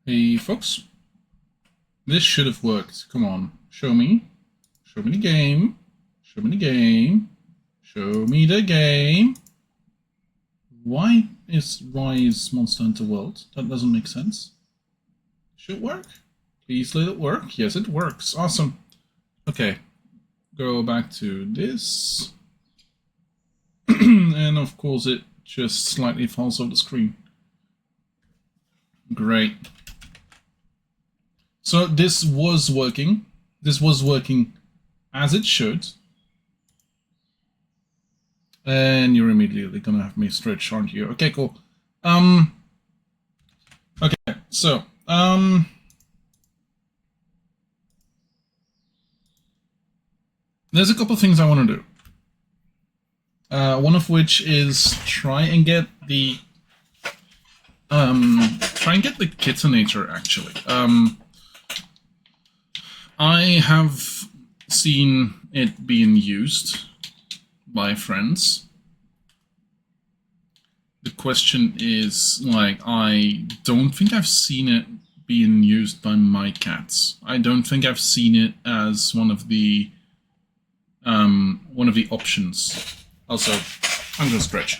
Hey folks, this should have worked. Come on, show me. Show me the game. Show me the game. Show me the game. Why is Monster Hunter World? That doesn't make sense. Should work. Please let it work. Yes, it works. Awesome. Okay, go back to this. And of course it just slightly falls off the screen. Great. So this was working. This was working as it should. And you're immediately gonna have me stretch, aren't you? Okay, cool. Okay, so there's a couple things I want to do. One of which is try and get the Kittonator, actually. I have seen it being used by friends. The question is, like, I don't think I've seen it being used by my cats. I don't think I've seen it as one of the options. Also, I'm gonna stretch.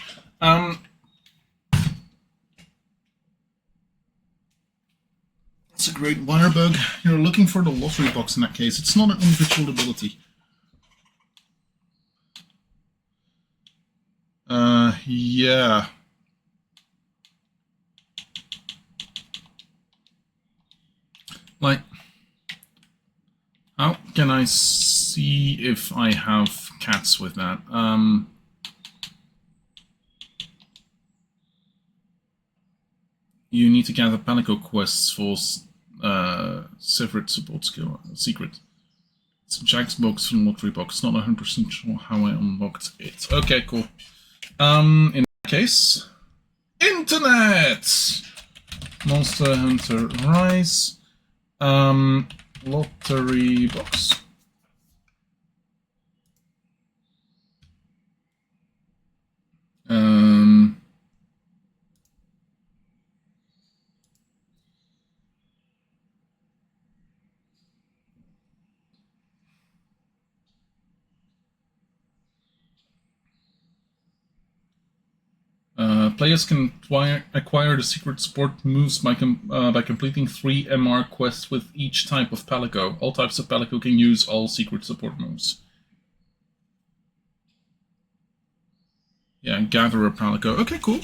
That's a great wire bug. You're looking for the lottery box in that case. It's not an individual ability. Yeah. Like, how can I see if I have cats with that? You need to gather Palico quests for Severed support skill secret. It's Jack's box from lottery box. Not 100% sure how I unlocked it. Okay, cool. In that case, internet. Monster Hunter Rise. Lottery box. Players can acquire the secret support moves by completing 3 MR quests with each type of Palico. All types of Palico can use all secret support moves. Yeah, gather a Palico. Okay, cool.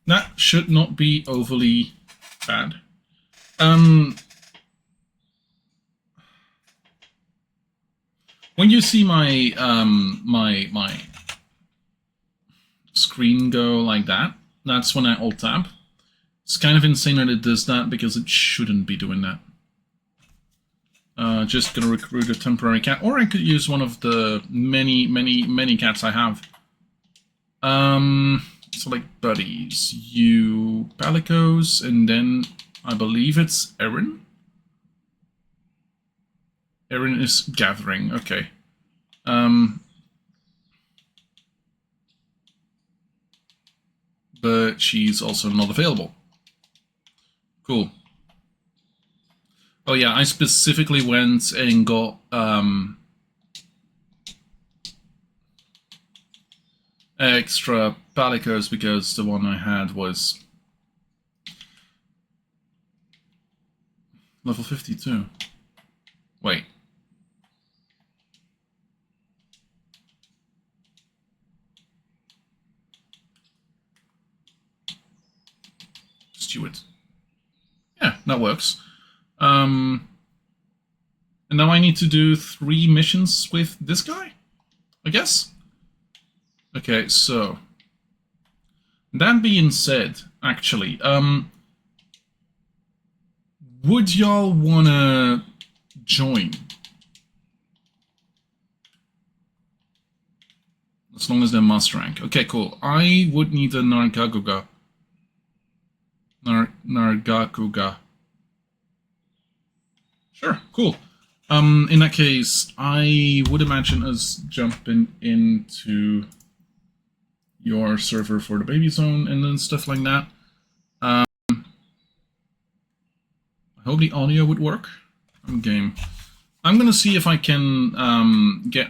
That should not be overly bad. When you see my my screen go like that, that's when I alt-tab. It's kind of insane that it does that because it shouldn't be doing that. Just gonna recruit a temporary cat, or I could use one of the many cats I have. Select buddies. You Palicos, and then I believe it's Erin. Erin is gathering. Okay. But she's also not available. Cool. Oh yeah, I specifically went and got extra Palicos because the one I had was level 52. Wait. Steward. Yeah, that works. And now I need to do 3 missions with this guy, I guess? Okay, so that being said, actually, would y'all wanna join? As long as they're master rank. Okay, cool. I would need a Nargacuga. Nargacuga. Sure, cool. In that case, I would imagine us jumping into your server for the baby zone and then stuff like that. hope the audio would work. Game. I'm gonna see if I can get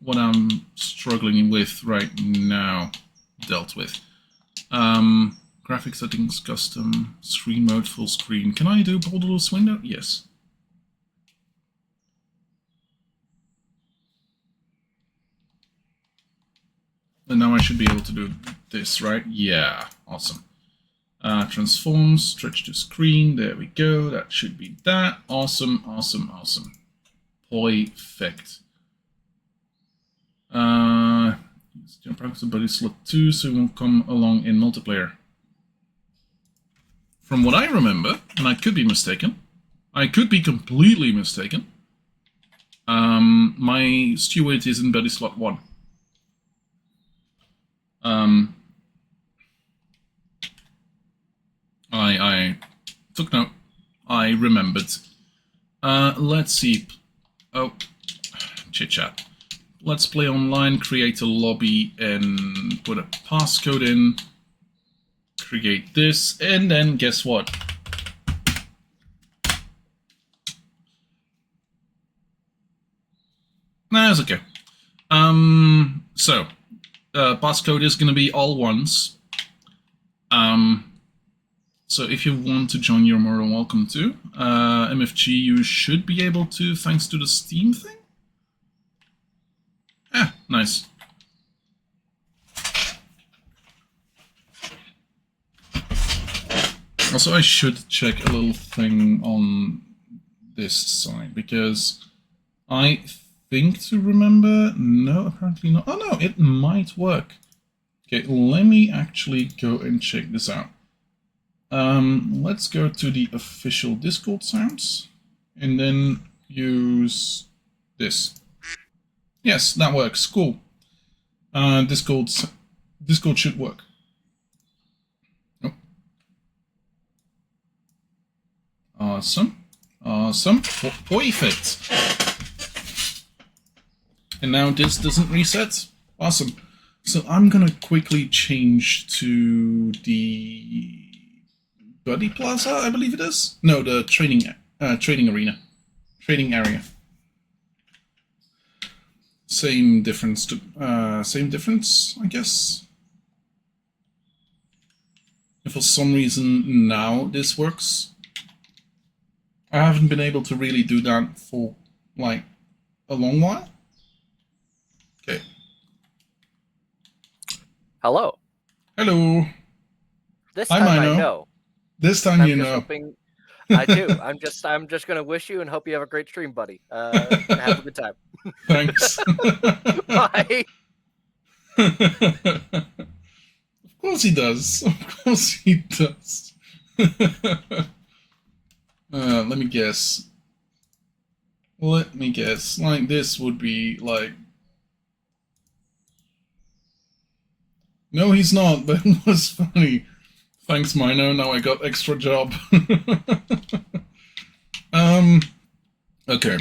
what I'm struggling with right now dealt with. Graphic settings, custom, screen mode, full screen. Can I do borderless window? Yes. And now I should be able to do this, right? Yeah, awesome. Transform, stretch to screen, there we go, that should be that. Awesome, awesome, awesome. Perfect. Jump out to buddy slot 2, so it won't come along in multiplayer. From what I remember, and I could be mistaken, I could be completely mistaken, my steward is in buddy slot 1. I took note. I remembered. Let's see. Oh, chit chat. Let's play online, create a lobby, and put a passcode in. Create this, and then guess what? Nah, it's okay. So, passcode is going to be all ones. So if you want to join, you're more than welcome to. MFG, you should be able to, thanks to the Steam thing. Ah, nice. Also, I should check a little thing on this side, because I think to remember... No, apparently not. Oh no, it might work. Okay, let me actually go and check this out. Let's go to the official Discord sounds, and then use this. Yes, that works. Cool. Discord should work. Oh. Awesome. Awesome. Perfect. And now this doesn't reset. Awesome. So I'm gonna quickly change to the Buddy Plaza, I believe it is. No, the training arena, training area. Same difference, I guess. If for some reason now this works, I haven't been able to really do that for like a long while. Okay. Hello. Hello. This time I know. This time you know. I do. I'm just gonna wish you and hope you have a great stream, buddy. Have a good time. Thanks. Bye. Of course he does. Of course he does. Let me guess. Let me guess. Like this would be like... No, he's not, but it was funny. Thanks, Mino. Now I got extra job. Okay.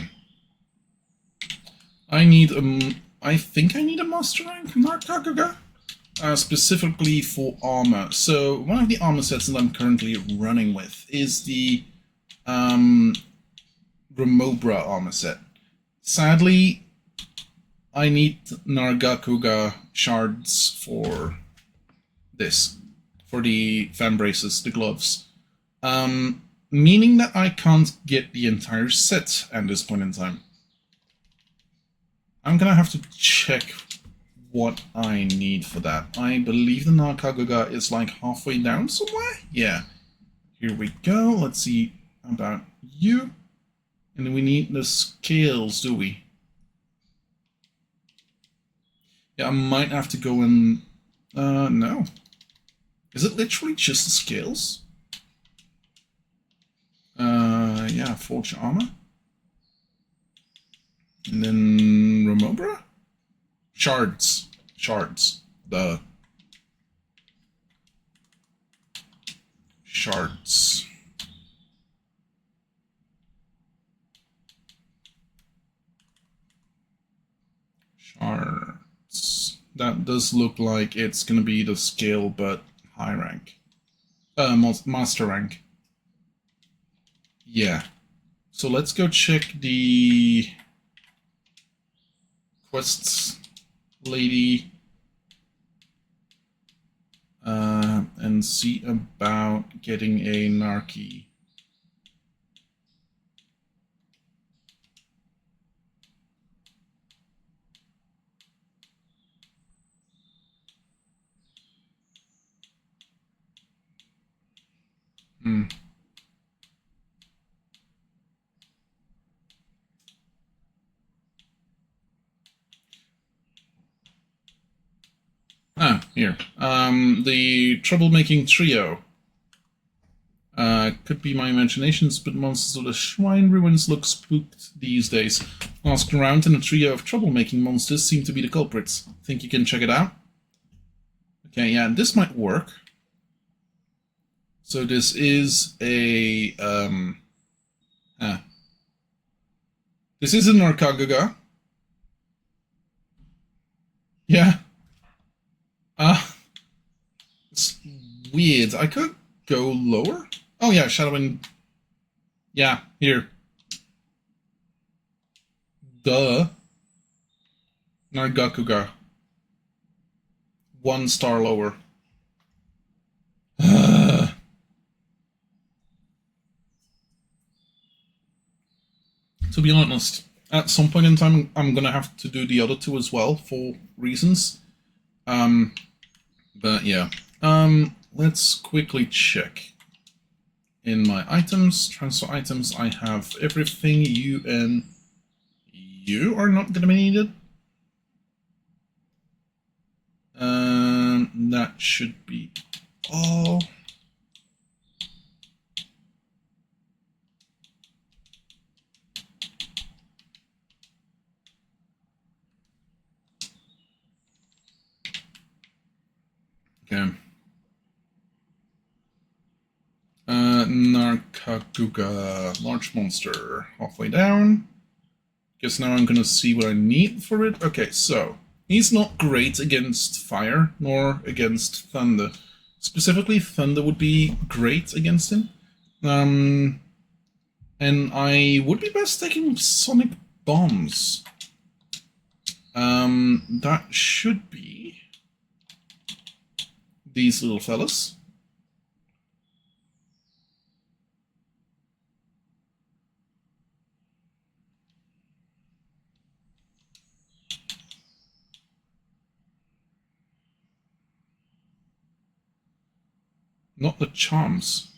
I think I need a master rank Narkagaga, specifically for armor. So one of the armor sets that I'm currently running with is the Remobra armor set. Sadly, I need Nargacuga shards for this. For the fan braces, the gloves. Meaning that I can't get the entire set at this point in time. I'm gonna have to check what I need for that. I believe the Nargacuga is like halfway down somewhere? Yeah. Here we go. Let's see about you. And then we need the scales, do we? Yeah, I might have to go and... no. Is it literally just the scales? Yeah, Forge Armor. And then Remobra? Shards. Shards. The shards. Shards. That does look like it's gonna be the scale, but high rank. Master rank. Yeah. So let's go check the quests lady and see about getting a Narky. Hmm. Ah, here. The troublemaking trio. Could be my imaginations, but monsters of the shrine ruins look spooked these days. Ask around, and a trio of troublemaking monsters seem to be the culprits. Think you can check it out? Okay, yeah, this might work. So this is a this is a Narkagaga. Yeah. It's weird. I could go lower. Oh yeah, Shadowing. Yeah, here. Duh. Nargacuga. 1 star lower. To be honest, at some point in time, I'm gonna have to do the other two as well for reasons. But yeah. Let's quickly check. In my items, transfer items, I have everything. You and you are not gonna be needed. That should be all. Okay. Narkaguga, large monster, halfway down. Guess now I'm gonna see what I need for it. Okay, so he's not great against fire nor against thunder. Specifically, thunder would be great against him. And I would be best taking sonic bombs. That should be these little fellas. Not the charms.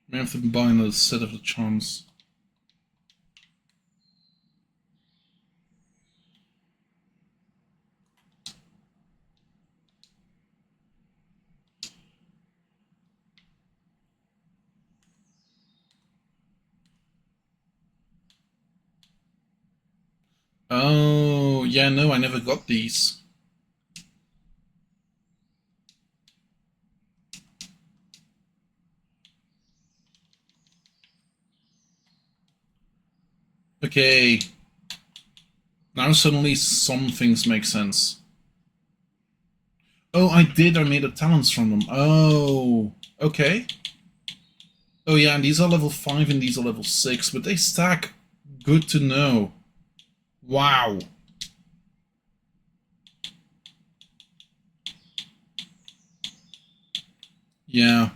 May have to buy another set of the charms. Oh, yeah, no, I never got these. Okay. Now suddenly some things make sense. Oh, I did. I made the talents from them. Oh, okay. Oh, yeah, and these are level 5 and these are level 6, but they stack. Good to know. Wow. Yeah.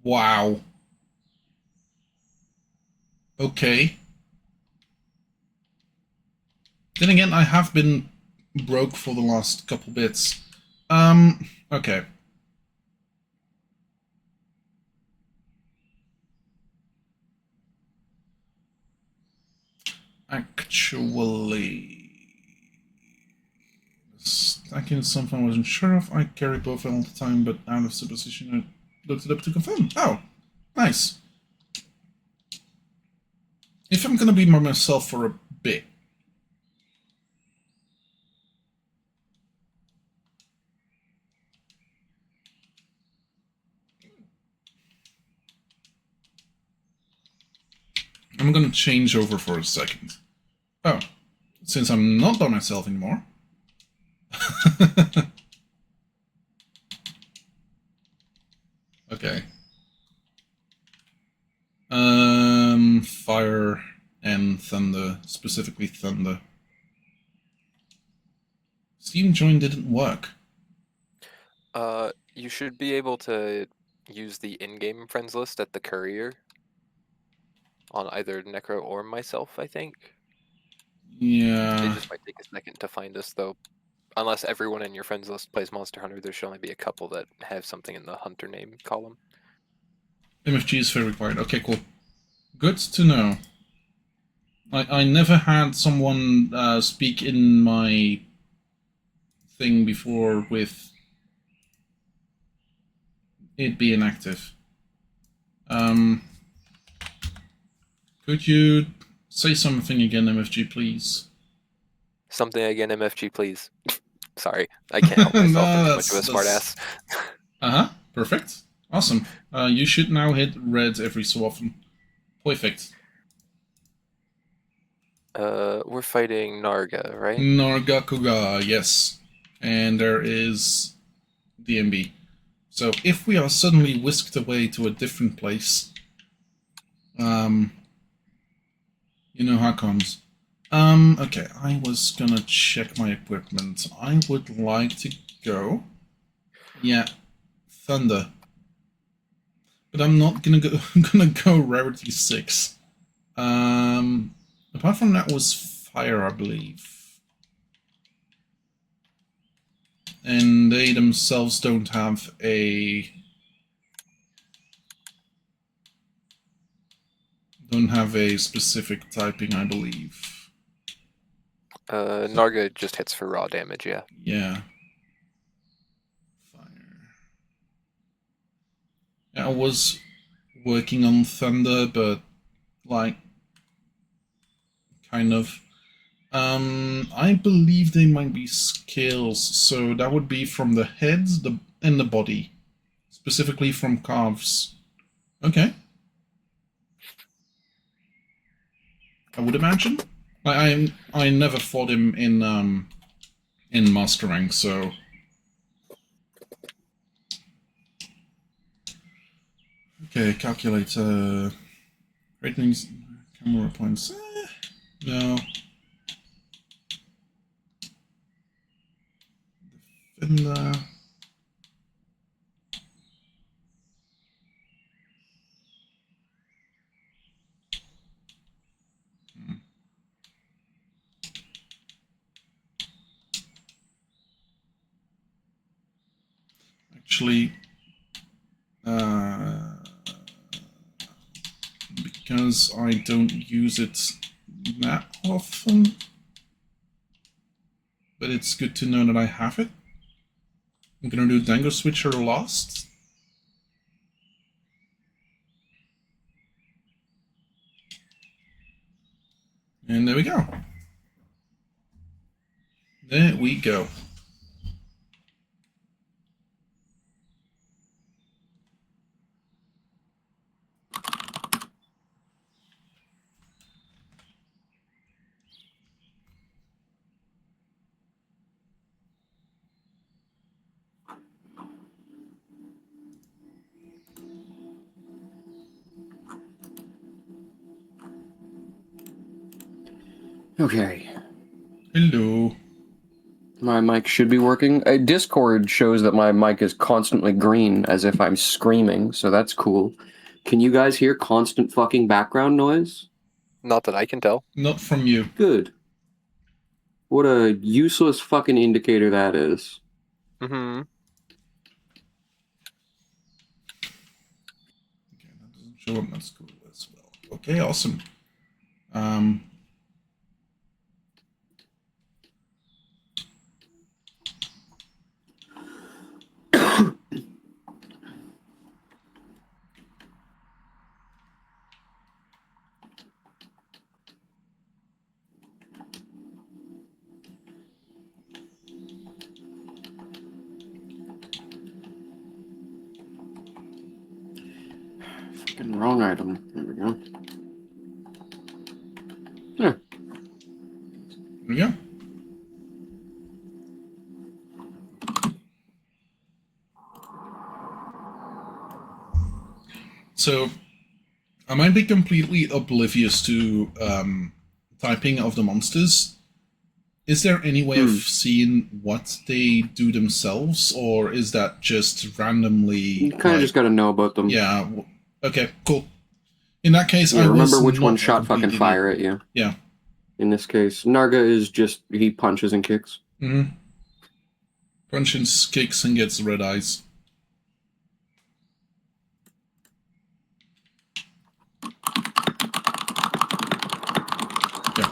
Wow. Okay. Then again, I have been broke for the last couple bits. Okay. Actually, Thank you, something I wasn't sure of. I carry both all the time, but out of supposition, I looked it up to confirm. Oh, nice. If I'm gonna be by myself for a bit, I'm gonna change over for a second. Oh, since I'm not by myself anymore. Okay. Fire and thunder, specifically thunder. Steam join didn't work. You should be able to use the in-game friends list at the courier on either Necro or myself, I think. It Yeah. just might take a second to find us, though. Unless everyone in your friends list plays Monster Hunter, there should only be a couple that have something in the hunter name column. MFG is fair required. Okay, cool. Good to know. I never had someone speak in my thing before with it being active. Could you say something again, MFG, please? Something again, MFG, please. Sorry, I can't help myself. I'm too much of a smartass. Perfect. Awesome. You should now hit red every so often. Perfect. We're fighting Narga, right? Nargacuga, yes. And there is DMB. So if we are suddenly whisked away to a different place, you know how it comes. Okay, I was gonna check my equipment. I would like to go. Yeah, Thunder. But I'm not gonna go. I'm gonna go rarity 6. Apart from that was fire, I believe. And they themselves don't have a specific typing, I believe. Narga just hits for raw damage, yeah. Yeah. Fire. Yeah, I was working on Thunder, but like kind of. I believe they might be scales, so that would be from the heads, and the body, specifically from calves. Okay. I would imagine. I never fought him in Master Rank, so. Okay, calculate ratings, camera points. No. Defender. Actually, because I don't use it that often, but it's good to know that I have it. I'm gonna do Dango Switcher last. And there we go. There we go. Okay. Hello. My mic should be working. Discord shows that my mic is constantly green as if I'm screaming, so that's cool. Can you guys hear constant fucking background noise? Not that I can tell. Not from you. Good. What a useless fucking indicator that is. Mm-hmm. Okay, that doesn't show up. That's cool as well. Okay, awesome. Fucking wrong item. There we go. There we go. So, I might be completely oblivious to typing of the monsters. Is there any way of seeing what they do themselves, or is that just randomly? You kind of just got to know about them. Yeah. Okay. Cool. In that case, Yeah, I remember was which not one a shot complete fucking idiot. fire at you. Yeah. In this case, Narga is just he punches and kicks. Mm-hmm. Punches, kicks, and gets red eyes. Yeah.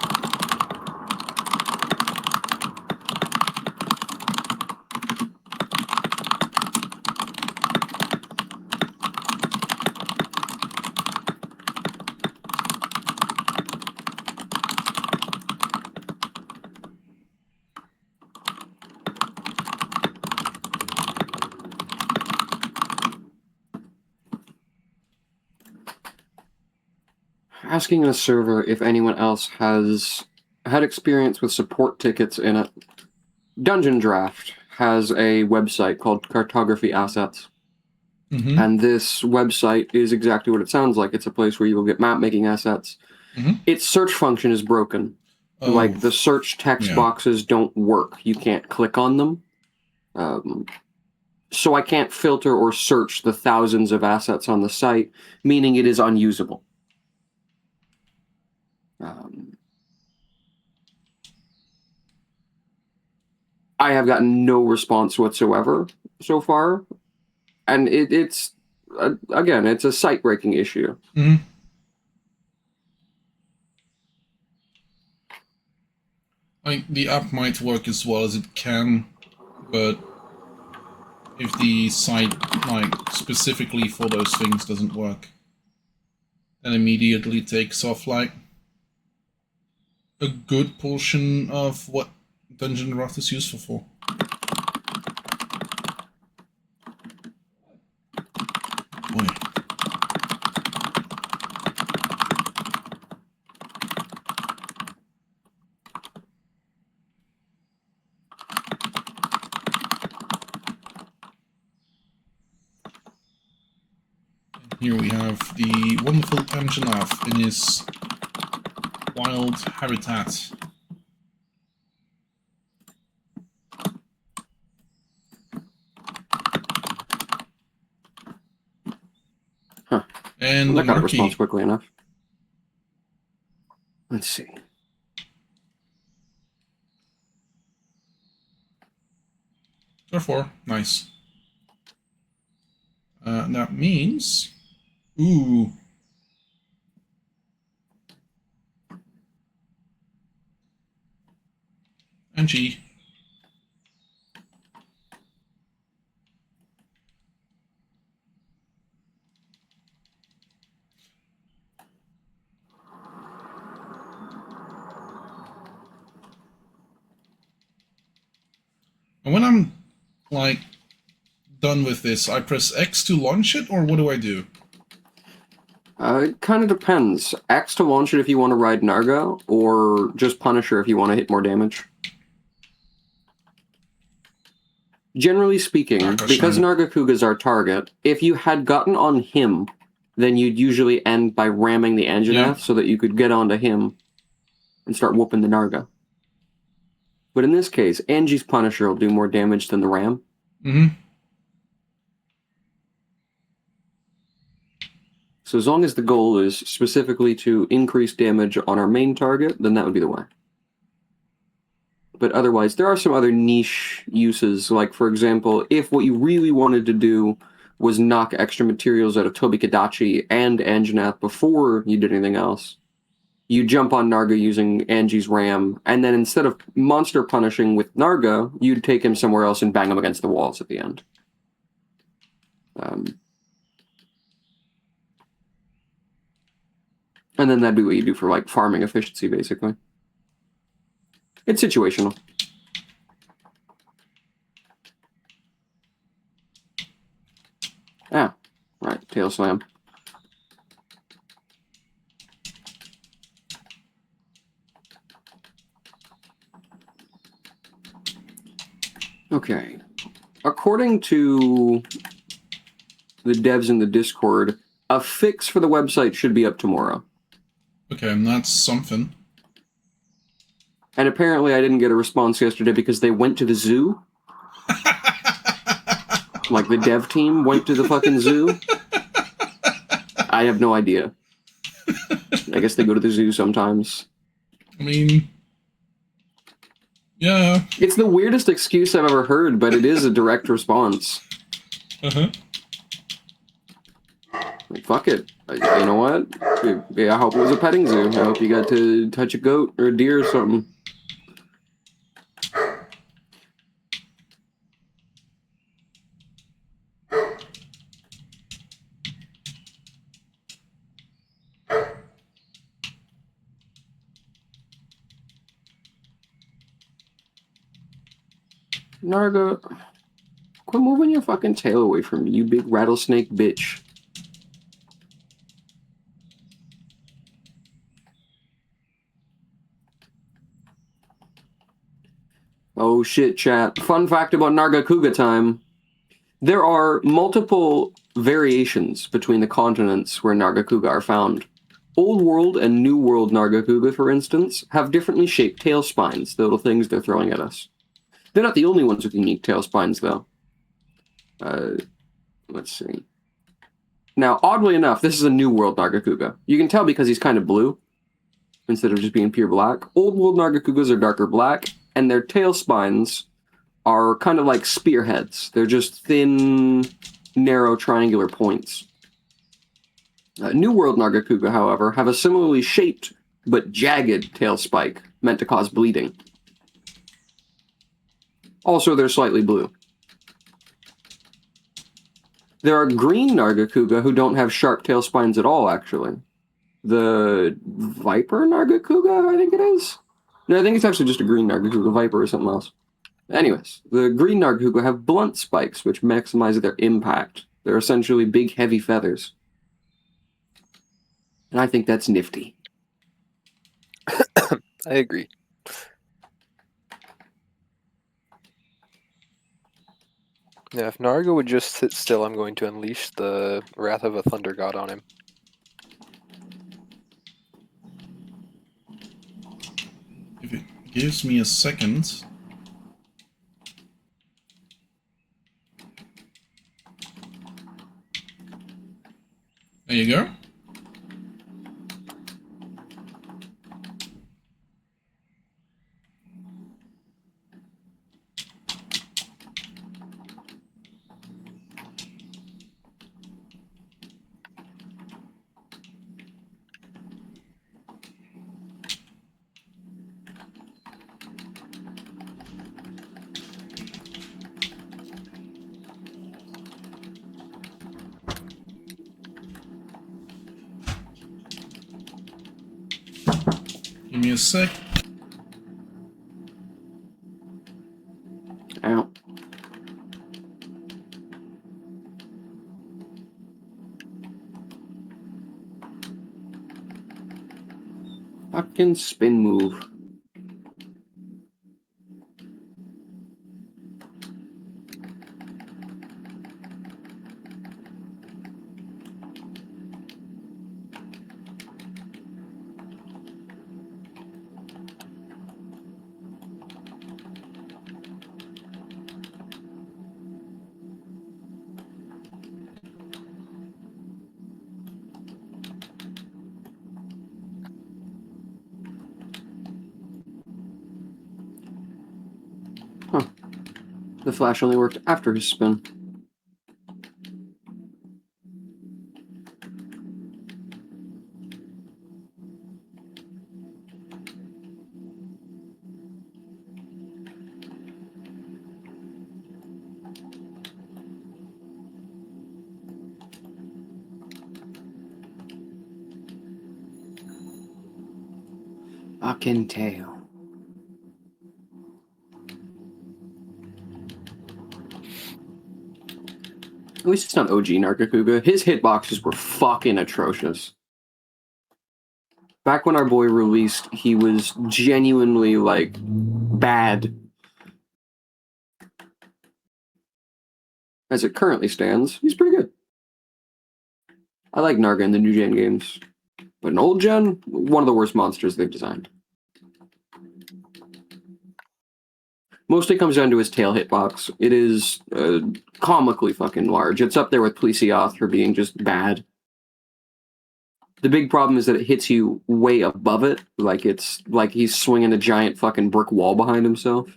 Asking a server if anyone else has had experience with support tickets in it. Dungeon Draft has a website called Cartography Assets. Mm-hmm. And this website is exactly what it sounds like. It's a place where you will get map making assets. Mhm. Its search function is broken. Oh, Like the search text yeah. boxes don't work. You can't click on them. So I can't filter or search the thousands of assets on the site, meaning it is unusable. I have gotten no response whatsoever so far, and it's again, it's a site-breaking issue. Mhm. The app might work as well as it can, but if the site, like, specifically for those things doesn't work, then immediately takes off, like, a good portion of what Dungeon Draft is useful for. Boy. Here we have the wonderful Angelaf in his wild habitat. Huh. And Well, that got a Murky. response quickly enough. Let's see. Therefore, nice. That means... Ooh. Angie. And when I'm, like, done with this, I press X to launch it, or what do I do? It kind of depends. X to launch it if you want to ride Narga, or just Punisher if you want to hit more damage. Generally speaking, because Nargacuga is our target, if you had gotten on him, then you'd usually end by ramming the Anjanath so that you could get onto him and start whooping the Narga. But in this case, Angie's Punisher will do more damage than the ram. Mm-hmm. So as long as the goal is specifically to increase damage on our main target, then that would be the way. But otherwise, there are some other niche uses. Like, for example, if what you really wanted to do was knock extra materials out of Tobi-Kadachi and Anjanath before you did anything else, you jump on Narga using Angie's Ram, and then instead of monster punishing with Narga, you'd take him somewhere else and bang him against the walls at the end. And then that'd be what you do for, like, farming efficiency, basically. It's situational. Ah, right, Tail Slam. Okay. According to the devs in the Discord, a fix for the website should be up tomorrow. Okay, and that's something. And apparently I didn't get a response yesterday because they went to the zoo. Like the dev team went to the fucking zoo. I have no idea. I guess they go to the zoo sometimes. I mean, yeah. It's the weirdest excuse I've ever heard, but it is a direct response. Uh-huh. Like, fuck it. You know what? Yeah, I hope it was a petting zoo. I hope you got to touch a goat or a deer or something. Narga, quit moving your fucking tail away from me, you big rattlesnake bitch. Oh shit, chat. Fun fact about Nargacuga time. There are multiple variations between the continents where Nargacuga are found. Old World and New World Nargacuga, for instance, have differently shaped tail spines, the little things they're throwing at us. They're not the only ones with unique tail spines, though. Let's see. Now, oddly enough, this is a New World Nargacuga. You can tell because he's kind of blue, instead of just being pure black. Old World Nargacugas are darker black, and their tail spines are kind of like spearheads. They're just thin, narrow, triangular points. New World Nargacuga, however, have a similarly shaped but jagged tail spike, meant to cause bleeding. Also, they're slightly blue. There are green Nargacuga who don't have sharp tail spines at all, actually. The Viper Nargacuga, I think it is? No, I think it's actually just a green Nargacuga Viper or something else. Anyways, the green Nargacuga have blunt spikes, which maximize their impact. They're essentially big, heavy feathers. And I think that's nifty. I agree. Yeah, if Narga would just sit still, I'm going to unleash the wrath of a thunder god on him. If it gives me a second. There you go. Give me a sec. Ow. Fucking spin move. Huh. The flash only worked after his spin. Fucking tail. At least it's not OG Nargacuga. His hitboxes were fucking atrocious. Back when our boy released, he was genuinely, like, bad. as it currently stands, he's pretty good. I like Narga in the new gen games, but in old gen, one of the worst monsters they've designed. Mostly comes down to his tail hitbox. It is comically fucking large. It's up there with Plesioth for being just bad. The big problem is that it hits you way above it, like it's like he's swinging a giant fucking brick wall behind himself.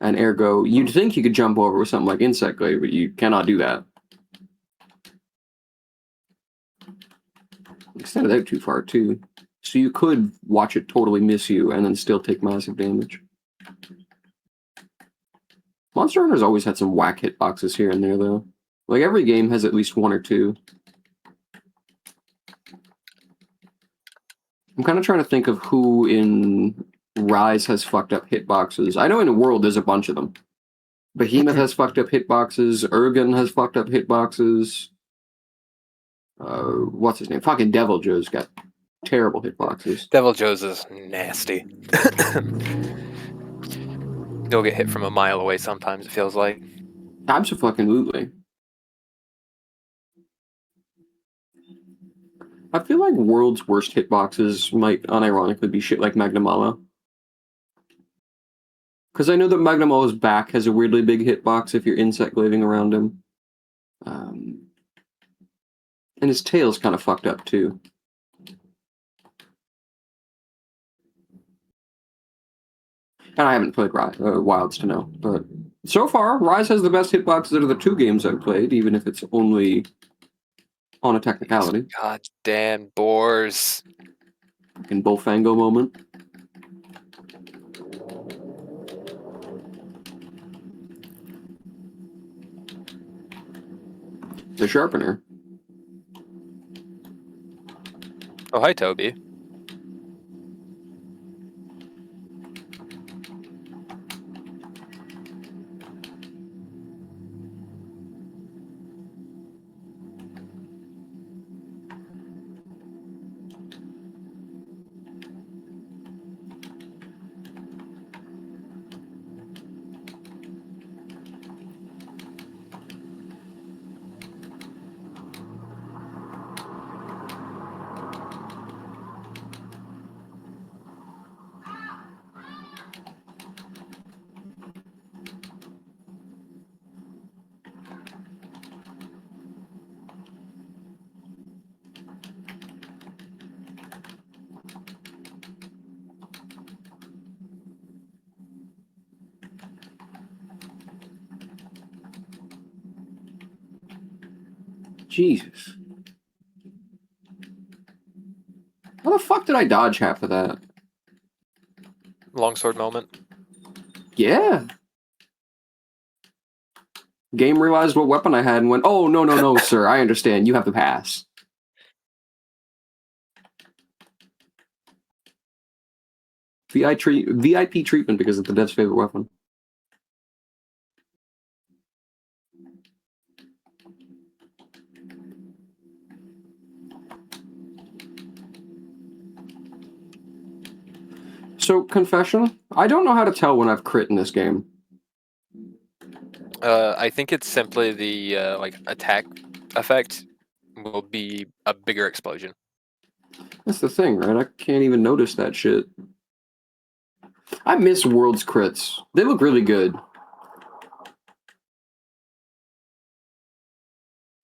And ergo, you'd think you could jump over with something like Insect Glaive, but you cannot do that. Extended out too far, too. So you could watch it totally miss you and then still take massive damage. Monster Hunter's always had some whack hitboxes here and there, though. Like, every game has at least one or two. I'm kind of trying to think of who in Rise has fucked up hitboxes. I know in the world there's a bunch of them. Behemoth has fucked up hitboxes. Urgan has fucked up hitboxes. What's his name? Fucking Devil Joe's got terrible hitboxes. Devil Joe's is nasty. You'll get hit from a mile away sometimes, it feels like. Absolutely. I feel like World's worst hitboxes might unironically be shit like Magnamalo. Because I know that Magnamalo's back has a weirdly big hitbox if you're insect glaving around him. And his tail's kind of fucked up too. And I haven't played Wilds to know, but so far, Rise has the best hitboxes out of the two games I've played, even if it's only on a technicality. Goddamn boars. In Bullfango moment. The Sharpener. Oh, hi, Toby. Jesus. How the fuck did I dodge half of that? Longsword moment. Yeah. Game realized what weapon I had and went, oh, no, sir, I understand. You have to pass. VIP treatment because it's the dev's favorite weapon. So, confession, I don't know how to tell when I've crit in this game. I think it's simply the like attack effect will be a bigger explosion. That's the thing, right? I can't even notice that shit. I miss World's crits. They look really good.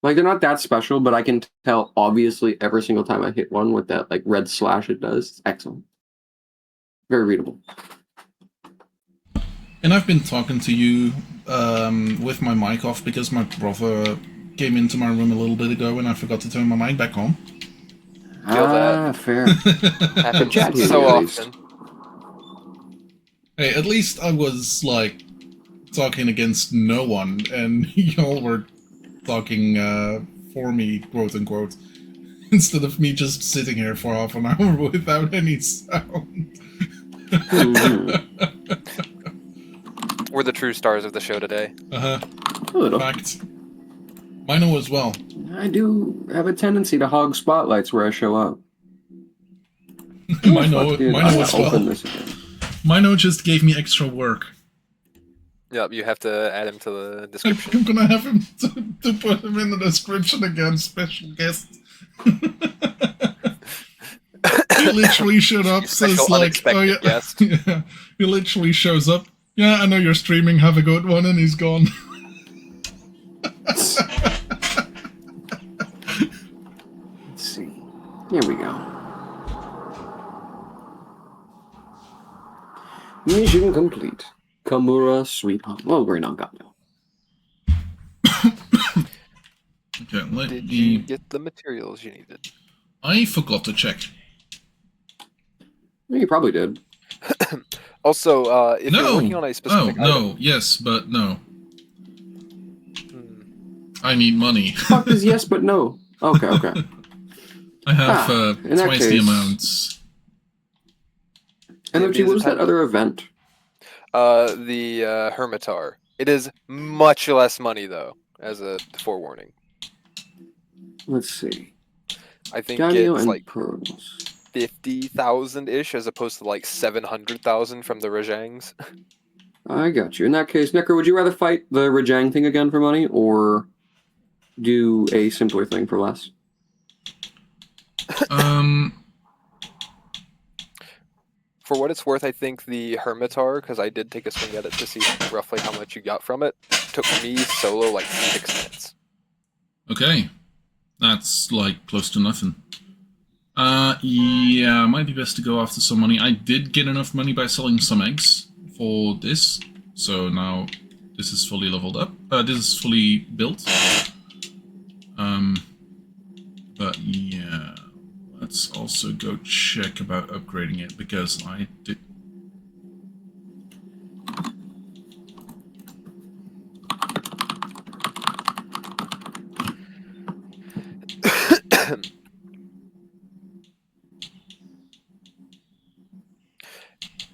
Like, they're not that special, but I can tell, obviously, every single time I hit one with that, like, red slash it does. It's excellent. Very readable. And I've been talking to you with my mic off because my brother came into my room a little bit ago and I forgot to turn my mic back on. Feel that. Fair. Happens chat here, so at least. often. Hey, at least I was, like, talking against no one, and y'all were talking for me, quote-unquote, instead of me just sitting here for half an hour without any sound. We're the true stars of the show today. Uh-huh. A little. Fact. Mino as well. I do have a tendency to hog spotlights where I show up. Mino Fuck, dude, as I'll open well. this again. Mino just gave me extra work. Yep, you have to add him to the description. I'm gonna have him to put him in the description again. Special guest. He literally showed up, says Special like, "Oh unexpected yeah, guest. yeah." He literally shows up. Yeah, I know you're streaming. Have a good one, and he's gone. Let's see. Here we go. Mission complete. Kamura Sweet Home. Well, we're not got now. Okay, let Did me. you get the materials you needed? I forgot to check. Yeah, you probably did. Also, if No. you're working on a specific no. Yes, but no. item, I need money. Fuck is yes, but no. Okay, okay. I have in that twice the case- amounts. And Yeah, what was because that other event? the Hermitar. It is much less money though, as a forewarning. Let's see. I think Daniel it's and like Pearls. 50,000 ish, as opposed to like 700,000 from the Rajangs. I got you. In that case, Necro, would you rather fight the Rajang thing again for money, or do a simpler thing for less? For what it's worth, I think the Hermitar, because I did take a swing at it to see roughly how much you got from it, took me solo like 6 minutes. Okay. That's like close to nothing. Yeah, might be best to go after some money. I did get enough money by selling some eggs for this, so now this is fully leveled up. This is fully built. But yeah, let's also go check about upgrading it, because I did...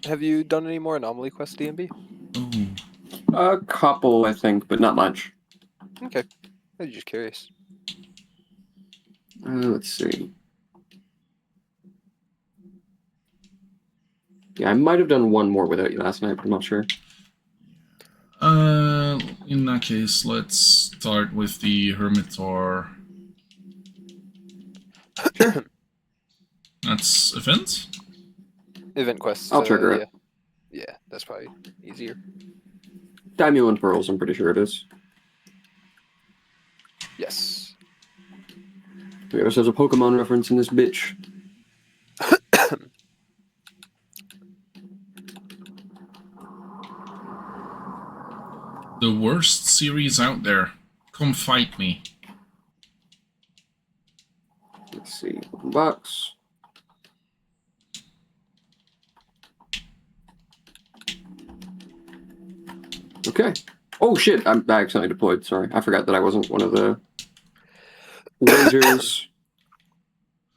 Have you done any more anomaly quests, DMB? Oh, A couple, I think, but not much. Okay, I was just curious. Let's see. Yeah, I might have done one more without you last night, but I'm not sure. in that case, let's start with the Hermitar. Sure. That's event? Event quests. I'll trigger it. Yeah, that's probably easier. Daimyo and Pearls, I'm pretty sure it is. Yes. We also have a Pokemon reference in this bitch. The worst series out there. Come fight me. Let's see. Box. Okay. Oh shit, I accidentally deployed. Sorry. I forgot that I wasn't one of the lasers.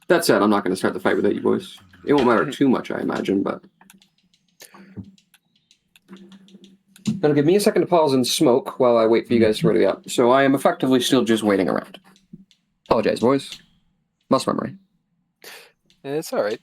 That said, I'm not going to start the fight without you boys. It won't matter too much, I imagine, but... That'll give me a second to pause and smoke while I wait for you guys to ready up. So I am effectively still just waiting around. Apologize, boys. Muscle memory. It's alright.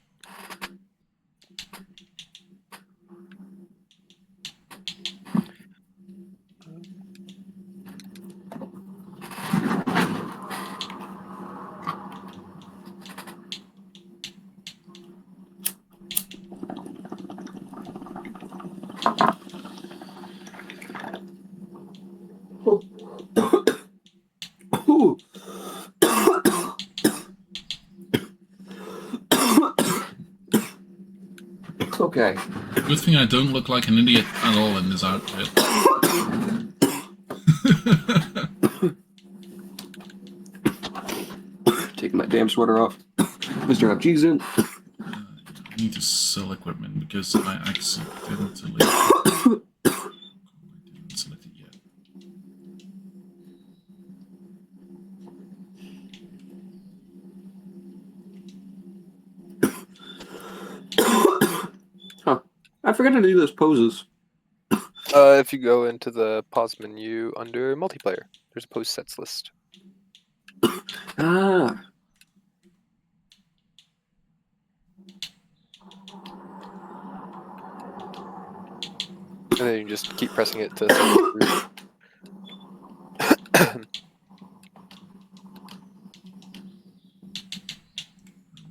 Ooh. Okay. Good thing I don't look like an idiot at all in this outfit. Taking my damn sweater off. Mr. FG's in. I need to sell equipment because I accidentally... I didn't select it yet. Huh. I forgot to do those poses. If you go into the pause menu under multiplayer, there's a pose sets list. Ah. And then you just keep pressing it to cycle through.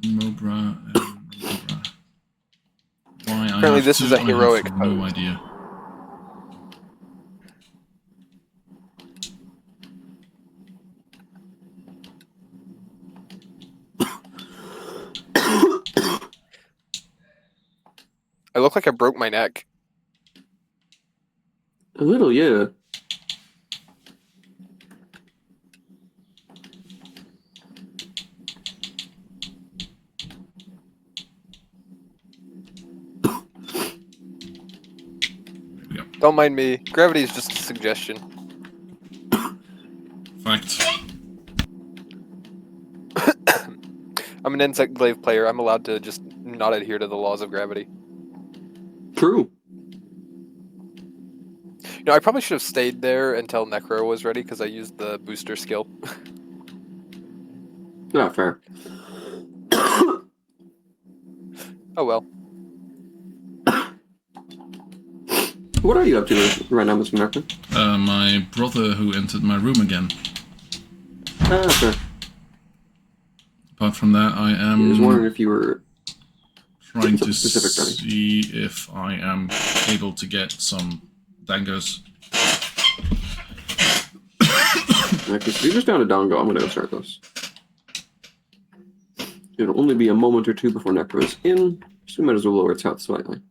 Mobra and Mobra. Why Apparently I have this to, is a I have heroic no pose. idea. I look like I broke my neck. A little, yeah. There we go. Don't mind me. Gravity is just a suggestion. Fact. I'm an Insect Glaive player. I'm allowed to just not adhere to the laws of gravity. True. You know, I probably should have stayed there until Necro was ready because I used the booster skill. Not fair. Oh well. What are you up to right now, Mr. Necro? My brother who entered my room again. Ah, fair. Apart from that, I I was am wondering if you were... trying to Specific, Johnny. see if I am able to get some dangos. Okay, so you're just down to Dongo. I'm gonna go start this. It'll only be a moment or two before Necro is in, so we might as well lower its health slightly.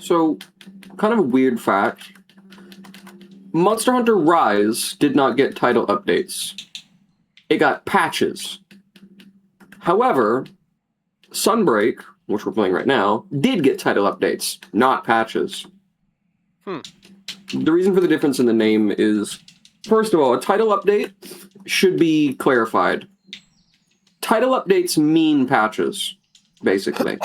So, kind of a weird fact. Monster Hunter Rise did not get title updates. It got patches. However, Sunbreak, which we're playing right now, did get title updates, not patches. The reason for the difference in the name is, first of all, a title update should be clarified. Title updates mean patches, basically.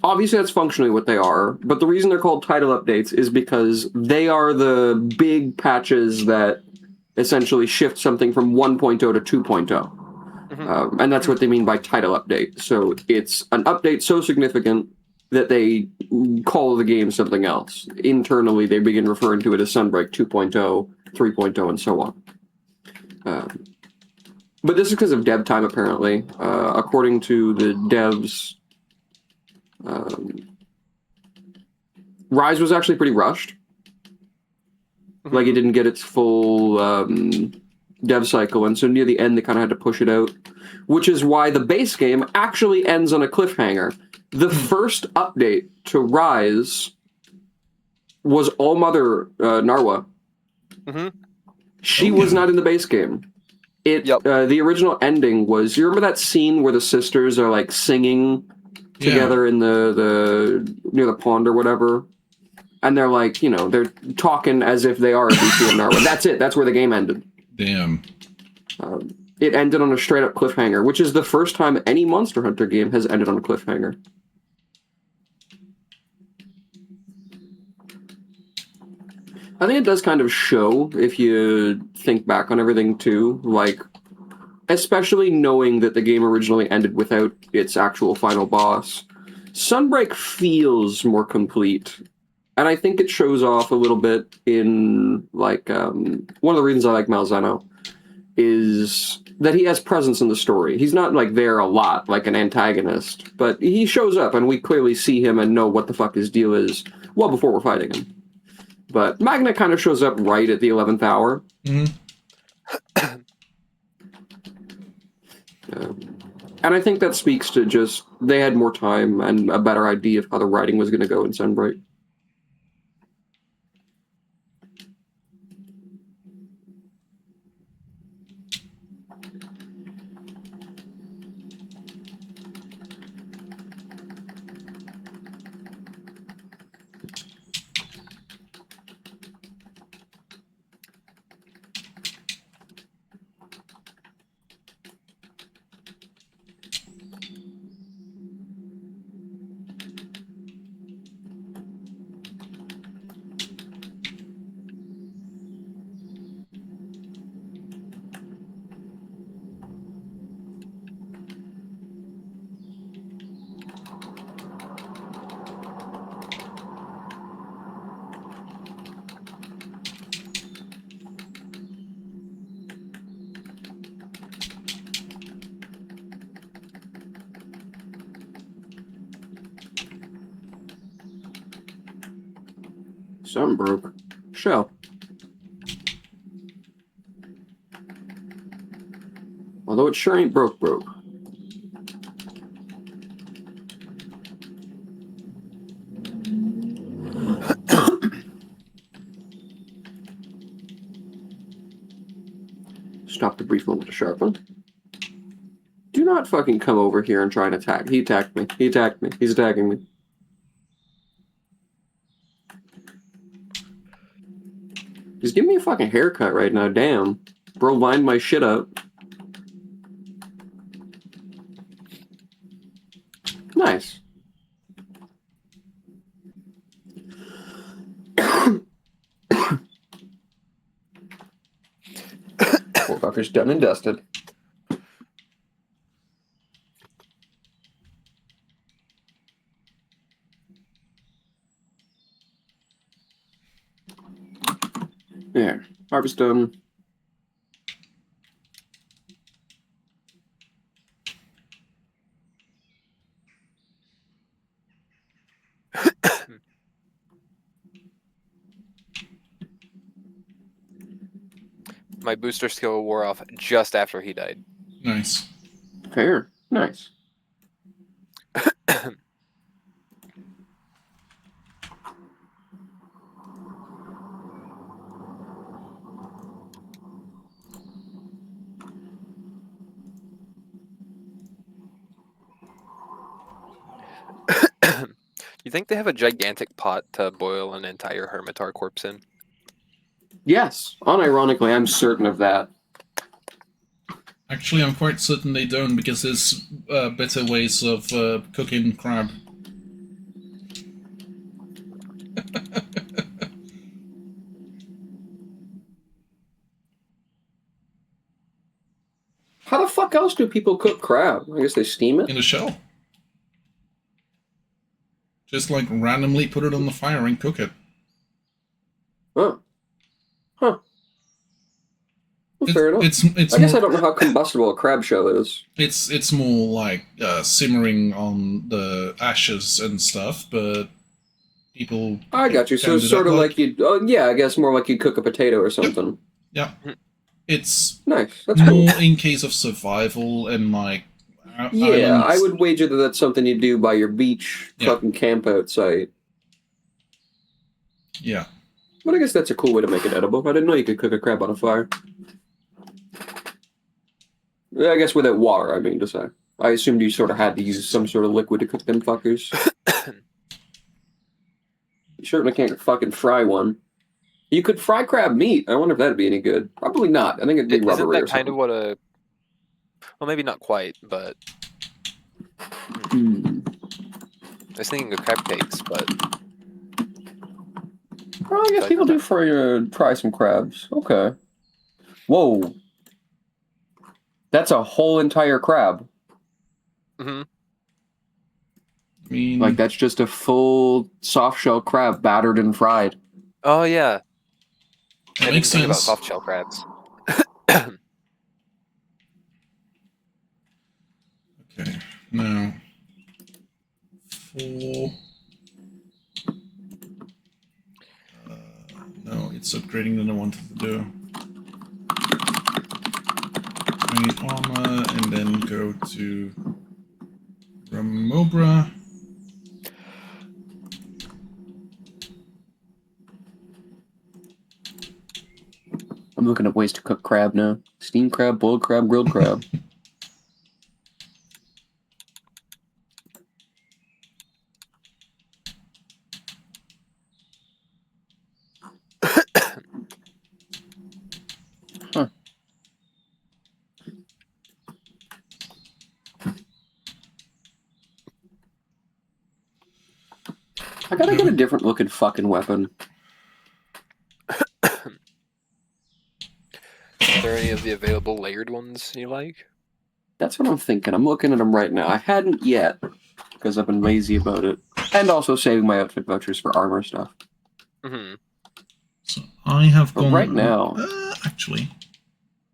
Obviously, that's functionally what they are, but the reason they're called title updates is because they are the big patches that essentially shift something from 1.0 to 2.0. And that's what they mean by title update. So it's an update so significant that they call the game something else. Internally, they begin referring to it as Sunbreak 2.0, 3.0, and so on. But this is because of dev time, apparently. According to the devs, Rise was actually pretty rushed. Like, it didn't get its full dev cycle, and so near the end, they kind of had to push it out. Which is why the base game actually ends on a cliffhanger. The first update to Rise was All Mother Narwa. She was not in the base game. The original ending was, you remember that scene where the sisters are like singing together in the near the pond or whatever, and they're like, you know, they're talking as if they are VC and Narwa. That's it. That's where the game ended. Damn. It ended on a straight up cliffhanger, which is the first time any Monster Hunter game has ended on a cliffhanger. I think it does kind of show, if you think back on everything too, like, especially knowing that the game originally ended without its actual final boss. Sunbreak feels more complete. And I think it shows off a little bit in, like, one of the reasons I like Malzeno is that he has presence in the story. He's not, like, there a lot, like an antagonist, but he shows up and we clearly see him and know what the fuck his deal is well before we're fighting him. But Magna kind of shows up right at the 11th hour. And I think that speaks to just, they had more time and a better idea of how the writing was going to go in Sunbreak. Something broke. Shell. Although it sure ain't broke. Stop the brief moment to sharpen. Do not fucking come over here and try and attack. He attacked me. He's attacking me. Just give me a fucking haircut right now, damn. Bro lined my shit up. Nice. Poor fucker's done and dusted. Yeah, harvest done. My booster skill wore off just after he died. Nice. Fair. Nice. You think they have a gigantic pot to boil an entire Hermitar corpse in? Yes, unironically, I'm certain of that. Actually, I'm quite certain they don't, because there's better ways of cooking crab. How the fuck else do people cook crab? I guess they steam it? In a shell. Just like randomly put it on the fire and cook it. Huh. Huh. Well, fair enough. It's I guess more, I don't know how combustible a crab shell is. It's more like simmering on the ashes and stuff, but people. I got you. So can it's do sort that of like you'd... Oh, yeah, I guess more like you'd cook a potato or something. Yeah, it's Nice. That's cool. more in case of survival and like. Yeah, islands. I would wager that that's something you do by your beach Yeah. fucking camp out site. Yeah. But I guess that's a cool way to make it edible. I didn't know you could cook a crab on a fire. Yeah, I guess without water, I mean to say. I assumed you sort of had to use some sort of liquid to cook them fuckers. You certainly can't fucking fry one. You could fry crab meat. I wonder if that'd be any good. Probably not. I think it'd be Isn't rubbery or that kind something. of what a... Well, maybe not quite, but Hmm. I was thinking of crab cakes, but Well, I guess Like people do that. fry some crabs. Okay. Whoa. That's a whole entire crab. hmm I mean, Like, that's just a full soft shell crab battered and fried. Oh yeah, that I makes didn't think about sense. soft shell crabs. Okay, now for no, it's upgrading that I wanted to do. 20 armor, and then go to Ramobra. I'm looking at ways to cook crab now. Steamed crab, boiled crab, grilled crab. Huh. I gotta get a different looking fucking weapon. Are there any of the available layered ones you like? That's what I'm thinking. I'm looking at them right now. I hadn't yet, because I've been lazy about it. And also saving my outfit vouchers for armor stuff. hmm So I have But gone right now- Actually,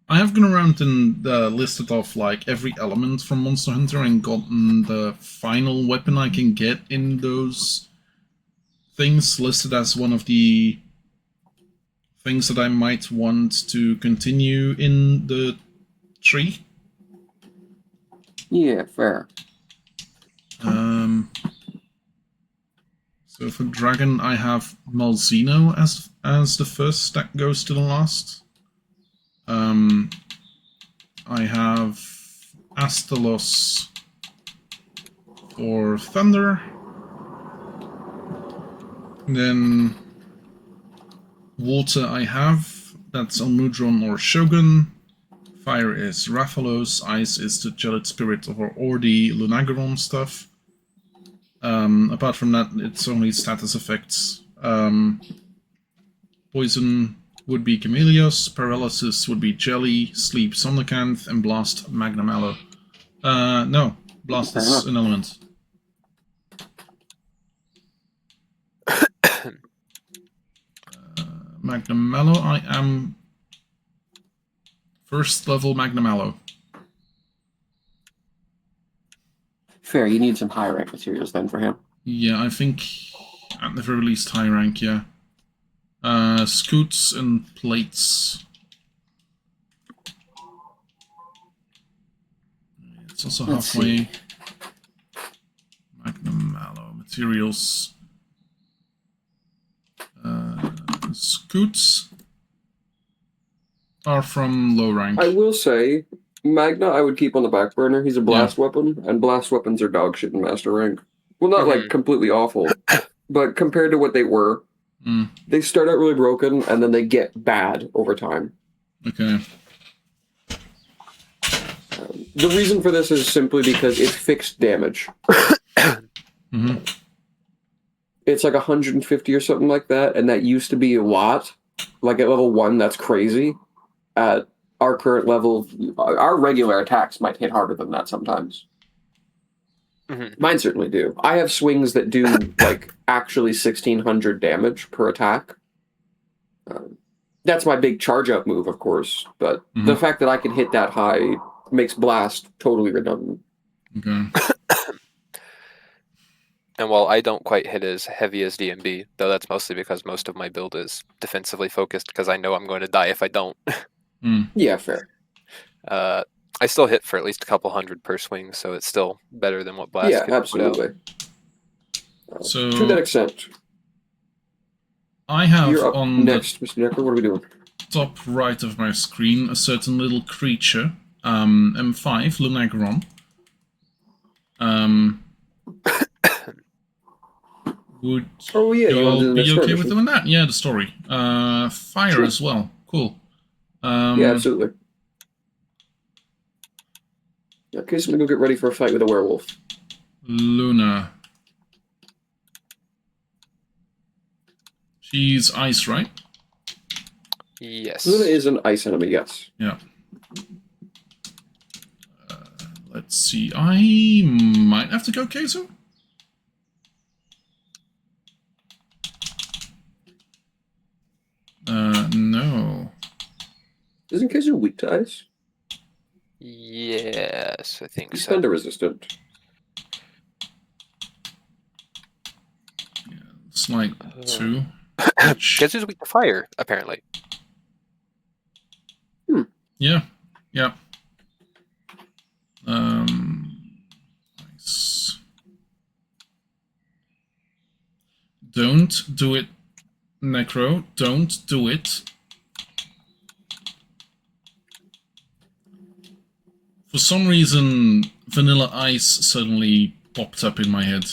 I have gone around and listed off like every element from Monster Hunter and gotten the final weapon I can get in those things listed as one of the things that I might want to continue in the tree. Yeah, fair. So for dragon, I have Malzeno as the first that goes to the last. I have Astalos for thunder. Then water I have, that's Almudron or Shogun. Fire is Rathalos, ice is the Gelid Spirit or the Lunagaron stuff. Apart from that, it's only status effects. Poison would be Chameleos, Paralysis would be Jelly, Sleep Somnicanth, and Blast Magnamallow. No, Blast is an element. Magnamallow, I am first level Magnamallow. Fair, you need some high rank materials then for him. Yeah, I think at the very least high rank, yeah. Scoots and plates. It's also Let's halfway. see. Magnamallow materials. Scoots are from low rank. I will say, Magna I would keep on the back burner. He's a blast weapon, and blast weapons are dog shit in master rank. Well, not like completely awful, but compared to what they were, they start out really broken, and then they get bad over time. Okay. The reason for this is simply because it's fixed damage. It's like 150 or something like that, and that used to be a lot. Like at level 1, that's crazy. At our current level, our regular attacks might hit harder than that sometimes. Mine certainly do. I have swings that do like actually 1,600 damage per attack. That's my big charge out move, of course, but the fact that I can hit that high makes blast totally redundant. Okay. And while I don't quite hit as heavy as DMB, though that's mostly because most of my build is defensively focused because I know I'm going to die if I don't. Yeah, fair. I still hit for at least a couple hundred per swing, so it's still better than what Blast Yeah, could put out. absolutely. So To that extent, I have you're up on next, Mr. Necker. What are we doing? the top right of my screen a certain little creature, M5, Lunagaron. Would Oh yeah, you want to do you the be next okay story with mission? doing that? Yeah, the story. Fire Sure. as well. Cool. Yeah, absolutely. Okay, so I'm gonna go get ready for a fight with a werewolf. Luna. She's ice, right? Yes. Luna is an ice enemy, yes. Yeah. Let's see. I might have to go Keizo. No. Isn't Kaiser weak to ice? Yes, I think He's so. thunder resistant. Yeah, it's like 2. Gezu's weak to fire, apparently. Yeah. Yeah. Nice. Don't do it, Necro. Don't do it. For some reason, Vanilla Ice suddenly popped up in my head.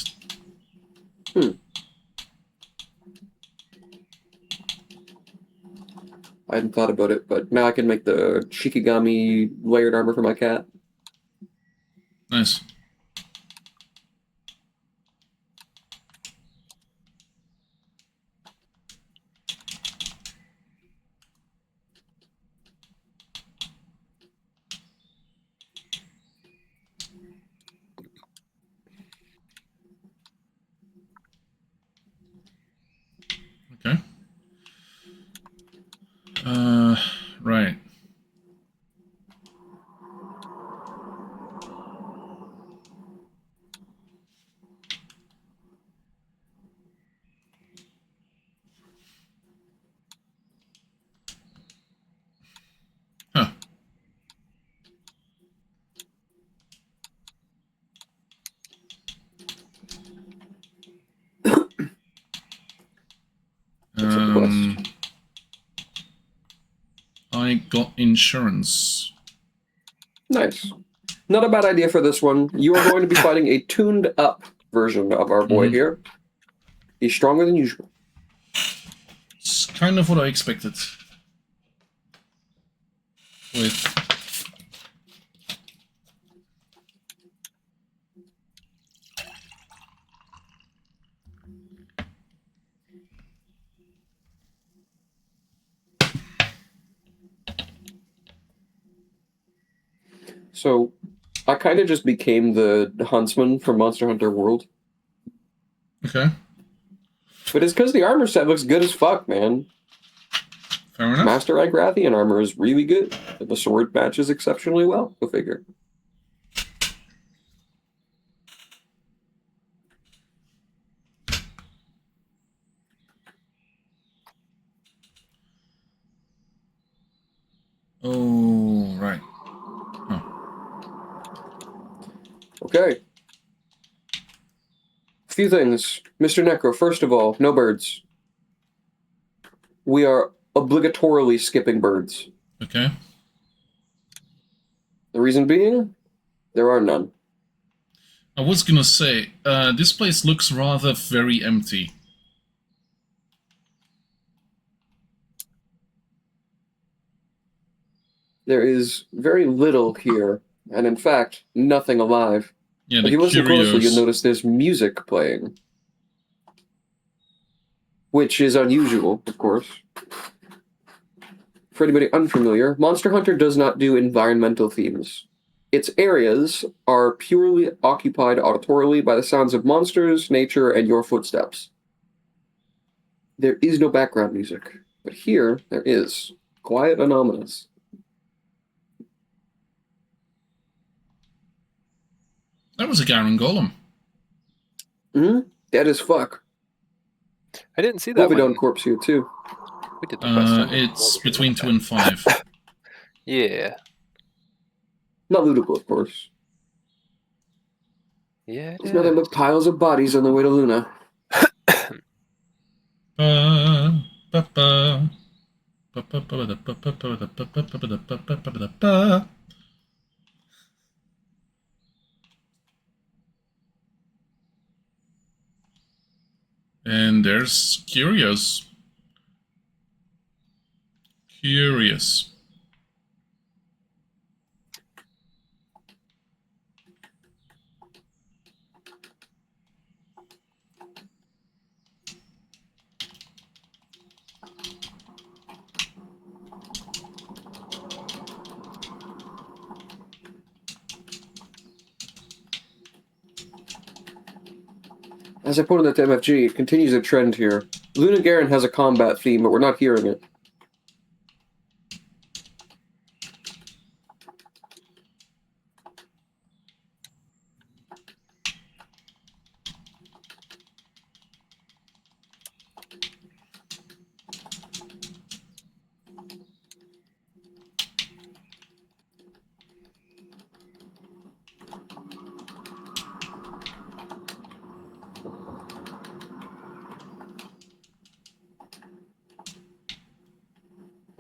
I hadn't thought about it, but now I can make the Shikigami layered armor for my cat. Nice. Okay. Right. got insurance. Nice. Not a bad idea for this one. You are going to be fighting a tuned up version of our boy here. He's stronger than usual. It's kind of what I expected. With So, I kind of just became the huntsman from Monster Hunter World. okay, But it's because the armor set looks good as fuck, man. fair enough. Master Rank Rathian armor is really good. And the sword matches exceptionally well, go figure. Oh, right. Okay. A few things. Mr. Necro, first of all, no birds. We are obligatorily skipping birds. Okay. The reason being, there are none. I was gonna say, this place looks rather very empty. There is very little here, and in fact, nothing alive. Yeah, If the you listen closely, you'll curios. notice there's music playing. Which is unusual, of course. For anybody unfamiliar, Monster Hunter does not do environmental themes. Its areas are purely occupied auditorily by the sounds of monsters, nature, and your footsteps. There is no background music, but here there is. Quiet and ominous. That was a Garen Golem. Dead as fuck. I didn't see that Wolfidon one. corpse here too. We did the quest on It's Wolverine between like 2 and 5. that. Yeah. Not lootable, of course. Yeah, it There's nothing is. but piles of bodies on the way to Luna. Ba, ba, ba. Ba, ba, ba, da, ba, ba, ba, da, ba, ba, ba, ba, da, ba, ba, ba, da, ba. And there's Curious. Curious. As I pointed out to MFG, it continues a trend here. Luna Garen has a combat theme, but we're not hearing it.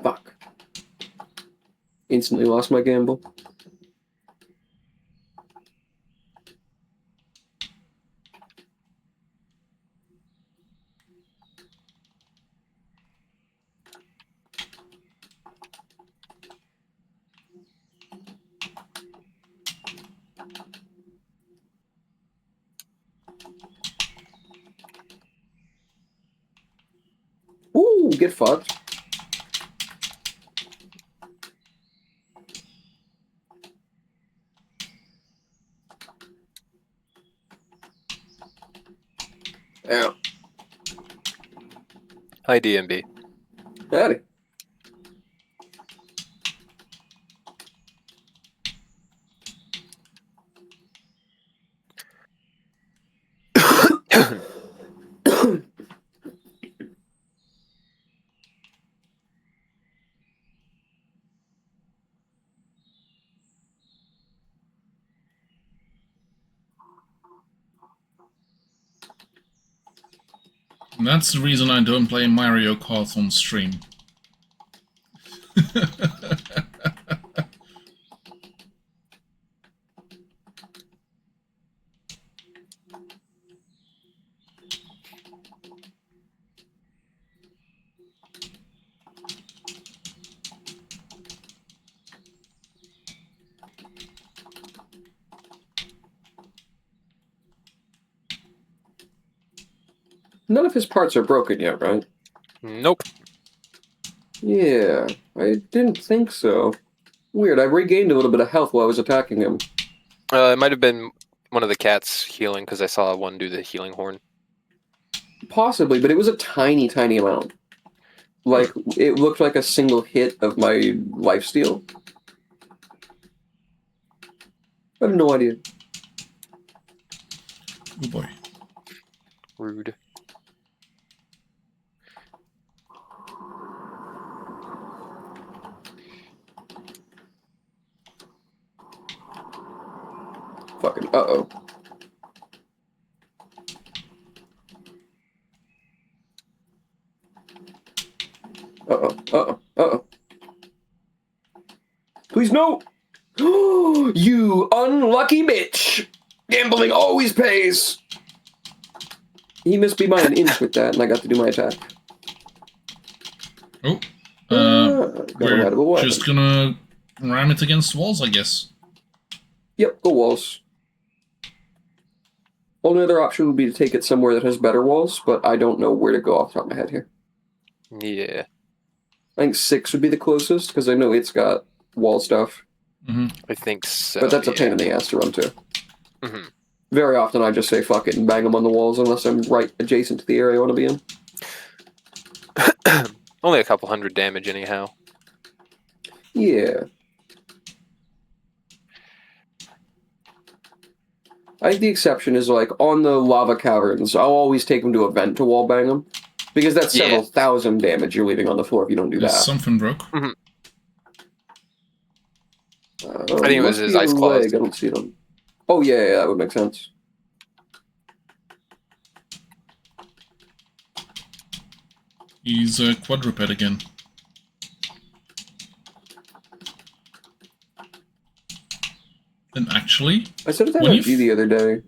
Fuck. Instantly lost my gamble. Ooh, get fucked. Yeah. Hi, DMB. Howdy. And that's the reason I don't play Mario Kart on stream. None of his parts are broken yet, right? Nope. Yeah, I didn't think so. Weird, I regained a little bit of health while I was attacking him. It might have been one of the cats healing because I saw one do the healing horn. Possibly, but it was a tiny, tiny amount. Like, it looked like a single hit of my lifesteal. I have no idea. Oh boy. Rude. Fucking uh-oh. Uh-oh, uh-oh, uh-oh. Please no! You unlucky bitch! Gambling always pays! He missed me by an inch with that, and I got to do my attack. Oh. Got a right of a We're weapon. just gonna ram it against walls, I guess. Yep, go walls. Only other option would be to take it somewhere that has better walls, but I don't know where to go off the top of my head here. Yeah. I think 6 would be the closest, because I know it's got wall stuff. Mm-hmm. I think so. But that's a pain yeah. in the ass to run to. Mhm. Very often I just say fuck it and bang them on the walls unless I'm right adjacent to the area I want to be in. Only a couple hundred damage anyhow. Yeah. I think the exception is like on the lava caverns, I'll always take them to a vent to wall bang them. Because that's Yeah. several thousand damage you're leaving on the floor if you don't do that. Something broke. I think it was must his be a ice claws. leg. I don't see them. Oh yeah, that would make sense. He's a quadruped again. And actually, I said it to When you MFG the other day.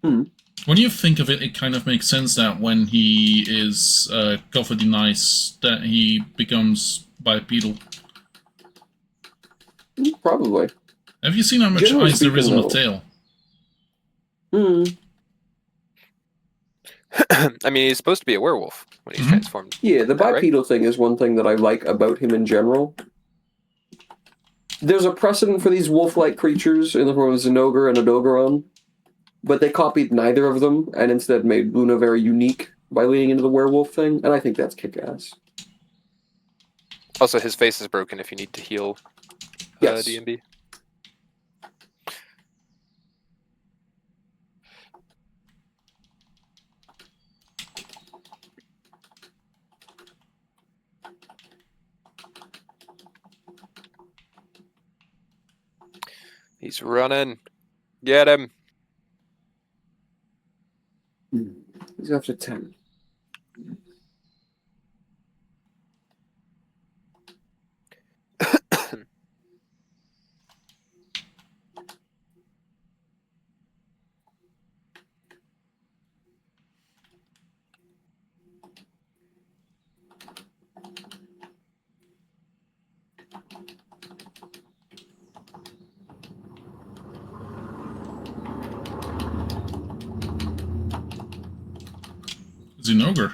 when you think of it, it kind of makes sense that when he is covered in ice, that he becomes bipedal. Probably. Have you seen how much Generally ice there is on speaking, the tail? Hmm. I mean, he's supposed to be a werewolf when he's Mhm. transformed. Yeah, the Right. bipedal thing is one thing that I like about him in general. There's a precedent for these wolf-like creatures in the form of Zinogre and Odogaron, but they copied neither of them and instead made Luna very unique by leaning into the werewolf thing, and I think that's kick-ass. Also, his face is broken if you need to heal Yes. DMB. He's running. Get him. He's after 10. Is he an ogre?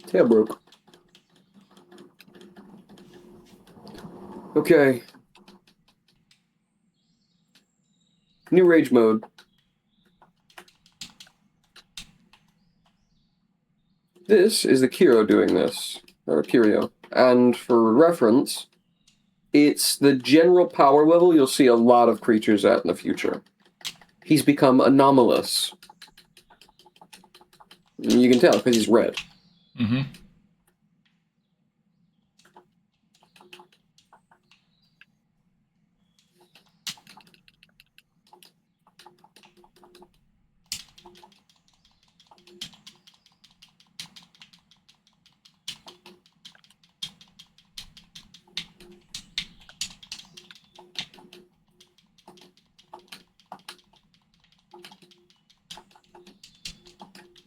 Tail broke. Okay. New rage mode. This is the Kiro doing this, or Kirio. And for reference, it's the general power level you'll see a lot of creatures at in the future. He's become anomalous. You can tell because he's red. Mm-hmm.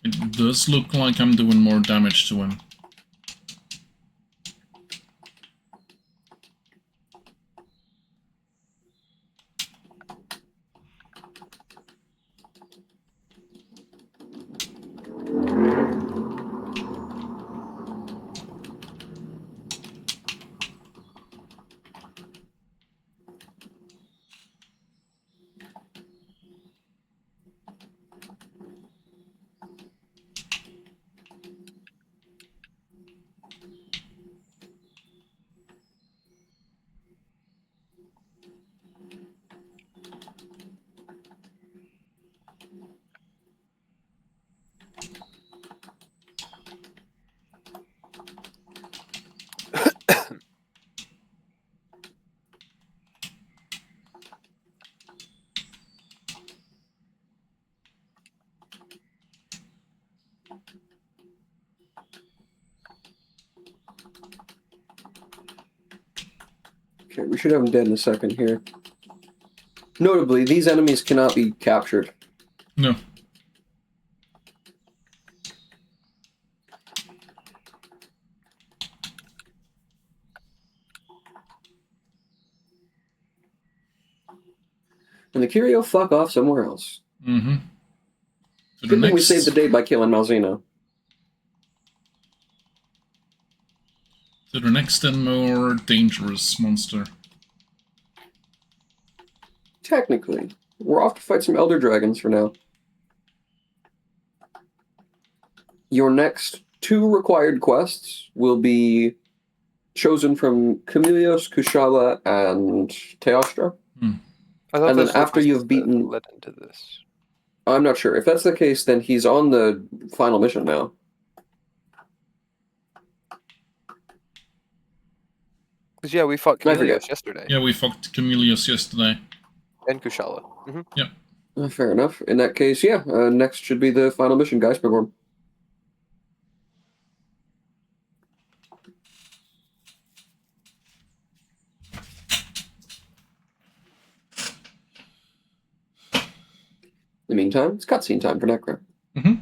It does look like I'm doing more damage to him. Okay, we should have him dead in a second here. Notably, these enemies cannot be captured. No. And the Kirio fuck off somewhere else. Mm-hmm. To Good thing we saved the day by killing Malzeno. To the next and more dangerous monster. Technically, we're off to fight some Elder Dragons for now. Your next 2 required quests will be chosen from Camilios, Kushala, and Teostra. I thought And then those were after you've quests that beaten- led into this. I'm not sure. If that's the case, then he's on the final mission now. Because yeah, we fought I forget. Camilios yesterday Yeah, we fucked Camilius yesterday. and Kushala. Fair enough. In that case, yeah, next should be the final mission, guys. Perform. In the meantime, it's cutscene time for Necro. Mm-hmm.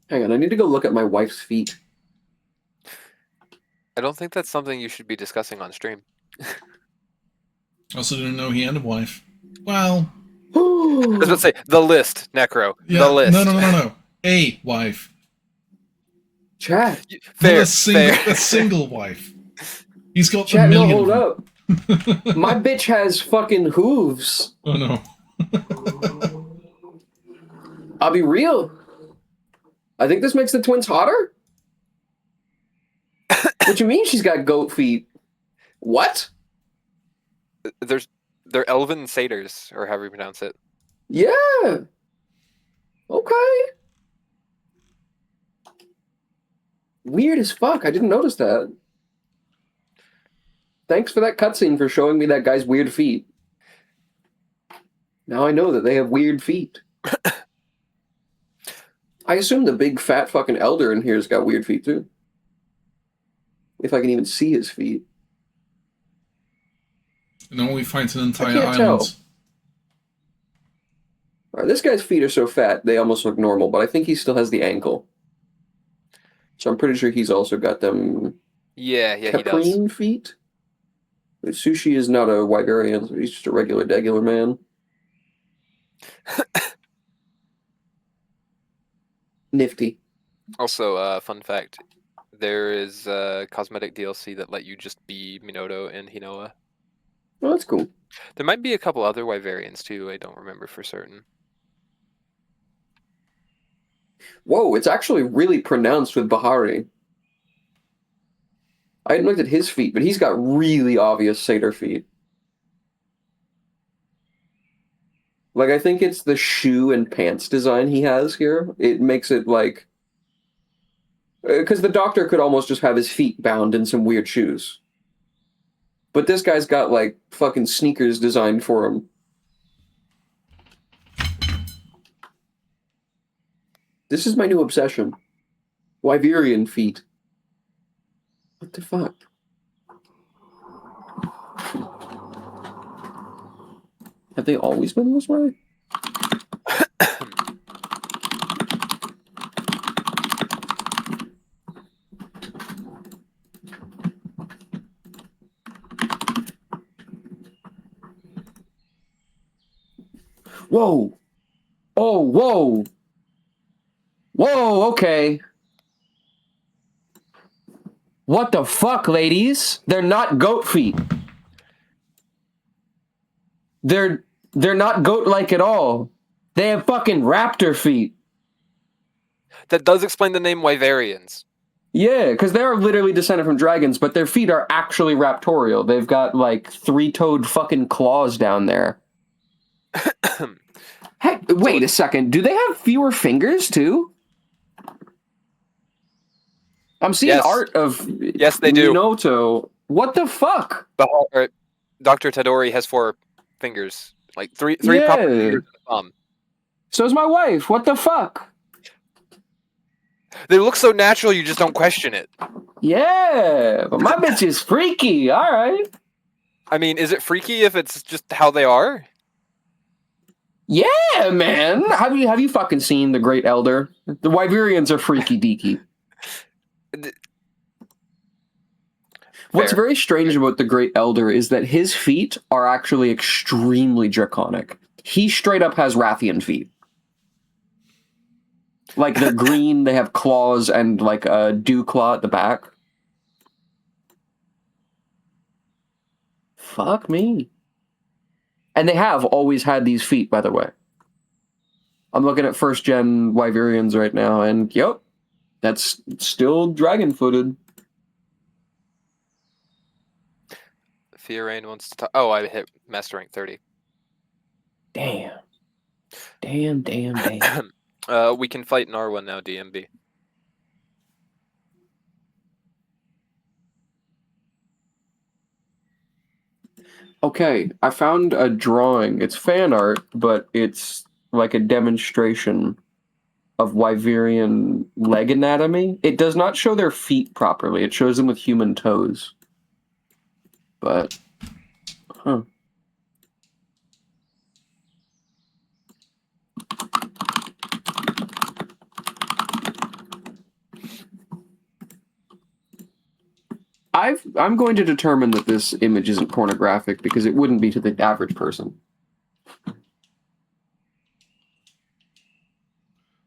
Hang on, I need to go look at my wife's feet. I don't think that's something you should be discussing on stream. Also didn't know he had a wife. Well, I was about to say the list, Necro. yeah. The list. No. A wife. Chat. Fair. Not a single wife. He's got Chat, a no, million. hold of up. them. My bitch has fucking hooves. Oh no. I'll be real. I think this makes the twins hotter. What you mean she's got goat feet? What? They're elven satyrs, or however you pronounce it. Yeah. Okay. Weird as fuck. I didn't notice that. Thanks for that cutscene for showing me that guy's weird feet. Now I know that they have weird feet. I assume the big fat fucking elder in here's got weird feet too. If I can even see his feet. No, we find an entire can't island. tell. Alright, this guy's feet are so fat they almost look normal, but I think he still has the ankle. So I'm pretty sure he's also got them Yeah, he does. caprine feet. But Sushi is not a Wyverian, so he's just a regular man. Nifty. Also, fun fact: there is cosmetic DLC that let you just be Minoto and Hinoa. Oh, that's cool. There might be a couple other Wyverians too. I don't remember for certain. Whoa, it's actually really pronounced with Bahari. I hadn't looked at his feet, but he's got really obvious satyr feet. Like, I think it's the shoe and pants design he has here. It makes it like... Because the doctor could almost just have his feet bound in some weird shoes. But this guy's got, like, fucking sneakers designed for him. This is my new obsession. Wyverian feet. What the fuck? Have they always been this way? Whoa! Oh, whoa! Whoa, okay. What the fuck, ladies? They're not goat feet. They're not goat-like at all. They have fucking raptor feet. That does explain the name Wyverians. Yeah, because they're literally descended from dragons, but their feet are actually raptorial. They've got, like, three-toed fucking claws down there. Hey, wait a second. Do they have fewer fingers, too? I'm seeing Yes. art of Yes, they do. Minoto. What the fuck? Dr. Tadori has 4 fingers. Like three Yeah. proper fingers and a thumb. So's my wife. What the fuck? They look so natural you just don't question it. Yeah, but my bitch is freaky. All right. I mean, is it freaky if it's just how they are? Yeah, man. Have you fucking seen The Great Elder? The Wyverians are freaky deaky. What's Fair. very strange about the Great Elder is that his feet are actually extremely draconic. He straight up has Rathian feet. Like, they're green, they have claws, and, like, a dew claw at the back. Fuck me. And they have always had these feet, by the way. I'm looking at first-gen Wyverians right now, and, yep, that's still dragon-footed. Fiorane wants to talk. Oh, I hit Master Rank 30. Damn. Damn. We can fight in R1 now, DMB. Okay, I found a drawing. It's fan art, but it's like a demonstration of Wyverian leg anatomy. It does not show their feet properly. It shows them with human toes. But, huh. I'm going to determine that this image isn't pornographic because it wouldn't be to the average person.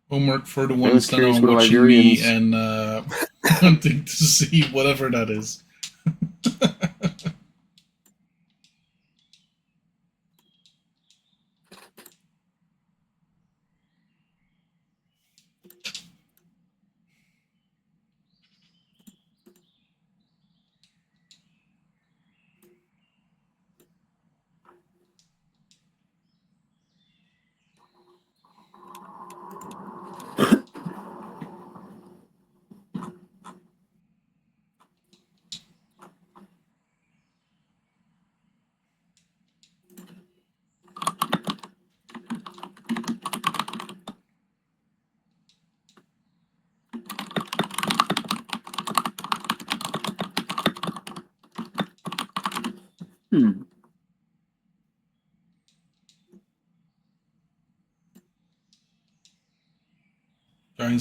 Homework for the was ones that curious are what watching me Iberians- and wanting to see whatever that is.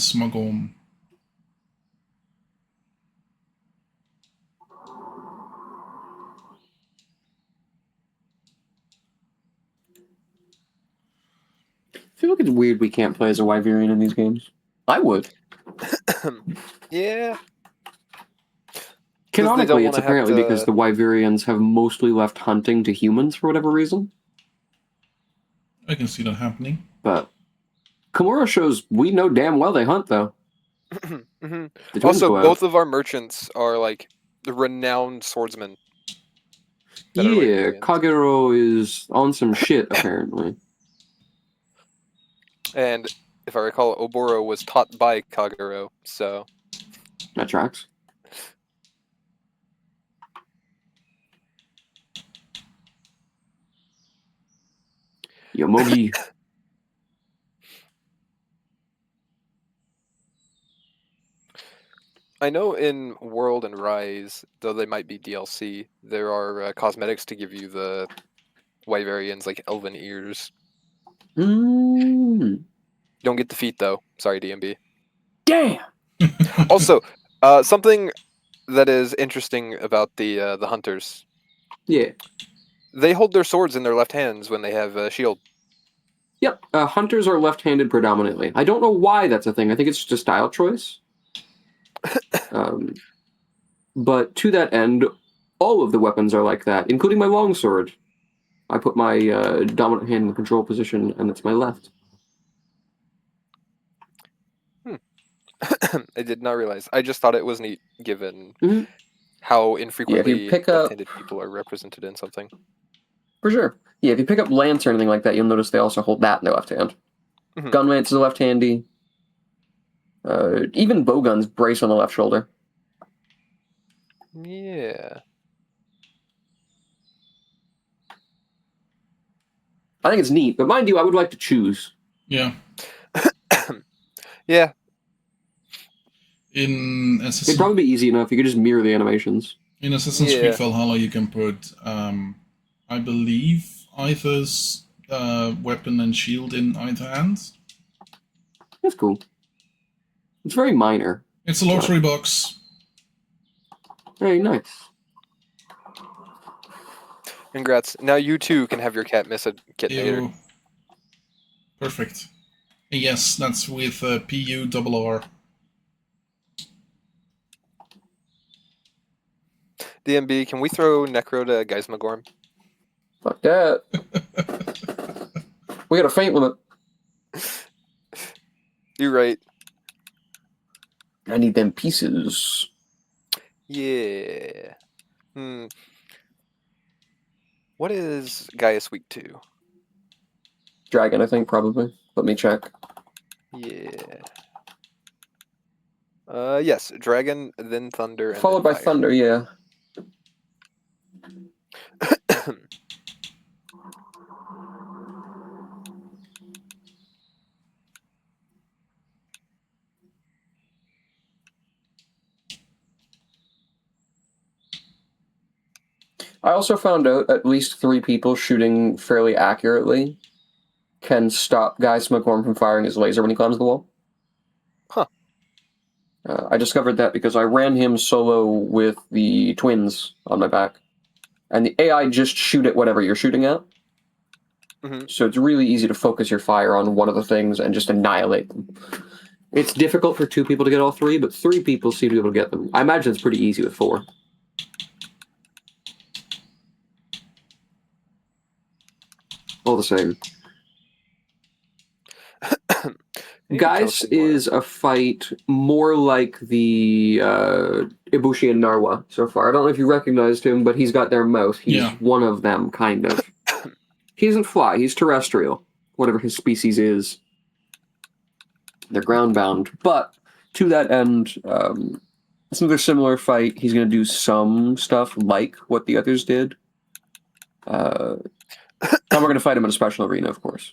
Gaius Magorm. I feel like it's weird we can't play as a Wyverian in these games. I would. Yeah. Canonically, it's wanna have apparently because to- the Wyverians have mostly left hunting to humans for whatever reason. I can see that happening. But Kimura shows we know damn well they hunt, though. Mhm. The twins Also, go out. both of our merchants are like the renowned swordsmen. that are Yeah, Wyverians. Kagero is on some shit, apparently. And if I recall, Oboro was taught by Kagero, so That tracks. Yomogi. I know in World and Rise, though they might be DLC, there are cosmetics to give you the Wyverians like elven ears. Mm. Don't get the feet though. Sorry, DMB. Damn! Also, something that is interesting about the hunters. Yeah. They hold their swords in their left hands when they have a shield. Yep. Hunters are left-handed predominantly. I don't know why that's a thing. I think it's just a style choice. But to that end, all of the weapons are like that, including my longsword. I put my dominant hand in the control position, and it's my left. I did not realize. I just thought it was neat, given Mhm. how infrequently pick up- left-handed people are represented in something. For sure. Yeah, if you pick up lance or anything like that, you'll notice they also hold that in their left hand. Mhm. Gun lance is left-handy. Even bowguns brace on the left shoulder. Yeah. I think it's neat, but mind you, I would like to choose. Yeah. Yeah. In It'd Assassin's, probably be easy enough. You could just mirror the animations. in Assassin's Yeah. Creed Valhalla, you can put, I believe, either's weapon and shield in either hand. That's cool. It's very minor. It's a lottery box. Very nice. Congrats. Now you too can have your cat miss a Kitnator. Ew. Perfect. Yes, that's with PURR. DMB, can we throw Necro to Geismagorm? Fuck that. We got a faint limit. You're right. I need them pieces. Yeah. What is Gaius weak to? Dragon, I think, probably. Let me check. Yeah. Yes, Dragon, then Thunder, and Followed by then Thunder, yeah. Fire. I also found out at least 3 people shooting fairly accurately can stop Geismagorm from firing his laser when he climbs the wall. Huh. I discovered that because I ran him solo with the twins on my back. And the AI just shoot at whatever you're shooting at. Mhm. So it's really easy to focus your fire on one of the things and just annihilate them. It's difficult for 2 people to get all 3, but 3 people seem to be able to get them. I imagine it's pretty easy with 4. All the same. Need to Gaius toast more. is a fight more like the Ibushi and Narwa so far. I don't know if you recognized him, but he's got their mouth. He's Yeah. one of them, kind of. He doesn't fly. He's terrestrial, whatever his species is. They're ground-bound. But to that end, it's another similar fight. He's going to do some stuff like what the others did. And we're going to fight him in a special arena, of course.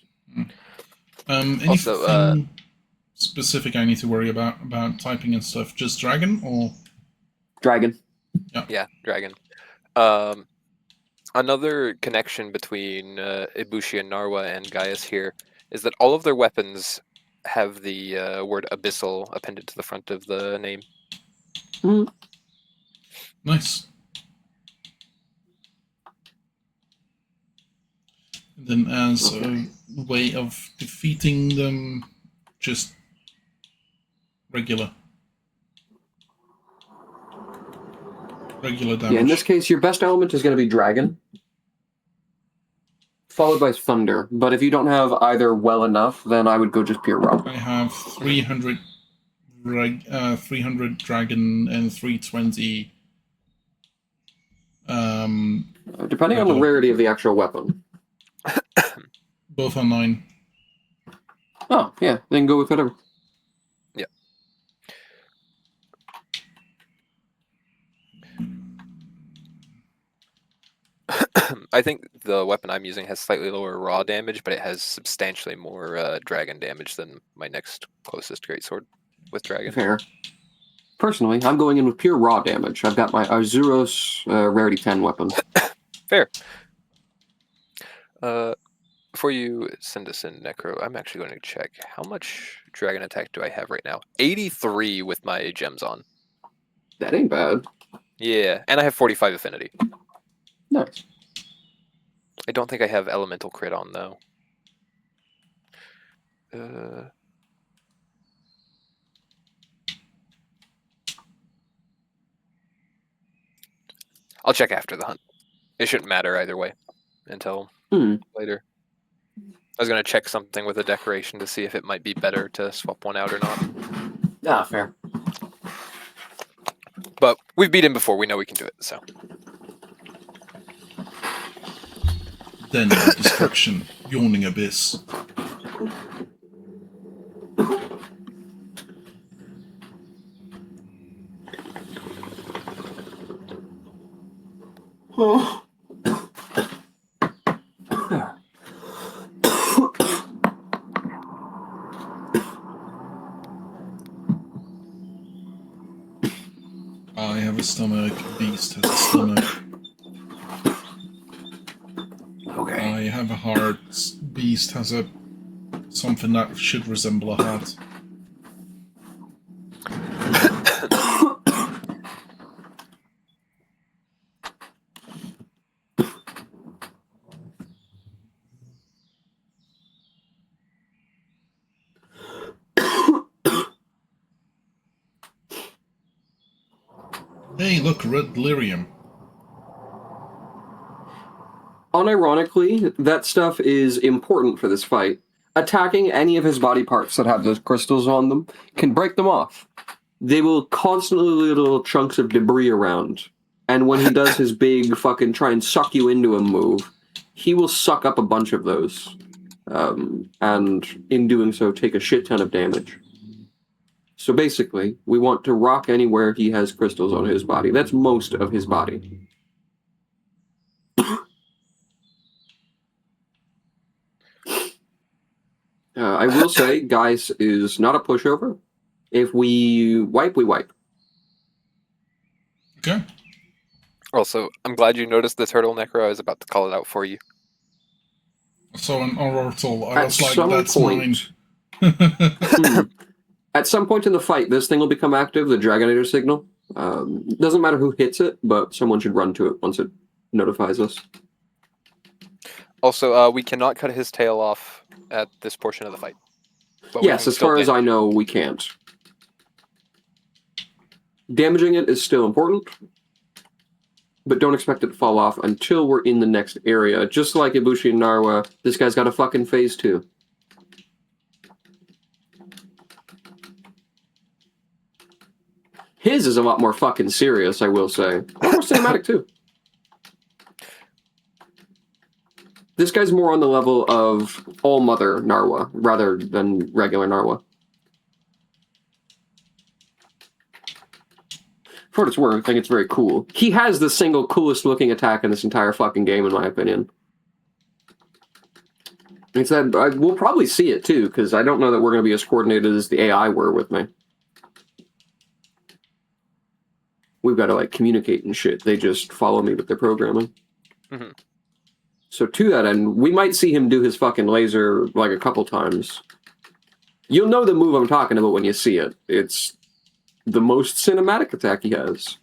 Anything Also, specific I need to worry about typing and stuff? Just Dragon or Dragon. Yeah, Dragon. Another connection between Ibushi and Narwa and Gaius here is that all of their weapons have the word abyssal appended to the front of the name. Nice. And then as a way of defeating them, just regular damage. Yeah, in this case, your best element is going to be dragon, followed by thunder. But if you don't have either well enough, then I would go just pure rock. I have 300 dragon and 320. Depending on the rarity of the actual weapon. Both are 9. Oh, yeah, then go with whatever. Yeah. I think the weapon I'm using has slightly lower raw damage, but it has substantially more dragon damage than my next closest greatsword with dragon. Fair. Personally, I'm going in with pure raw damage. I've got my Arzuros rarity 10 weapon. Fair. Before you send us in, Necro, I'm actually going to check how much dragon attack do I have right now. 83 with my gems on. That ain't bad. Yeah, and I have 45 affinity. Nice. I don't think I have elemental crit on though. I'll check after the hunt. It shouldn't matter either way until later. I was going to check something with a decoration to see if it might be better to swap one out or not. Ah, fair. But we've beat him before. We know we can do it, so. Then destruction, yawning abyss. Oh. I have a stomach, beast has a stomach. Okay. I have a heart, beast has a something that should resemble a heart. Hey, look, red delirium. Unironically, that stuff is important for this fight. Attacking any of his body parts that have those crystals on them can break them off. They will constantly leave little chunks of debris around. And when he does his big fucking try and suck you into him move, he will suck up a bunch of those. And in doing so, take a shit ton of damage. So basically, we want to rock anywhere he has crystals on his body. That's most of his body. I will say, Geis is not a pushover. If we wipe, we wipe. Okay. Also, I'm glad you noticed the turtle, Necro. I was about to call it out for you. So an Orortal, I At was like, some that's point- mine. At some point in the fight, this thing will become active, the Dragonator signal. Doesn't matter who hits it, but someone should run to it once it notifies us. Also, we cannot cut his tail off at this portion of the fight. But we Yes, can as still far as I damage know, we can't. Damaging it is still important, but don't expect it to fall off until we're in the next area. Just like Ibushi and Narwa, this guy's got a fucking phase 2. His is a lot more fucking serious, I will say. More cinematic, too. This guy's more on the level of All-Mother Narwa, rather than regular Narwa. For what it's worth, I think it's very cool. He has the single coolest looking attack in this entire fucking game, in my opinion. It's that we'll probably see it, too, because I don't know that we're going to be as coordinated as the AI were with me. We've got to, like, communicate and shit. They just follow me with their programming. Mhm. So to that end, we might see him do his fucking laser, like, a couple times. You'll know the move I'm talking about when you see it. It's the most cinematic attack he has.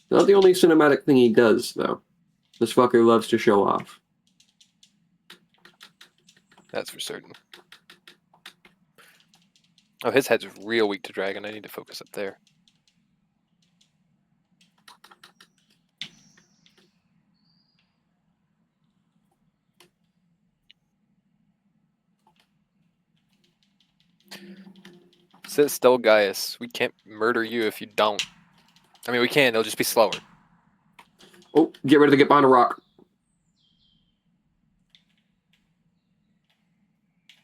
Not the only cinematic thing he does, though. This fucker loves to show off. That's for certain. Oh, his head's real weak to dragon. I need to focus up there. Sit still, Gaius. We can't murder you if you don't. I mean, we can. It'll just be slower. Oh, get ready to get behind a rock.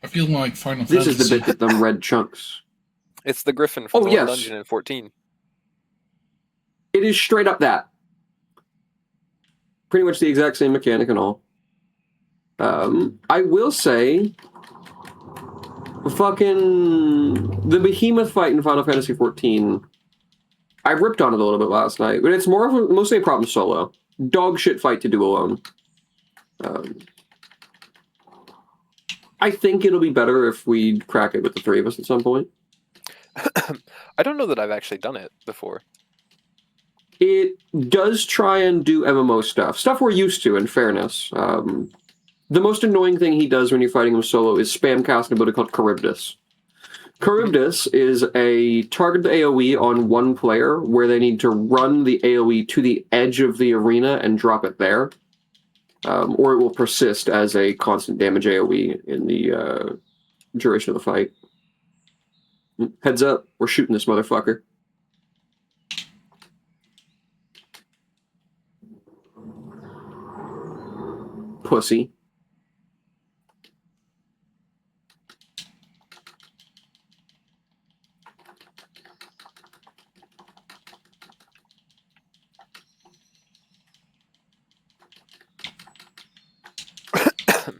I feel like Final This Fantasy. is the bit with them red chunks. It's the griffin from Oh, the yes. dungeon in 14. It is straight up that. Pretty much the exact same mechanic and all. I will say, fucking the behemoth fight in Final Fantasy XIV. I ripped on it a little bit last night, but it's more of a, mostly a problem solo. Dog shit fight to do alone. I think it'll be better if we crack it with the three of us at some point. I don't know that I've actually done it before. It does try and do MMO stuff we're used to, in fairness. The most annoying thing he does when you're fighting him solo is spam cast an ability called Charybdis. Charybdis is a targeted AoE on one player where they need to run the AoE to the edge of the arena and drop it there. Or it will persist as a constant damage AoE in the duration of the fight. Heads up, we're shooting this motherfucker. Pussy.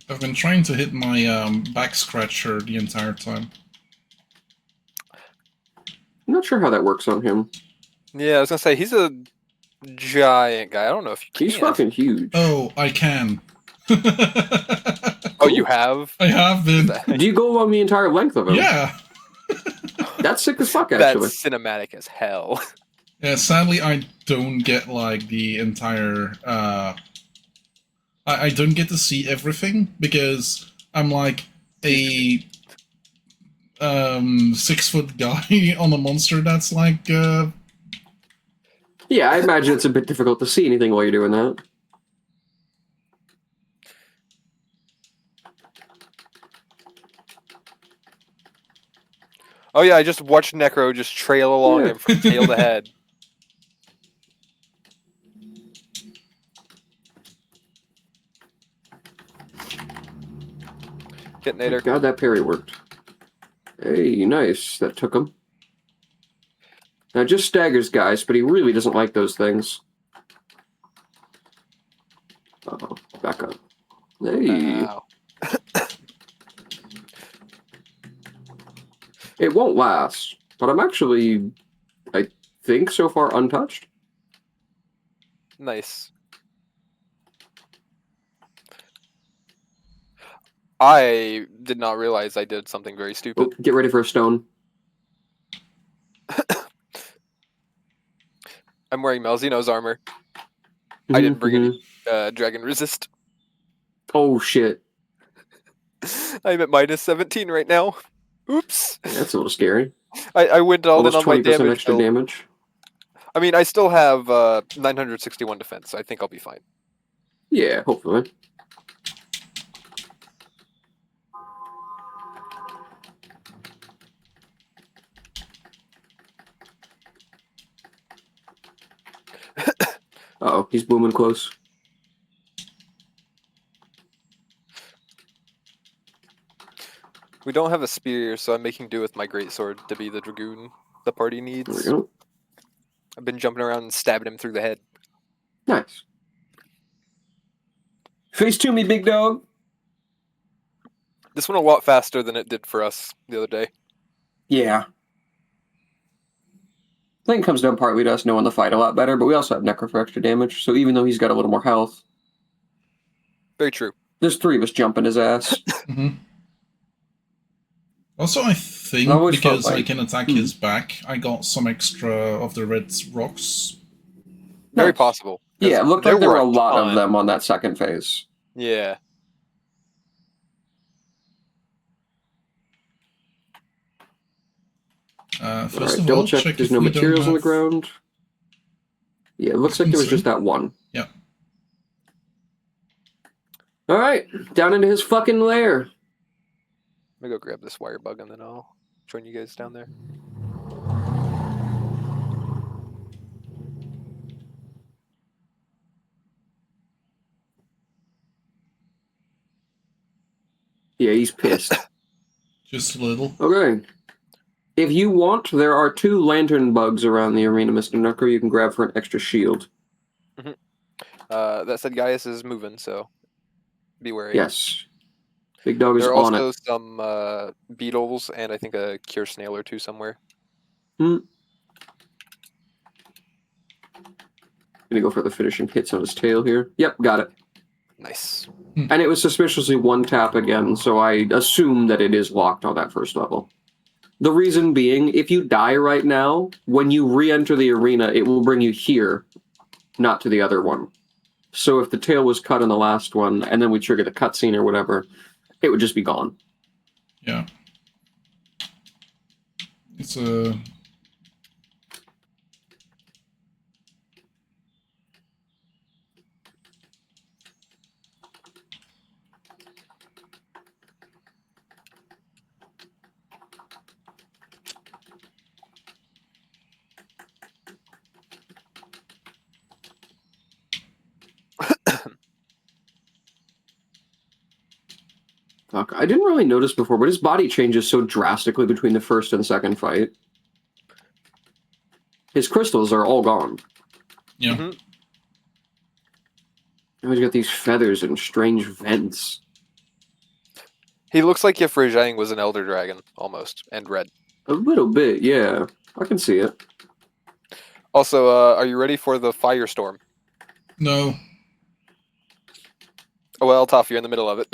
I've been trying to hit my back scratcher the entire time. I'm not sure how that works on him. Yeah, I was gonna say he's a giant guy. I don't know if you can. He's fucking huge. Oh, I can. Oh, you have? I have been. Do you go along the entire length of him? Yeah. That's sick as fuck, That's actually. cinematic as hell. Yeah, sadly, I don't get, like, the entire, I don't get to see everything, because I'm, like, a, 6-foot guy on a monster that's, like, Yeah, I imagine it's a bit difficult to see anything while you're doing that. Oh yeah, I just watched Necro just trail along Yeah. him from tail to head. Get Nader. God, that parry worked. Hey, nice. That took him. Now, just staggers guys, but he really doesn't like those things. Uh-oh. Back up. Hey. Wow. It won't last, but I'm actually, I think, so far untouched. Nice. I did not realize I did something very stupid. Oh, get ready for a stone. I'm wearing Malzeno's armor. I didn't bring Mhm. any dragon resist. Oh, shit. I'm at minus 17 right now. Oops. That's a little scary. I went all in Almost on my 20% damage. extra build. damage. I mean, I still have 961 defense, so I think I'll be fine. Yeah, hopefully. Uh-oh, he's booming close. We don't have a spear, so I'm making do with my greatsword to be the dragoon the party There we needs. go. I've been jumping around and stabbing him through the head. Nice. Face to me, big dog. This went a lot faster than it did for us the other day. Yeah. I think it comes down partly to us knowing the fight a lot better, but we also have Necro for extra damage, so even though he's got a little more health, Very true. there's three of us jumping his ass. mhm. Also, I think I always felt because I like- can attack his back, I got some extra of the red rocks. Very Nice. possible. 'cause Yeah, it looked like there were a lot of ton. them on that second phase. Yeah. First Alright, of double all, check check there's if no we don't materials on the have- ground. Yeah, it looks like there was just that one. Yeah. Alright, down into his fucking lair. Let me go grab this wire bug and then I'll join you guys down there. Yeah, he's pissed. Just a little. Okay. If you want, there are 2 lantern bugs around the arena, Mr. Knucker, you can grab for an extra shield. That said, Gaius is moving, so be wary. Yes. Big Dog is There are on also it. some beetles and I think a cure snail or two somewhere. Gonna go for the finishing hits on his tail here. Yep, got it. Nice. And it was suspiciously 1 tap again, so I assume that it is locked on that first level. The reason being, if you die right now, when you re-enter the arena, it will bring you here, not to the other one. So if the tail was cut in the last one, and then we trigger the cutscene or whatever, it would just be gone. Yeah. It's a... Fuck, I didn't really notice before, but his body changes so drastically between the first and second fight. His crystals are all gone. Yeah. Mhm. Now he's got these feathers and strange vents. He looks like if Rajang was an elder dragon, almost, and red. A little bit, yeah. I can see it. Also, are you ready for the firestorm? No. Oh well, tough, you're in the middle of it.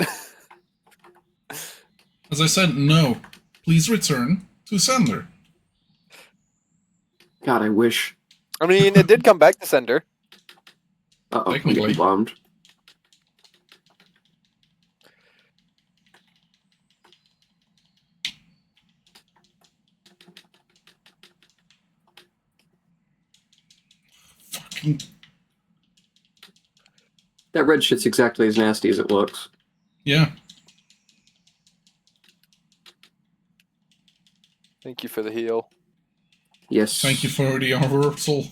As I said, no. Please return to sender. God, I wish. I mean, it did come back to sender. Uh-oh, I'm Technically. getting bombed. Fucking... That red shit's exactly as nasty as it looks. Yeah. Thank you for the heal. Yes. Thank you for the reversal.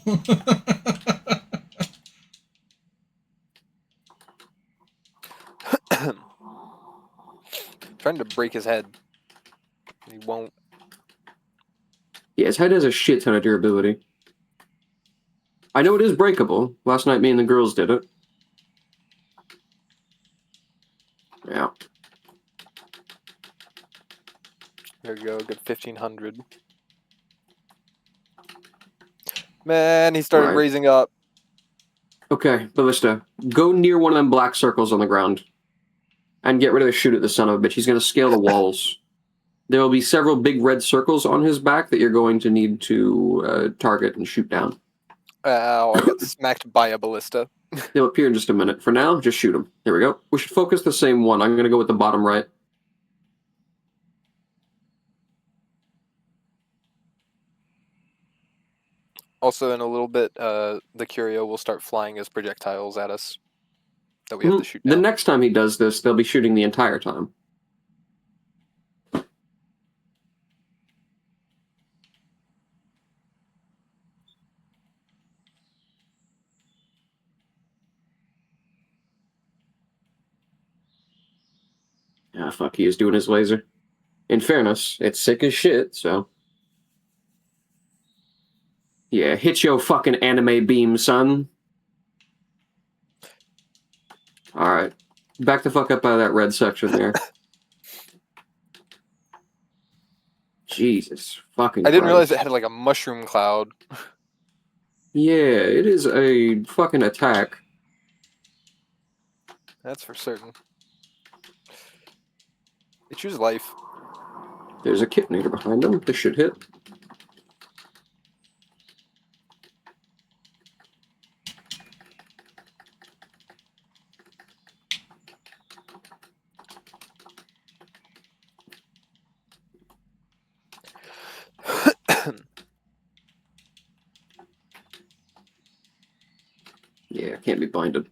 Trying to break his head. He won't. Yeah, his head has a shit ton of durability. I know it is breakable. Last night me and the girls did it. Yeah. There we go, good 1500. Man, he started Right. raising up. Okay, Ballista, go near one of them black circles on the ground. And get rid of the shoot at the son of a bitch. He's going to scale the walls. There will be several big red circles on his back that you're going to need to target and shoot down. Ow, I got smacked by a ballista. They'll appear in just a minute. For now, just shoot them. There we go. We should focus the same one. I'm going to go with the bottom right. Also, in a little bit, the Curio will start flying as projectiles at us that we have to shoot The down. next time he does this, they'll be shooting the entire time. Ah, fuck, he is doing his laser. In fairness, it's sick as shit, so... Yeah, hit your fucking anime beam, son. Alright. Back the fuck up out of that red section there. Jesus fucking I didn't realize Christ. it had like a mushroom cloud. Yeah, it is a fucking attack. That's for certain. They choose life. There's a Kitnator behind him. This should hit. Yeah, can't be blinded.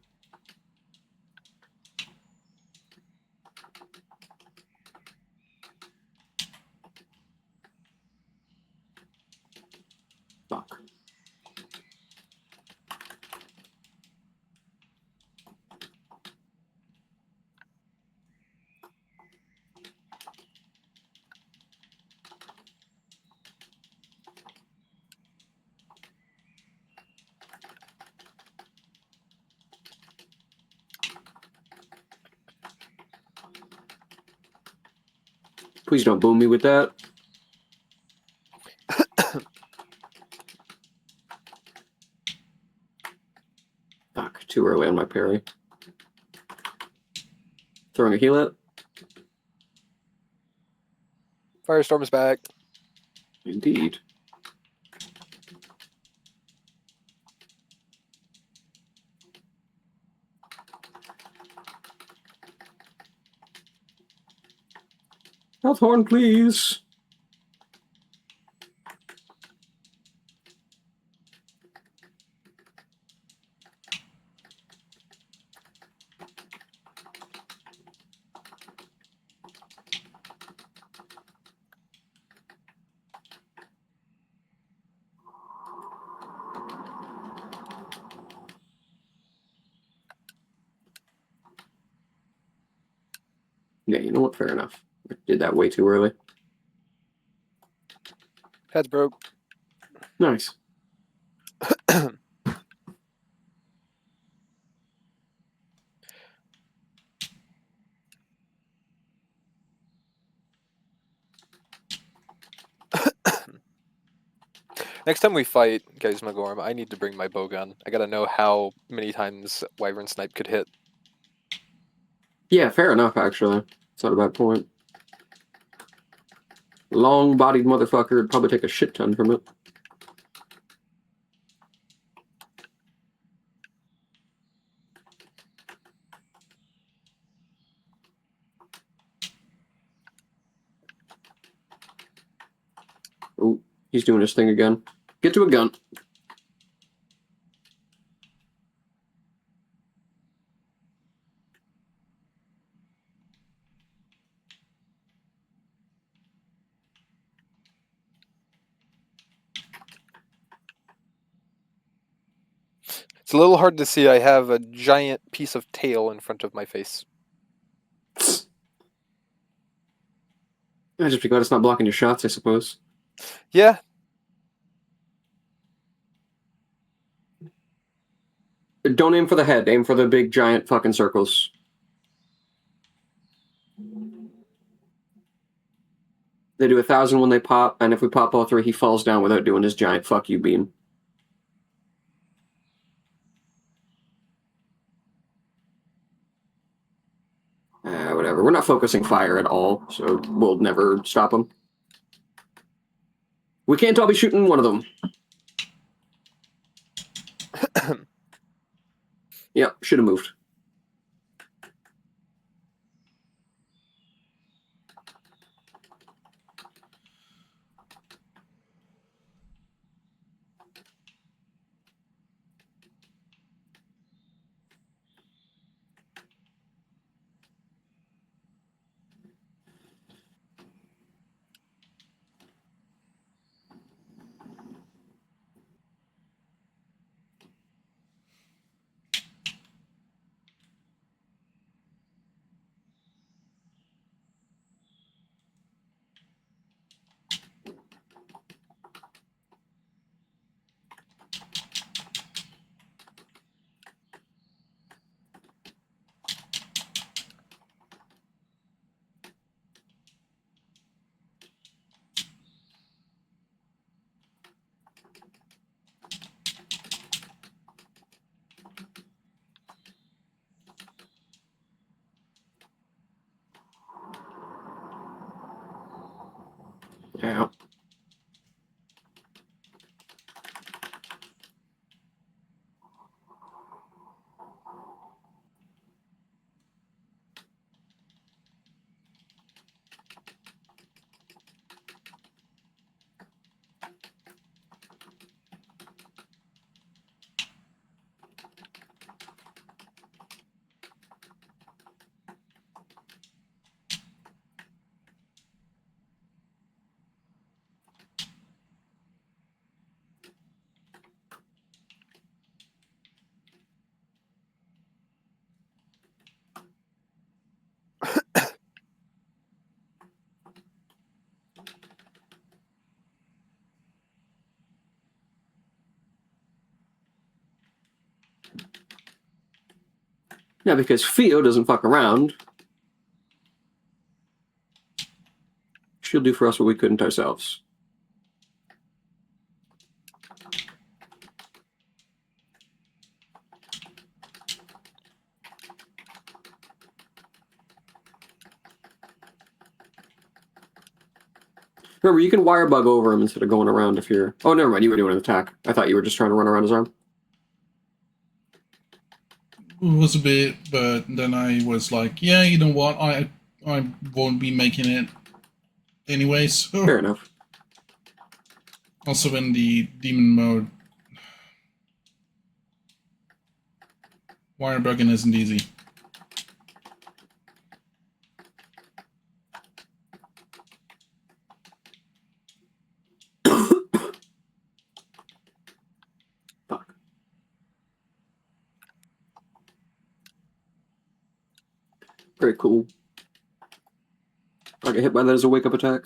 Fuck. Please don't boom me with that. Fuck, too early on my parry. Throwing a heal at. Firestorm is back. Indeed. Health horn, please. Yeah, you know what? Fair enough. I did that way too early. Heads broke. Nice. Next time we fight Geismagorm, I need to bring my bowgun. I gotta know how many times Wyvern Snipe could hit. Yeah, fair enough, actually. It's not a bad point. Long-bodied motherfucker would probably take a shit ton from it. Oh, he's doing his thing again. Get to a gun. It's a little hard to see. I have a giant piece of tail in front of my face. I just be glad it's not blocking your shots, I suppose. Yeah, Don't aim for the head. Aim for the big, giant fucking circles. They do 1,000 when they pop, and if we pop all three, he falls down without doing his giant fuck you beam. Whatever. We're not focusing fire at all, so we'll never stop him. We can't all be shooting one of them. Yep, should have moved. Yeah, because Theo doesn't fuck around. She'll do for us what we couldn't ourselves. Remember, you can wire bug over him instead of going around if you're... Oh, never mind. You were doing an attack. I thought you were just trying to run around his arm. It was a bit, but then I was like, yeah, you know what? I won't be making it anyway, so... Fair enough. Also in the demon mode, wire bugging isn't easy. Fuck. Very cool. I get hit by that as a wake-up attack.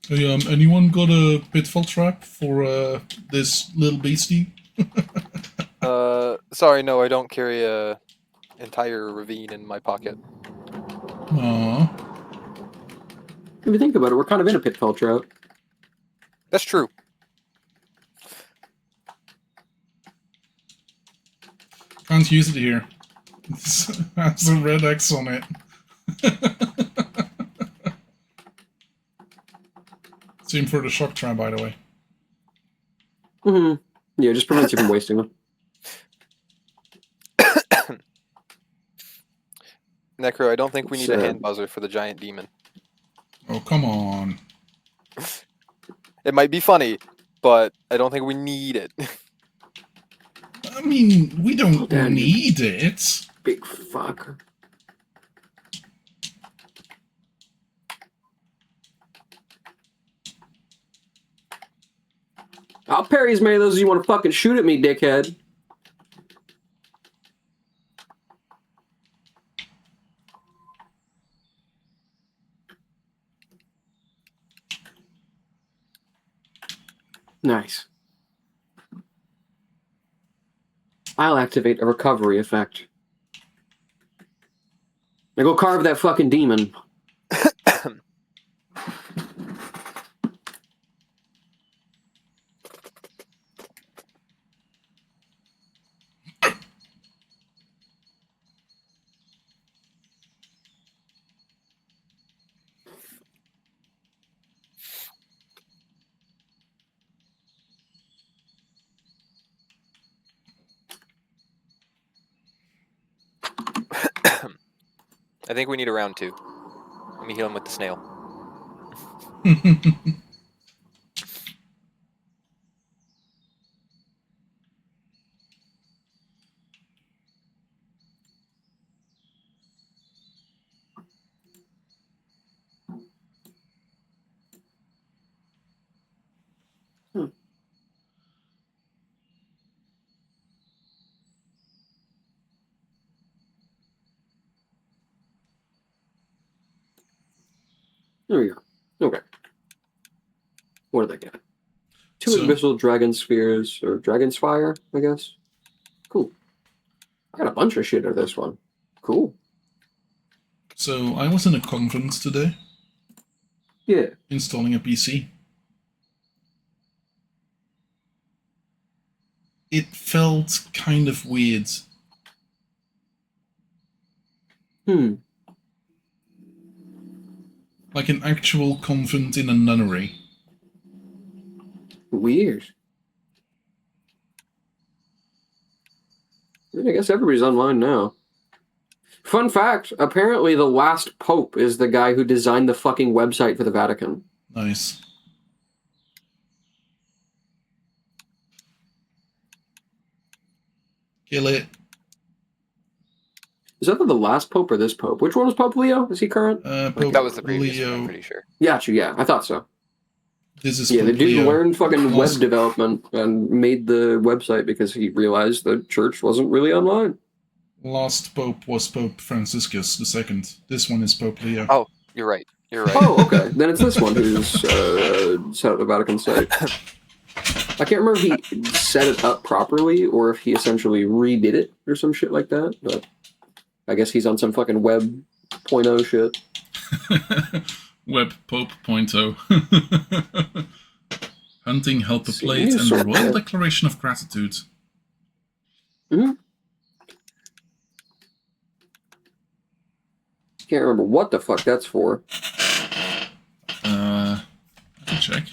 Hey, anyone got a pitfall trap for this little beastie? Sorry, no, I don't carry a entire ravine in my pocket. Aww. If you think about it, we're kind of in a pitfall trout. That's true. Can't use it here. It has a red X on it. Same for the shock trap, by the way. Mm-hmm. Yeah, just prevents you from wasting them. Necro, I don't think we need a So- hand buzzer for the giant demon. Oh, come on. It might be funny, but I don't think we need it. I mean, we don't Damn. need it. Big fuck. I'll parry as many of those as you want to fucking shoot at me, dickhead. Nice. I'll activate a recovery effect. Now go carve that fucking demon. I think we need a round 2. Let me heal him with the snail. There we go. Okay. What did I get? Two So- abyssal dragon spheres, or dragon spire, I guess. Cool. I got a bunch of shit out of this one. Cool. So, I was in a conference today, Yeah. installing a PC. It felt kind of weird. Like an actual convent in a nunnery. Weird. I guess everybody's online now. Fun fact, apparently the last pope is the guy who designed the fucking website for the Vatican. Nice. Kill it. Is that the last pope or this pope? Which one was Pope Leo? Is he current? Pope That was the previous one, Leo. I'm pretty sure. Yeah, I thought so. This is Yeah, the Pope dude Leo. learned fucking web Awesome. development and made the website because he realized the church wasn't really online. Last pope was Pope Franciscus II. This one is Pope Leo. Oh, you're right. You're right. Oh, okay. Then it's this one who's set up the Vatican site. I can't remember if he set it up properly or if he essentially redid it or some shit like that, but I guess he's on some fucking Web 0.0 shit. Web Pope Pointo. Hunting Helper See, Plate you and sort Royal that. Declaration of Gratitude. Can't remember what the fuck that's for. I can check.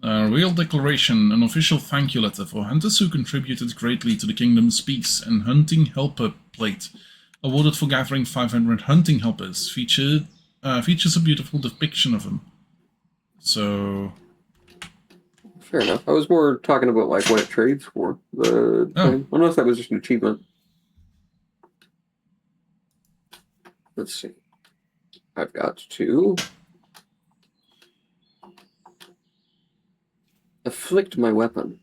Royal Declaration, an official thank you letter for hunters who contributed greatly to the kingdom's peace, and Hunting Helper Plate, awarded for gathering 500 hunting helpers. Features a beautiful depiction of them. So, Fair enough. I was more talking about like what it trades for. The thing. I don't know if that was just an achievement. Let's see. I've got to afflict my weapon.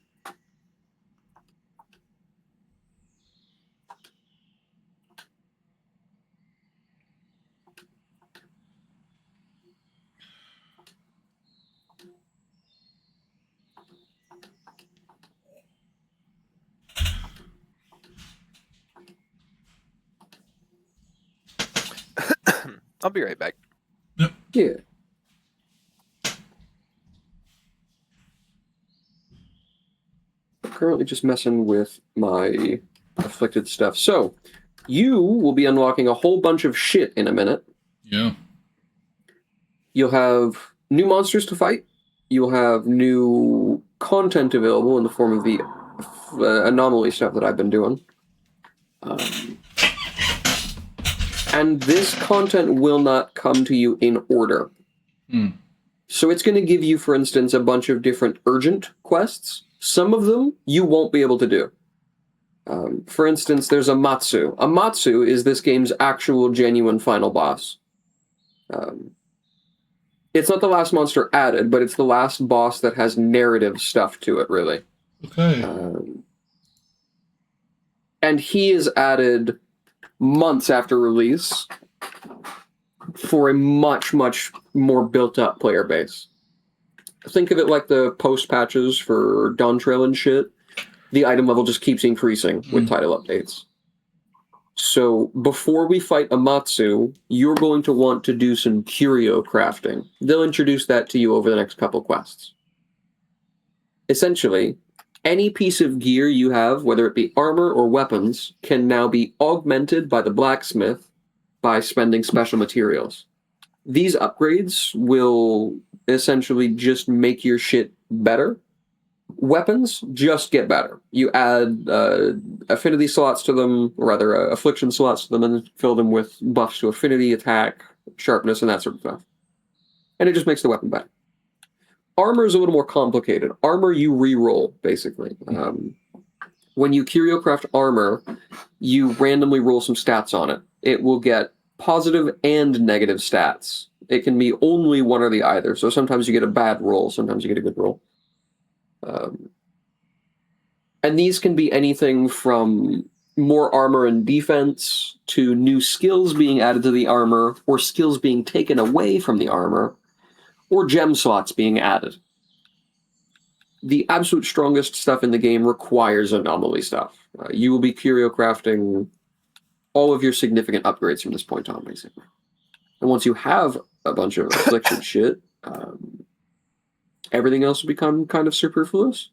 I'll be right back. Yeah. I'm currently just messing with my afflicted stuff. So, you will be unlocking a whole bunch of shit in a minute. yeah. You'll have new monsters to fight. You'll have new content available in the form of the anomaly stuff that I've been doing. And this content will not come to you in order. So it's going to give you, for instance, a bunch of different urgent quests. Some of them you won't be able to do. For instance, there's a Matsu. A Matsu is this game's actual genuine final boss. It's not the last monster added, but it's the last boss that has narrative stuff to it, really. Okay. And he is added months after release for a much, much more built-up player base. Think of it like the post-patches for Dawntrail and shit. The item level just keeps increasing with title updates. So before we fight Amatsu, you're going to want to do some curio crafting. They'll introduce that to you over the next couple quests. Essentially, any piece of gear you have, whether it be armor or weapons, can now be augmented by the blacksmith by spending special materials. These upgrades will essentially just make your shit better. Weapons just get better. You add affinity slots to them, or rather affliction slots to them, and fill them with buffs to affinity, attack, sharpness, and that sort of stuff. And it just makes the weapon better. Armor is a little more complicated. Armor you re-roll, basically. When you curio craft armor, you randomly roll some stats on it. It will get positive and negative stats. It can be only one or the either. So sometimes you get a bad roll, sometimes you get a good roll. And these can be anything from more armor and defense to new skills being added to the armor, or skills being taken away from the armor, or gem slots being added. The absolute strongest stuff in the game requires anomaly stuff. You will be curio crafting all of your significant upgrades from this point on, basically. And once you have a bunch of affliction shit, everything else will become kind of superfluous.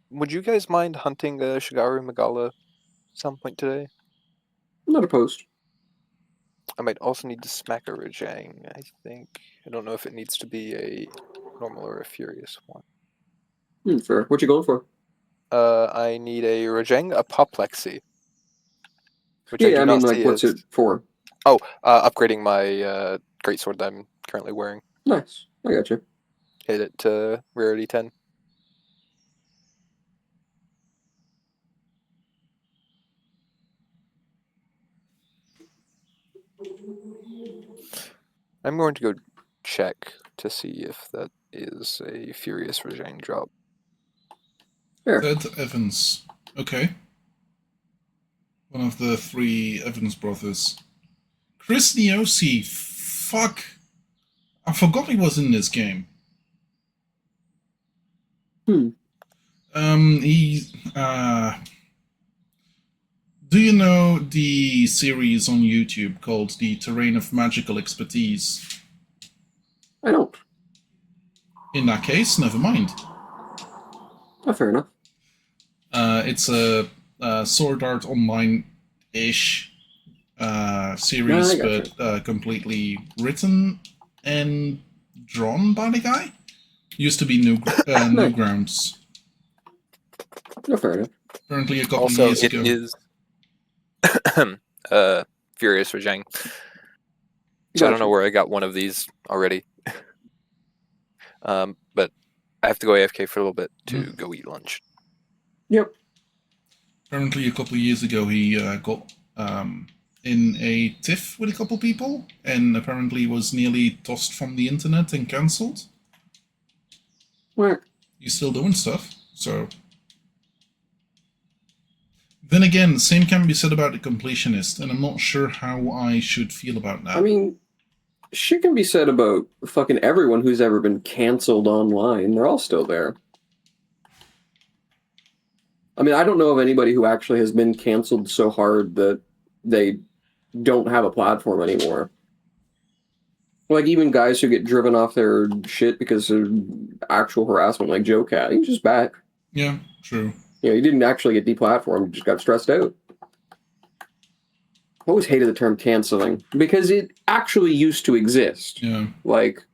Would you guys mind hunting Shigaru Magala some point today? Not opposed. I might also need to smack a Rajang, I think. I don't know if it needs to be a normal or a furious one. Fair. What you going for? I need a Rajang Apoplexy. Which Yeah, I mean, not like, see what's as... it for? Oh, upgrading my greatsword that I'm currently wearing. Nice. I got you. Hit it to rarity 10. I'm going to go check to see if that is a Furious Rajang drop. Sure. Ted Evans. Okay. One of the 3 Evans brothers. Chris Niosi. Fuck. I forgot he was in this game. Hmm. He. Do you know the series on YouTube called The Terrain of Magical Expertise? I don't. In that case, never mind. Oh, fair enough. It's a Sword Art Online-ish series, I gotcha. but completely written and drawn by the guy. Used to be Newgrounds. No, fair enough. Apparently, a couple Also, years it ago. is Furious Rajang. So I don't know Gotcha. where I got one of these already. But I have to go AFK for a little bit to go eat lunch. Yep. Apparently, a couple of years ago, he got in a tiff with a couple people, and apparently was nearly tossed from the internet and cancelled. Well, He's still doing stuff, so. Then again, the same can be said about the completionist, and I'm not sure how I should feel about that. I mean, shit can be said about fucking everyone who's ever been canceled online. They're all still there. I mean, I don't know of anybody who actually has been canceled so hard that they don't have a platform anymore. Like, even guys who get driven off their shit because of actual harassment, like Joe Cat, he's just back. Yeah, true. You know, he didn't actually get deplatformed, he just got stressed out. I always hated the term canceling, because it actually used to exist. Yeah. Like,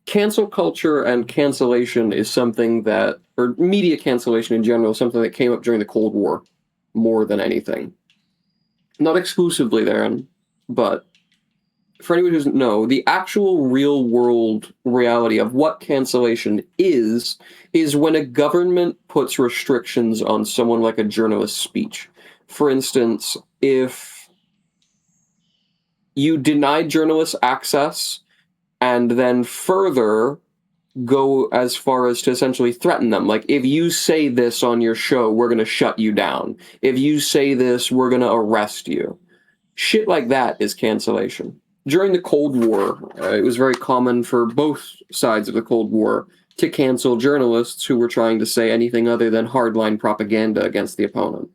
cancel culture and cancellation is something that, or media cancellation in general, is something that came up during the Cold War more than anything. Not exclusively there, but for anyone who doesn't know, the actual real world reality of what cancellation is when a government puts restrictions on someone like a journalist's speech. For instance, if you deny journalists access and then further go as far as to essentially threaten them. Like, if you say this on your show, we're going to shut you down. If you say this, we're going to arrest you. Shit like that is cancellation. During the Cold War, it was very common for both sides of the Cold War to cancel journalists who were trying to say anything other than hardline propaganda against the opponent.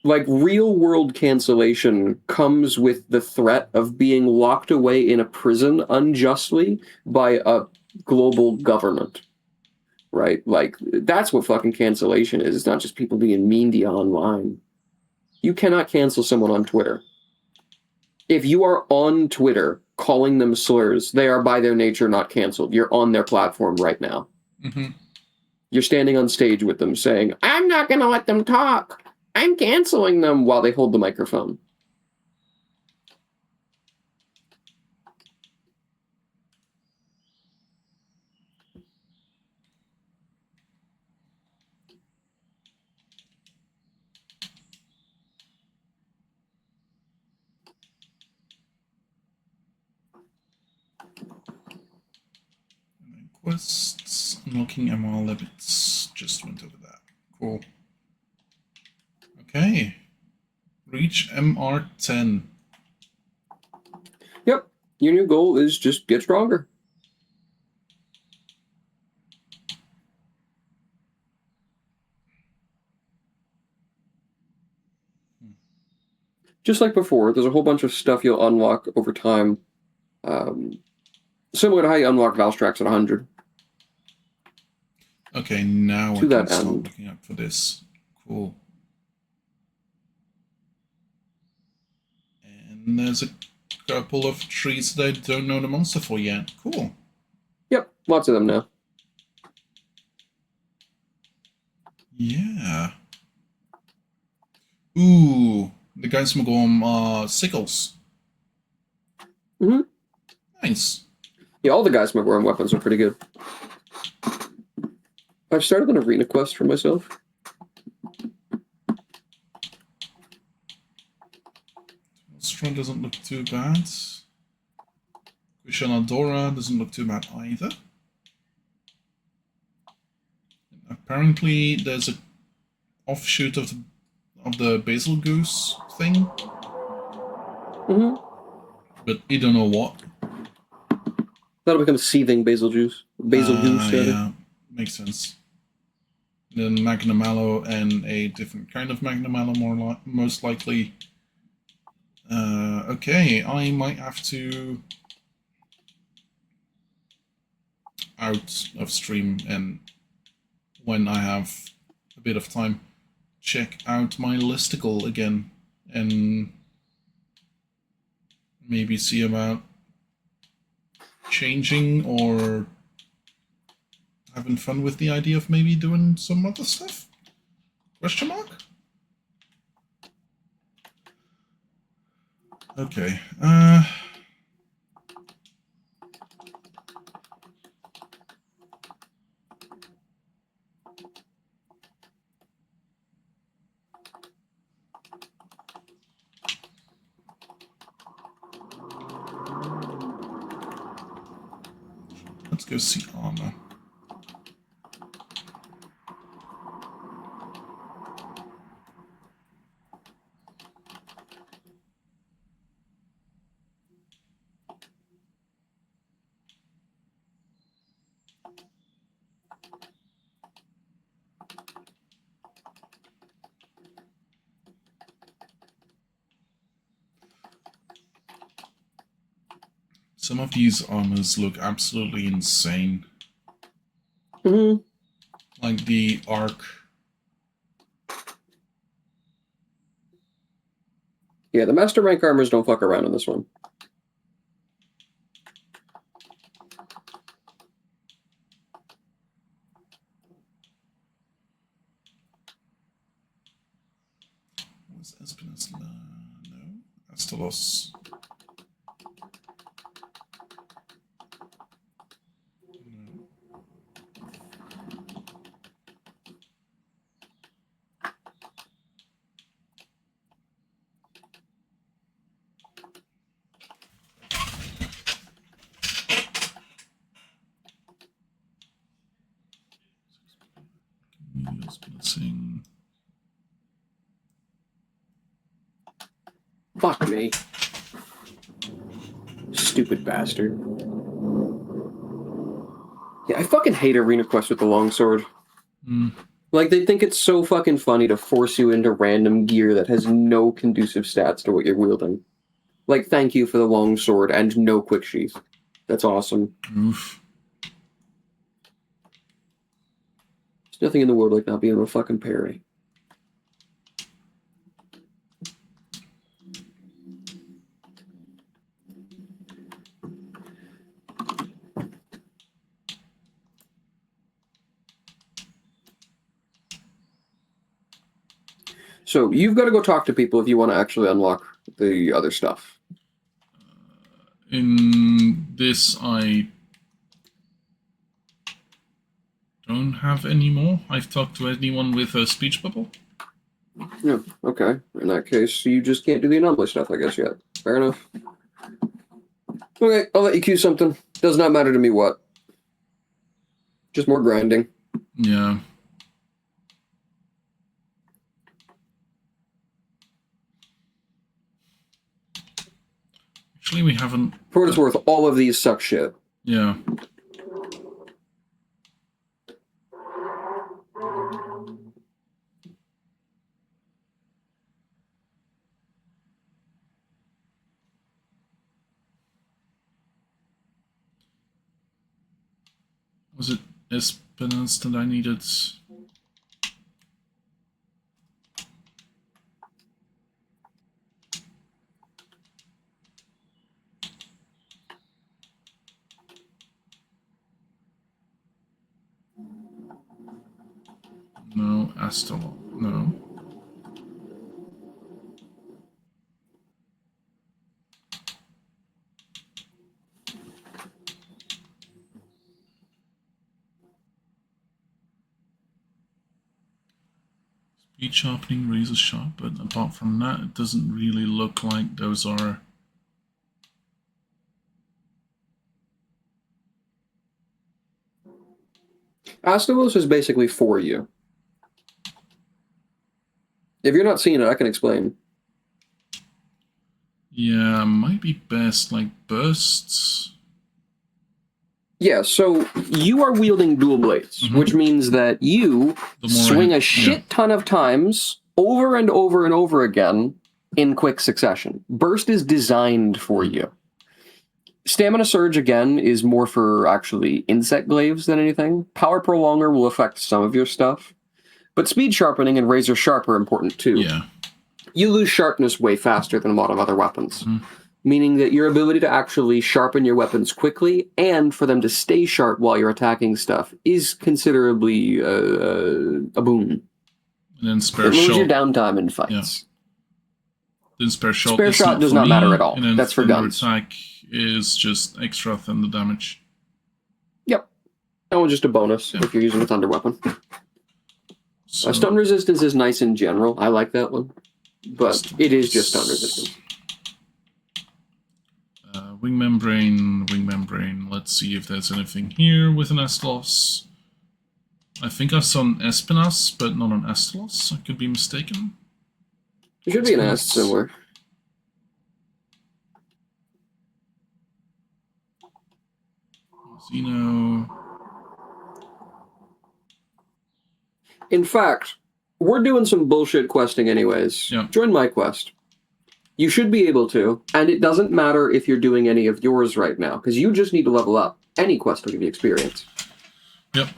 Like, real-world cancellation comes with the threat of being locked away in a prison unjustly by a global government, right? Like, that's what fucking cancellation is. It's not just people being mean to you online. You cannot cancel someone on Twitter. If you are on Twitter calling them slurs, they are by their nature not canceled. You're on their platform right now. Mm-hmm. You're standing on stage with them saying, I'm not going to let them talk. I'm canceling them, while they hold the microphone. Quests, unlocking MR limits. Just went over that. Cool. Okay. Reach MR10. Yep. Your new goal is just get stronger. Just like before, there's a whole bunch of stuff you'll unlock over time. Similar to how you unlock Valstrax at 100. Okay, now To I can that start end. looking up for this. Cool. And there's a couple of trees that I don't know the monster for yet. Cool. Yep, lots of them now. Yeah. Ooh, the guys from Gorm sickles. Mhm. Nice. Yeah, all the guys with wearing weapons are pretty good. I've started an arena quest for myself. Astra doesn't look too bad. Kushanadora doesn't look too bad either. Apparently, there's a offshoot of the Basil Goose thing, Mm-hmm. but I don't know what. That'll become seething basil juice. Basil goose, rather. Yeah, makes sense. Then Magna Mallow and a different kind of Magna Mallow, most likely. Okay, I might have to out of stream, and when I have a bit of time, check out my listicle again and maybe see about changing or having fun with the idea of maybe doing some other stuff? Question mark? Okay. Let's go see armor. Some of these armors look absolutely insane. Mm-hmm. Like the arc. Yeah, the master rank armors don't fuck around in this one. Was Espinas? No. Astalos. No. Camille's Blitzing. Fuck me. Stupid bastard. Yeah, I fucking hate Arena Quest with the longsword. Like, they think it's so fucking funny to force you into random gear that has no conducive stats to what you're wielding. Like, thank you for the longsword and no quick sheath. That's awesome. Oof. There's nothing in the world like not being able to fucking parry. So, you've got to go talk to people if you want to actually unlock the other stuff. In this, I don't have any more. I've talked to anyone with a speech bubble. Yeah, okay. In that case, you just can't do the anomaly stuff, I guess, yet. Fair enough. Okay, I'll let you cue something. Does not matter to me what. Just more grinding. Yeah. Actually, we haven't. For what it's worth, all of these suck shit. Yeah. Was it Espinance that I needed? No, Astalon. No. Speed sharpening, razor sharp, but apart from that, it doesn't really look like those are... Astalos is basically for you. If you're not seeing it, I can explain. Yeah, might be best, like, bursts. Yeah, so you are wielding dual blades, Mhm. which means that you The more swing I- a shit ton of times over and over and over again in quick succession. Burst is designed for you. Stamina Surge, again, is more for actually insect glaives than anything. Power Prolonger will affect some of your stuff. But Speed Sharpening and Razor Sharp are important too. Yeah. You lose sharpness way faster than a lot of other weapons. Mhm. Meaning that your ability to actually sharpen your weapons quickly and for them to stay sharp while you're attacking stuff is considerably a boon. And then It spare lowers shot. your downtime in fights. Then spare shot, Spare is shot not does for not me, matter at all. And then That's for thunder guns. attack is just extra thunder damage. Yep. Oh, just a bonus Yeah. if you're using a thunder weapon. So, Stun resistance is nice in general. I like that one. But it is just stun resistance. wing membrane. Let's see if there's anything here with an Astalos. I think I saw an Espinas, but not an Astalos. I could be mistaken. There should be an Let's- S somewhere. Xeno. In fact, we're doing some bullshit questing anyways. Yeah. Join my quest. You should be able to, and it doesn't matter if you're doing any of yours right now, because you just need to level up. Any quest will give you experience. Yep.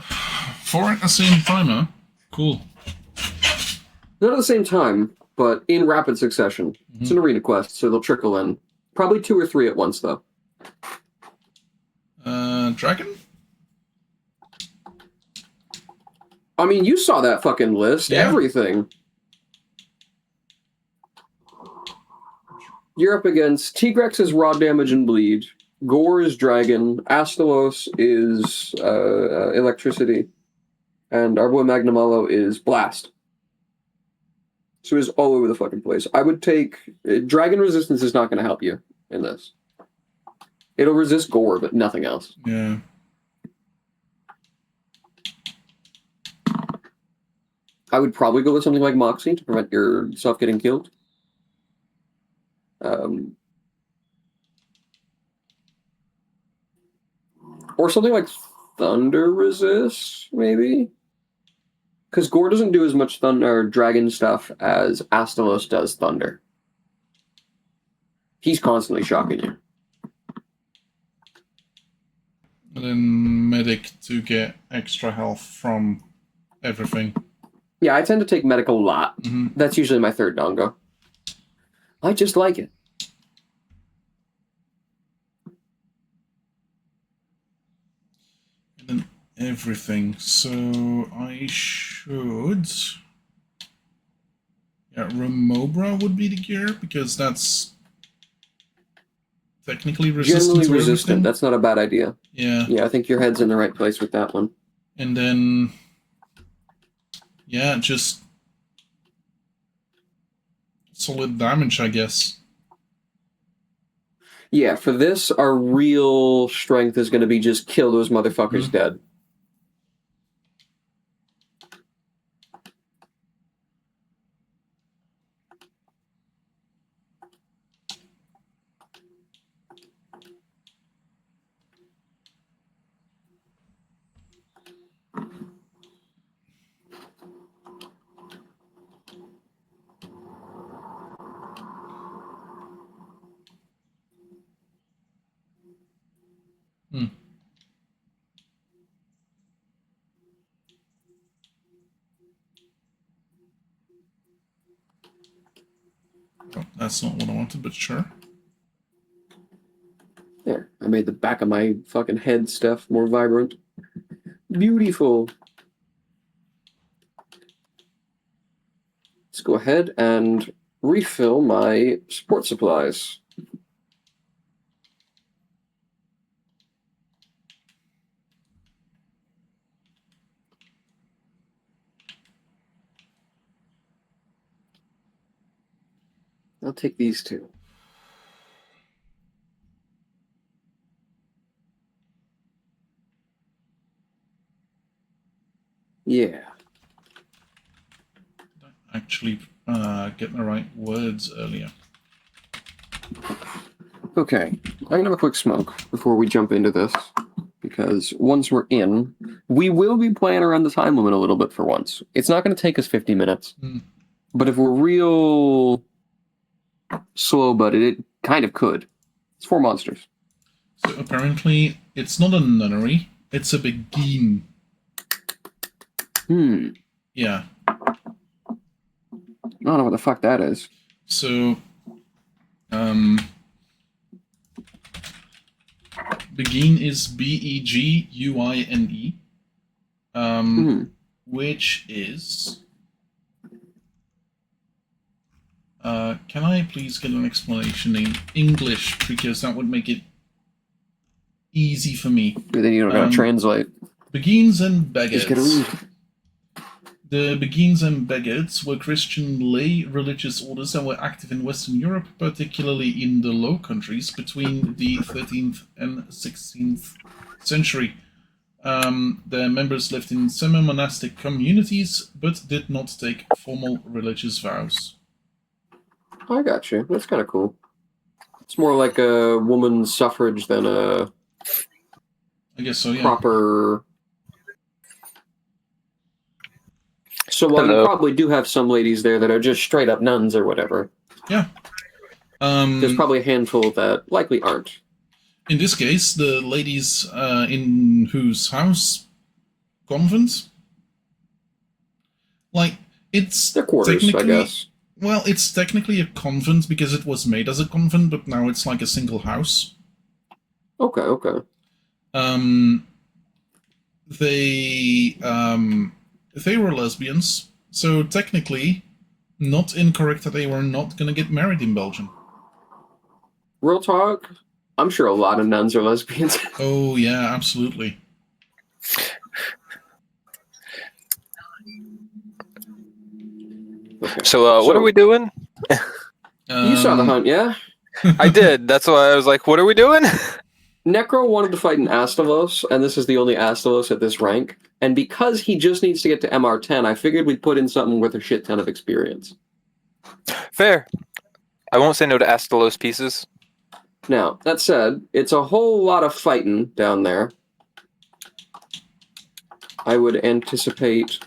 4 at the same time, huh? Cool. Not at the same time, but in rapid succession. It's an arena quest, so they'll trickle in. Probably 2 or 3 at once, though. Dragon? I mean, you saw that fucking list. Yeah. Everything. You're up against Tigrex is raw damage and bleed. Gore is dragon. Astalos is electricity. And our boy Magnamalo is blast. So he's all over the fucking place. I would take... dragon resistance is not going to help you in this. It'll resist gore, but nothing else. Yeah. I would probably go with something like Moxie to prevent yourself getting killed. Or something like Thunder Resist, maybe? Because Gore doesn't do as much thunder or dragon stuff as Astalos does thunder. He's constantly shocking you. And then medic to get extra health from everything. Yeah, I tend to take medic a lot. Mm-hmm. That's usually my third dongo. I just like it. And then everything. So I should... Yeah, Remobra would be the gear, because that's technically resistant Generally to resistant. everything. That's not a bad idea. Yeah. Yeah, I think your head's in the right place with that one. And then... Yeah, just... solid damage, I guess. Yeah, for this, our real strength is going to be just kill those motherfuckers dead. Hmm. Oh, that's not what I wanted, but sure. There, I made the back of my fucking head stuff more vibrant. Beautiful. Let's go ahead and refill my support supplies. I'll take these two. Yeah. Actually, get the right words earlier. Okay, I'm gonna have a quick smoke before we jump into this, because once we're in, we will be playing around the time limit a little bit for once. It's not gonna take us 50 minutes, but if we're real slow about it, it kind of could. It's 4 monsters. So apparently, it's not a nunnery, it's a begin. Yeah. I don't know what the fuck that is. So, begin is Beguine, which is. Can I please get an explanation in English, because that would make it easy for me. But then you don't gotta translate. Beguines and Just gotta Beggards. read. The Beguines and Beggards were Christian lay religious orders that were active in Western Europe, particularly in the Low Countries, between the 13th and 16th century. Their members lived in semi-monastic communities, but did not take formal religious vows. I got you. That's kind of cool. It's more like a woman's suffrage than a I guess so, yeah. proper. So while you probably do have some ladies there that are just straight up nuns or whatever, Yeah. there's probably a handful that likely aren't. In this case, the ladies in whose house? Convent? Like, it's Their quarters, I technically- guess. Well, it's technically a convent because it was made as a convent, but now it's like a single house. Okay. They were lesbians, so technically, not incorrect that they were not gonna get married in Belgium. Real talk, I'm sure a lot of nuns are lesbians. Oh yeah, absolutely. So what are we doing? You saw the hunt, yeah? I did. That's why I was like, what are we doing? Necro wanted to fight an Astalos, and this is the only Astalos at this rank. And because he just needs to get to MR10, I figured we'd put in something with a shit ton of experience. Fair. I won't say no to Astalos pieces. Now, that said, it's a whole lot of fighting down there. I would anticipate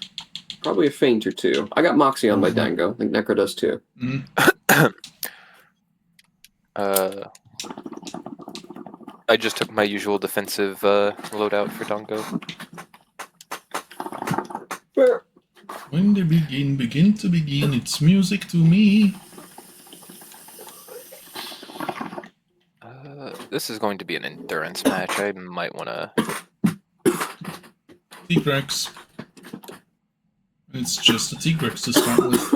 probably a feint or two. I got Moxie on my Dango. I think Necro does too. I just took my usual defensive loadout for Dango. When they begin to begin, it's music to me. This is going to be an endurance match. I might want to... Tigrex. It's just a Tigrex to start with.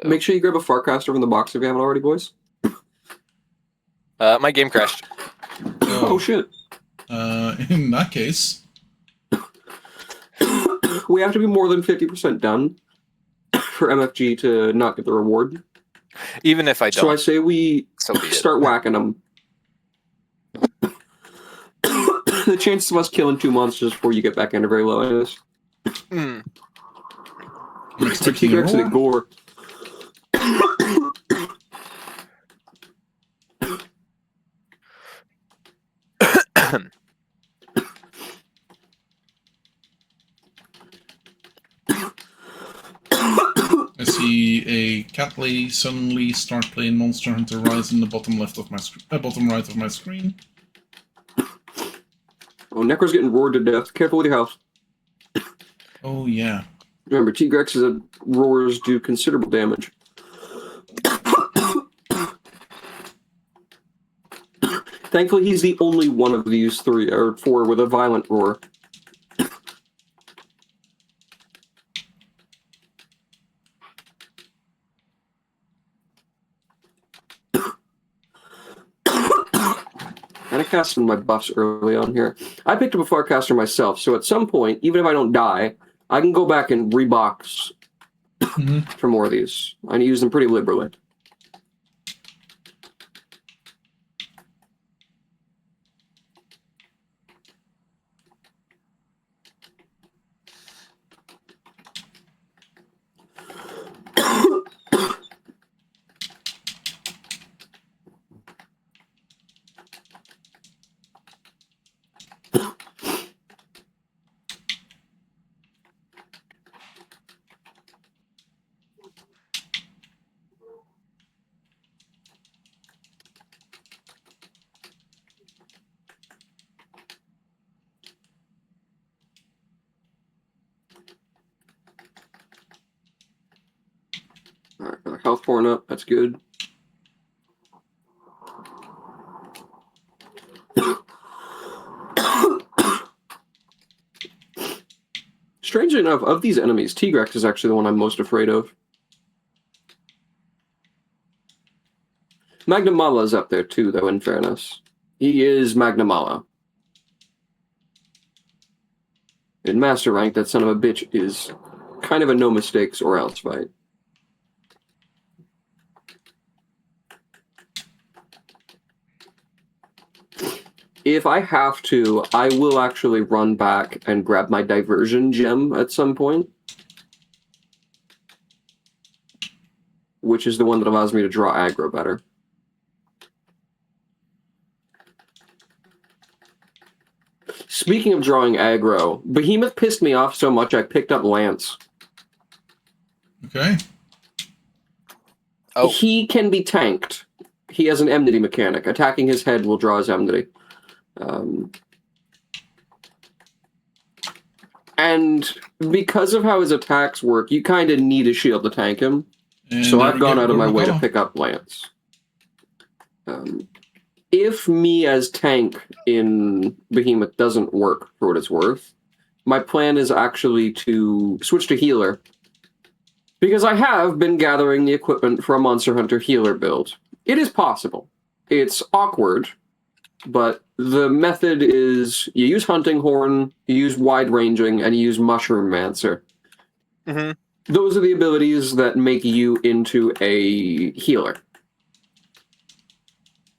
Make sure you grab a Farcaster from the box if you haven't already, boys. My game crashed. Oh shit. In that case, we have to be more than 50% done for MFG to not get the reward. Even if I don't. So I say we So be it. start whacking them. The chances of us killing 2 monsters before you get back in are very low. Anyways. Mm. I'm The expecting a T-Rex and the roar. gore. I see a cat lady suddenly start playing Monster Hunter Rise in the bottom left of my bottom right of my screen. Oh, Necro's getting roared to death. Careful with your health. Oh yeah. Remember, T-Rex's roars do considerable damage. Thankfully, he's the only one of these 3 or 4 with a violent roar. And I cast my buffs early on here. I picked up a Farcaster myself, so at some point, even if I don't die, I can go back and rebox for more of these. I use them pretty liberally. Health porn up. That's good. Strangely enough, of these enemies, Tigrex is actually the one I'm most afraid of. Magnamala is up there too, though, in fairness. He is Magnamala. In Master Rank, that son of a bitch is kind of a no mistakes or else fight. If I have to, I will actually run back and grab my diversion gem at some point. Which is the one that allows me to draw aggro better. Speaking of drawing aggro, Behemoth pissed me off so much I picked up Lance. Okay. Oh. He can be tanked. He has an enmity mechanic. Attacking his head will draw his enmity. And because of how his attacks work, you kind of need a shield to tank him. And So there I've we gone go, out of my way to Gormakala. pick up Lance. If me as tank in Behemoth doesn't work for what it's worth, my plan is actually to switch to healer. Because I have been gathering the equipment for a Monster Hunter healer build. It is possible. It's awkward, but the method is you use Hunting Horn, you use Wide Ranging, and you use Mushroom Mancer. Mm-hmm. Those are the abilities that make you into a healer.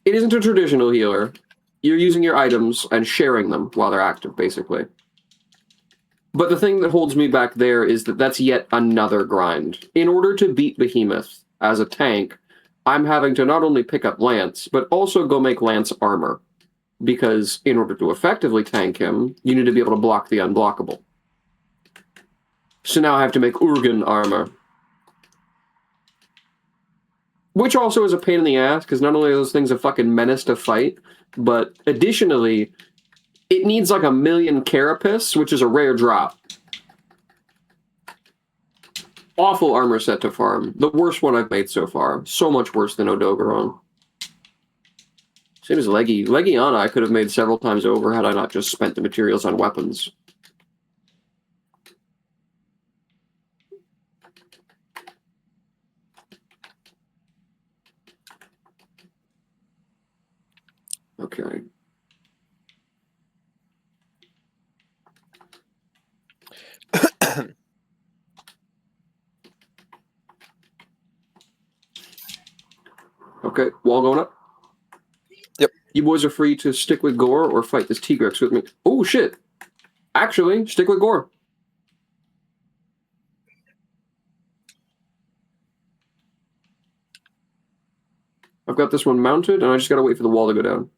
It isn't a traditional healer. You're using your items and sharing them while they're active, basically. But the thing that holds me back there is that that's yet another grind. In order to beat Behemoth as a tank, I'm having to not only pick up Lance, but also go make Lance armor. Because in order to effectively tank him, you need to be able to block the unblockable. So now I have to make Urgan armor. Which also is a pain in the ass, because not only are those things a fucking menace to fight, but additionally, it needs like 1,000,000 carapace, which is a rare drop. Awful armor set to farm. The worst one I've made so far. So much worse than Odogaron. Same as Leggy. Legiana I could have made several times over had I not just spent the materials on weapons. Okay. Okay, wall going up? Yep. You boys are free to stick with Gore or fight this Tigrex with me. Oh, shit. Actually, stick with Gore. I've got this one mounted, and I just gotta wait for the wall to go down.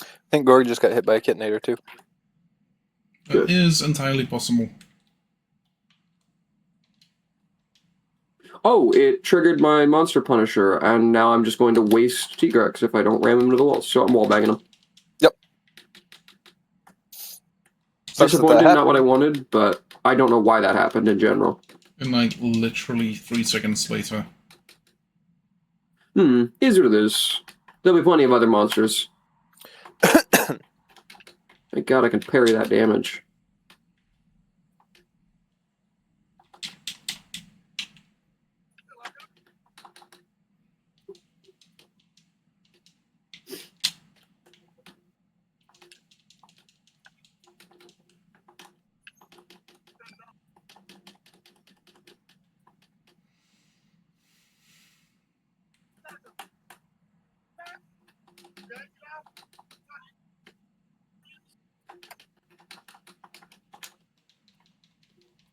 I think Gorg just got hit by a Kitnator too. That is entirely possible. Oh, it triggered my Monster Punisher, and now I'm just going to waste Tigrex if I don't ram him into the wall, so I'm wallbanging him. Yep. Disappointed, not what I wanted, but I don't know why that happened in general. And like literally 3 seconds later. Is what it is. There'll be plenty of other monsters. Thank God I can parry that damage.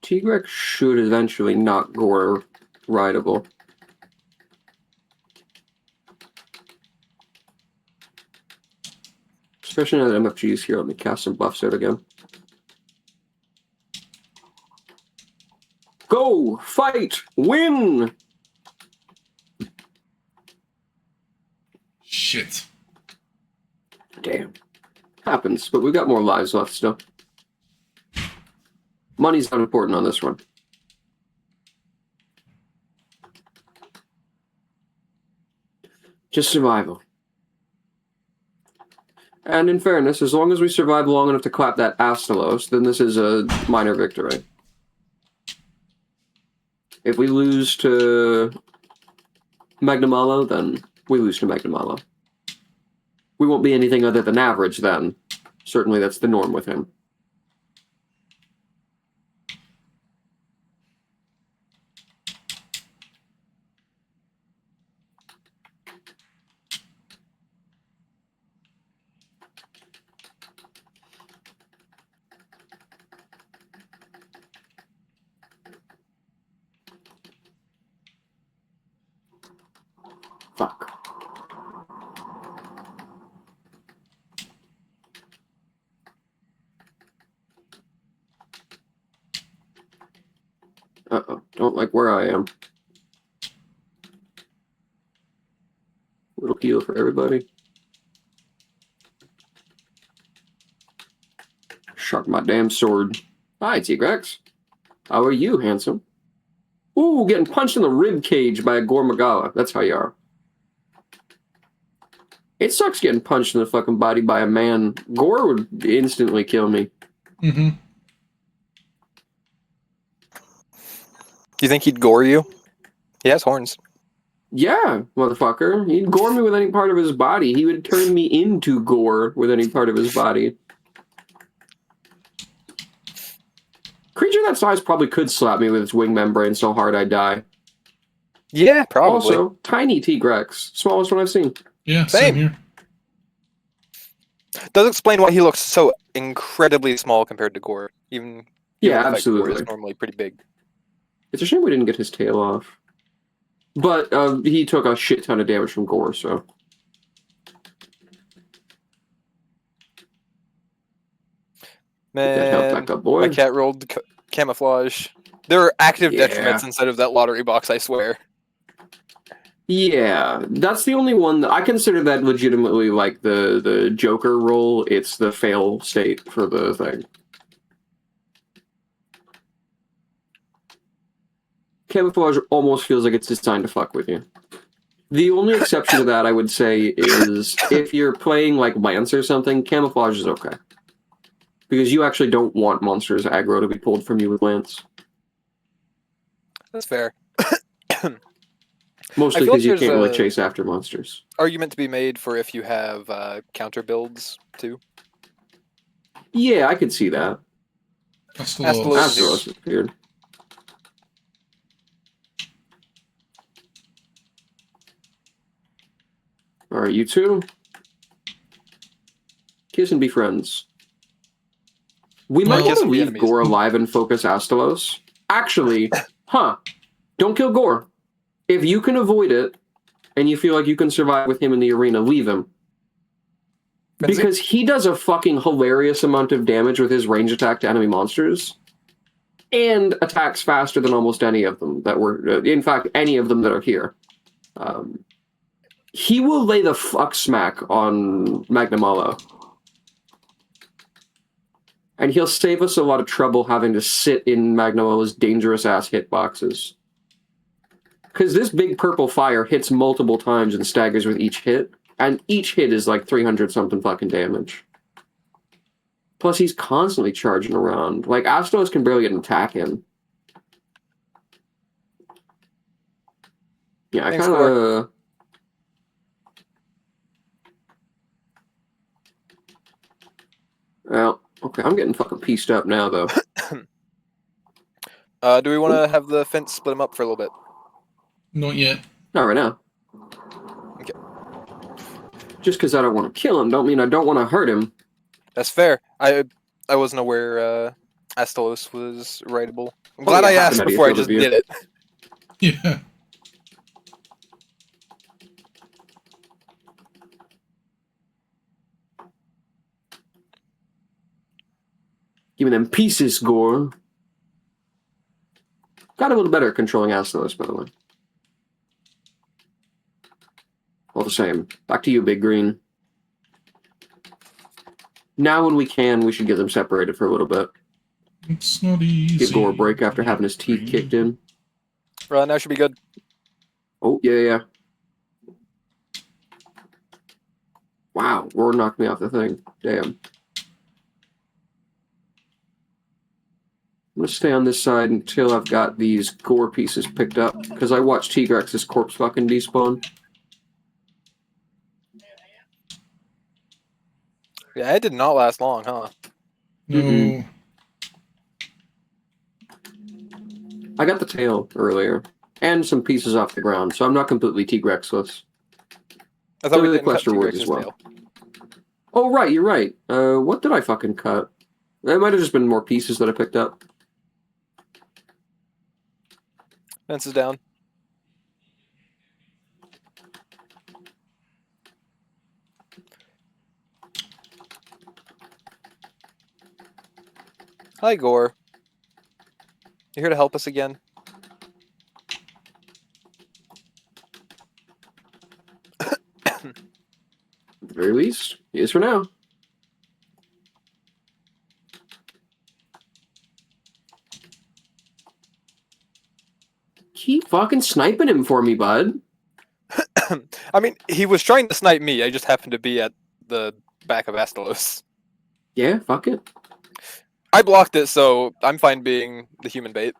Tigrex should eventually not Gore rideable. Especially now that MFG is here, let me cast some buffs out again. Go! Fight! Win! Shit. Damn. Happens, but we've got more lives left still. Money's not important on this one. Just survival. And in fairness, as long as we survive long enough to clap that Astalos, then this is a minor victory. If we lose to Magnamalo, then we lose to Magnamalo. We won't be anything other than average then. Certainly that's the norm with him. Fuck. Uh-oh. Don't like where I am. Little heal for everybody. Sharp my damn sword. Hi, T-Rex. How are you, handsome? Ooh, getting punched in the rib cage by a Gormagala. That's how you are. It sucks getting punched in the fucking body by a man. Gore would instantly kill me. Mm-hmm. Do you think he'd gore you? He has horns. Yeah, motherfucker. He'd gore me with any part of his body. He would turn me into gore with any part of his body. Creature that size probably could slap me with its wing membrane so hard I'd die. Yeah, probably. Also, tiny T-Rex. Smallest one I've seen. Yeah, Same. same here. Does explain why he looks so incredibly small compared to Gore. Even Yeah, the fact Gore absolutely. is normally pretty big. It's a shame we didn't get his tail off. But he took a shit ton of damage from Gore, so... Get that health Man, back up, boy. my cat rolled camouflage. There are active Yeah. detriments inside of that lottery box, I swear. Yeah, that's the only one that I consider that legitimately like the Joker roll. It's the fail state for the thing. Camouflage almost feels like it's designed to fuck with you. The only exception to that I would say is if you're playing like Lance or something, camouflage is okay. Because you actually don't want monsters aggro to be pulled from you with Lance. That's fair. Mostly I feel because you like can't there's really a- chase after monsters. Argument to be made for if you have counter builds too. Yeah, I could see that. Astalos. Astalos. Astalos is weird. Alright, you two. Kiss and be friends. We might Well- want Kiss to and be leave enemies. Gore alive and focus Astalos. Actually, don't kill Gore. If you can avoid it, and you feel like you can survive with him in the arena, leave him. Frenzy? Because he does a fucking hilarious amount of damage with his range attack to enemy monsters. And attacks faster than almost any of them that were... in fact, any of them that are here. He will lay the fuck smack on Magnamalo. And he'll save us a lot of trouble having to sit in Magnamalo's dangerous-ass hitboxes. Because this big purple fire hits multiple times and staggers with each hit. And each hit is like 300-something fucking damage. Plus, he's constantly charging around. Like, Astalos can barely get an attack in. Yeah, I Thanks, kind of... Well, okay, I'm getting fucking pieced up now, though. Do we want to have the fence split them up for a little bit? Not yet. Not right now. Okay. Just because I don't want to kill him, don't mean I don't want to hurt him. That's fair. I wasn't aware Astalos was raidable. I'm glad yeah, I it happened asked at your before I field of just view. did it. Yeah. Give me them pieces, Gore. Got a little better at controlling Astalos, by the way. All the same. Back to you, Big Green. Now when we can, we should get them separated for a little bit. It's not easy. Give Gore a break after having his teeth kicked in. Now should be good. Oh, yeah. Wow, Roar knocked me off the thing. Damn. I'm gonna stay on this side until I've got these gore pieces picked up, because I watched Tigrex's corpse fucking despawn. Yeah, it did not last long, huh? No. Mm-mm. I got the tail earlier, and some pieces off the ground, so I'm not completely Tigrexless. I thought we the didn't cut quest rewards T-Rex's as well. tail. Oh, right, you're right. What did I fucking cut? It might have just been more pieces that I picked up. Fence is down. Hi, Gore. You here to help us again? At the very least, he is for now. Keep fucking sniping him for me, bud. I mean, he was trying to snipe me. I just happened to be at the back of Astalos. Yeah, fuck it. I blocked it, so I'm fine being the human bait.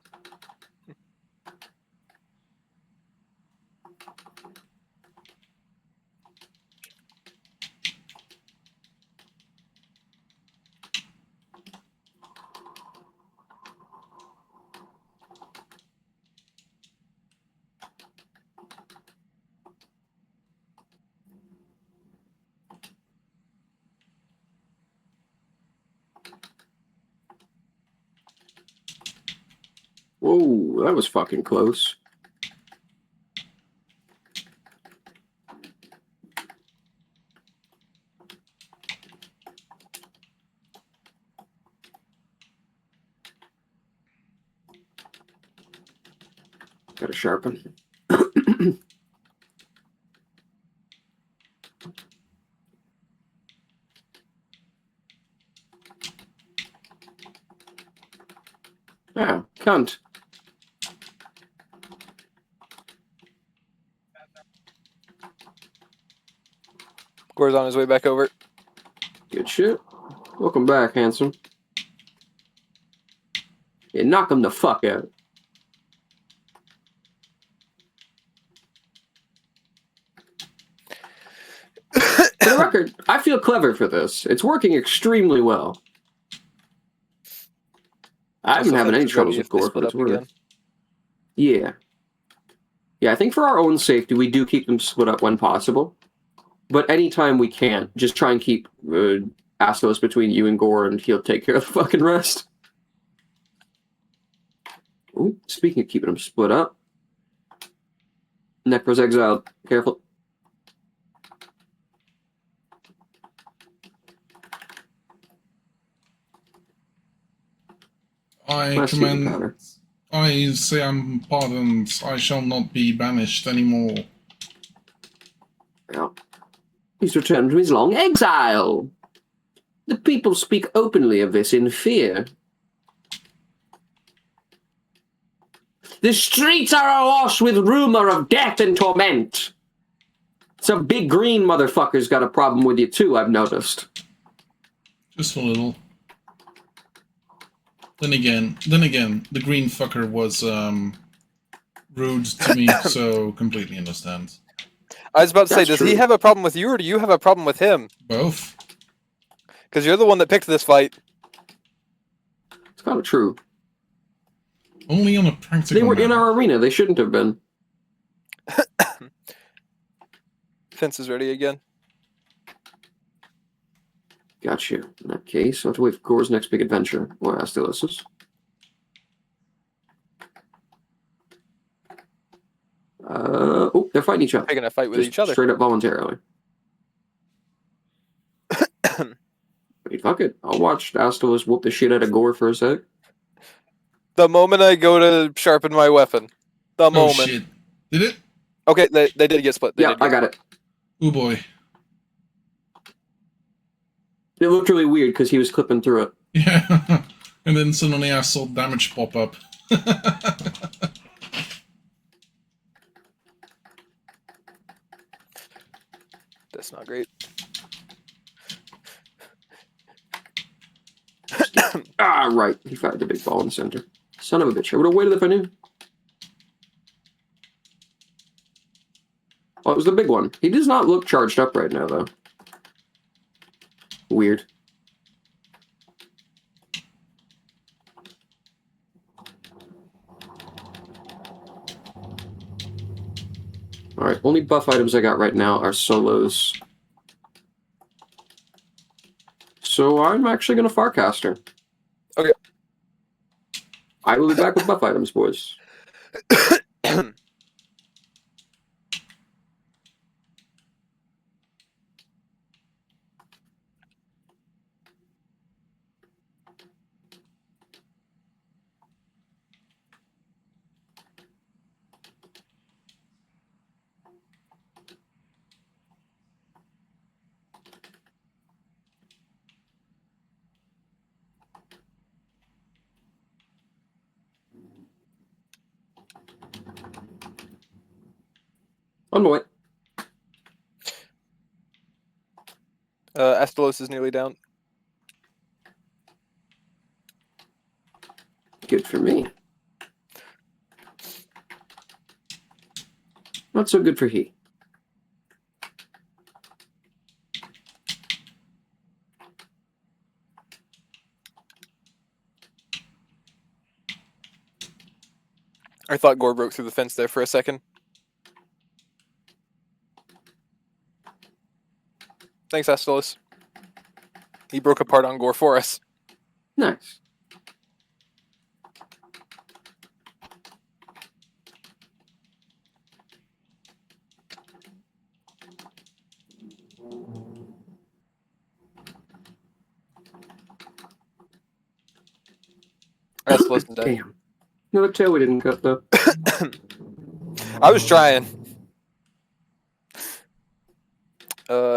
Whoa, that was fucking close. Gotta sharpen. Ah, cunt. Gore's on his way back over. Good shit. Welcome back, handsome. Yeah, knock him the fuck out. For the record, I feel clever for this. It's working extremely well. I haven't Also, having any Fence is troubles ready with if they Gore, split but it's up worth. again. Yeah. Yeah, I think for our own safety, we do keep them split up when possible. But anytime we can't, just try and keep Astos between you and Gore, and he'll take care of the fucking rest. Ooh, speaking of keeping them split up, Necro's exiled. Careful. I Last human command. powder. I say I'm pardoned. I shall not be banished anymore. Yeah. He's returned from his long exile. The people speak openly of this in fear. The streets are awash with rumor of death and torment. Some big green motherfucker's got a problem with you too, I've noticed. Just a little. Then again, the green fucker was rude to me, so completely understand. I was about to say, That's does true. he have a problem with you, or do you have a problem with him? Both. Because you're the one that picked this fight. It's kind of true. Only on a practical They were in manner. our arena. They shouldn't have been. Fence is ready again. Got you. In that case, I'll have to wait for Gore's next big adventure. Or Astylus's. Oh, they're fighting each other. Picking a fight with Just each other. straight up voluntarily. Hey, fuck it. I'll watch Astalus whoop the shit out of Gore for a sec. The moment I go to sharpen my weapon. The Oh moment. shit. Did it? Okay, they did get split. They Yeah, did get I got it. Oh boy. It looked really weird because he was clipping through it. Yeah. And then suddenly I saw damage pop up. That's not great. right. He fired the big ball in the center. Son of a bitch. I would have waited if I knew. Oh, it was the big one. He does not look charged up right now, though. Weird. Alright, only buff items I got right now are solos. So I'm actually going to Farcaster. Okay. I will be back with buff items, boys. On my way. Astalos is nearly down. Good for me. Not so good for he. I thought Gore broke through the fence there for a second. Thanks, Astalos. He broke apart on Gore for us. Nice. Astalos is dead. Damn. Another tail we didn't cut, though. I was trying.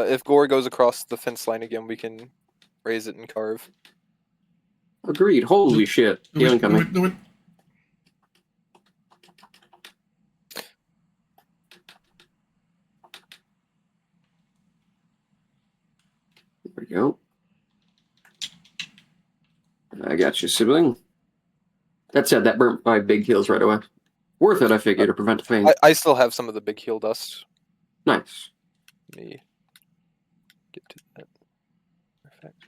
If Gore goes across the fence line again, we can raise it and carve. Agreed. Holy shit. Do Tail it, do incoming. it, do it. There we go. I got you, sibling. That said, that burnt my big heals right away. Worth it, I figure, to prevent faint. I still have some of the big heal dust. Nice. Let me get to that. Perfect.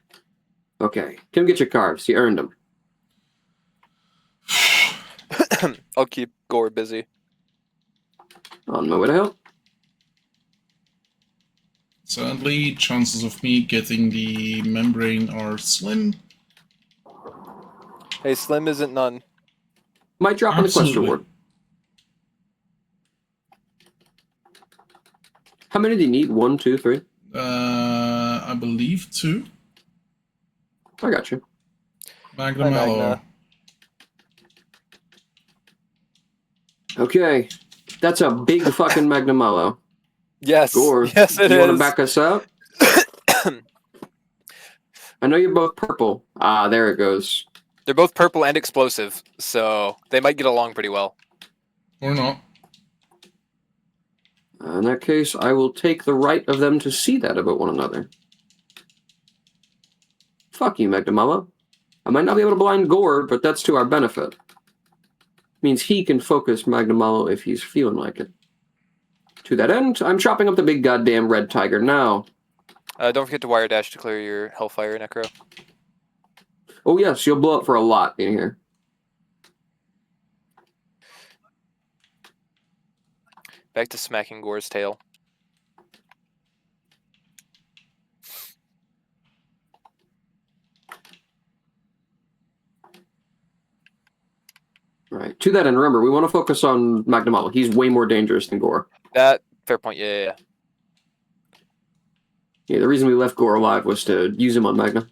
Okay. Tim, get your cards. You earned them. I'll keep Gore busy. On my way to help. Sadly, chances of me getting the membrane are slim. Hey, Slim isn't none. Might drop in the quest Absolutely. reward. How many do you need? 1, 2, 3? I believe 2. I got you. Magna Hi, Mallow. Magna. Okay. That's a big fucking Magnamallow. Yes. Gore, Yes, it you want to is. back us up? I know you're both purple. Ah, there it goes. They're both purple and explosive, so they might get along pretty well. Or not. In that case, I will take the right of them to see that about one another. Fuck you, Magnamallow. I might not be able to blind Gore, but that's to our benefit. Means he can focus Magnamallow if he's feeling like it. To that end, I'm chopping up the big goddamn red tiger now. Don't forget to wire dash to clear your Hellfire Necro. Oh yes, you'll blow up for a lot in here. Back to smacking Gore's tail. Right. To that end, remember, we want to focus on Magnamallow. He's way more dangerous than Gore. That fair point. Yeah. Yeah, the reason we left Gore alive was to use him on Magna.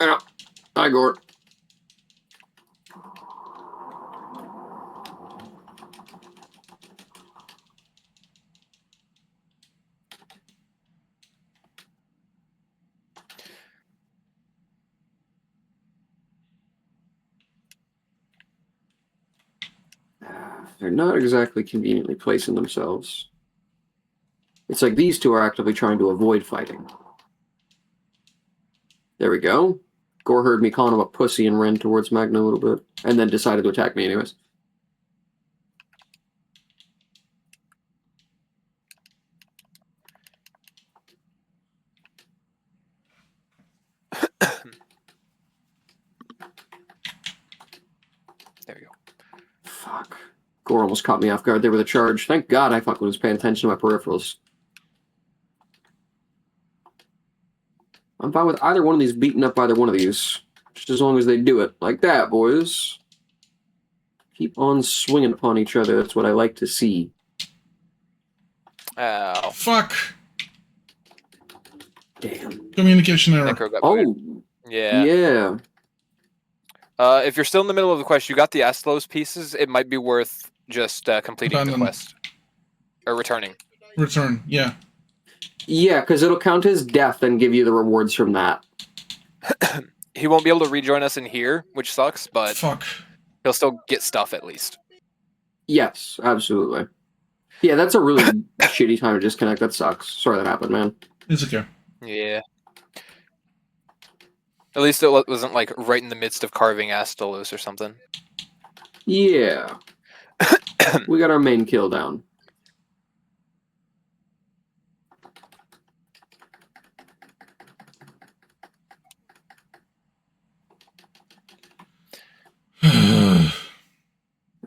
Yeah. Hi, Gore. They're not exactly conveniently placing themselves. It's like these two are actively trying to avoid fighting. There we go. Gore heard me calling him a pussy and ran towards Magna a little bit, and then decided to attack me anyways. There you go. Fuck. Gore almost caught me off guard there with a charge. Thank God I fucking was paying attention to my peripherals. I'm fine with either one of these beating up either one of these. Just as long as they do it. Like that, boys. Keep on swinging upon each other. That's what I like to see. Ow. Fuck! Damn. Communication error. Necro got booted. Oh, Yeah. yeah. If you're still in the middle of the quest, you got the Astalos pieces. It might be worth just completing the Abandon. quest or returning. Return, yeah. Yeah, because it'll count as death and give you the rewards from that. He won't be able to rejoin us in here, which sucks, but Fuck. he'll still get stuff at least. Yes, absolutely. Yeah, that's a really shitty time to disconnect. That sucks. Sorry that happened, man. It's okay. Yeah. At least it wasn't like right in the midst of carving Astalos or something. Yeah. We got our main kill down.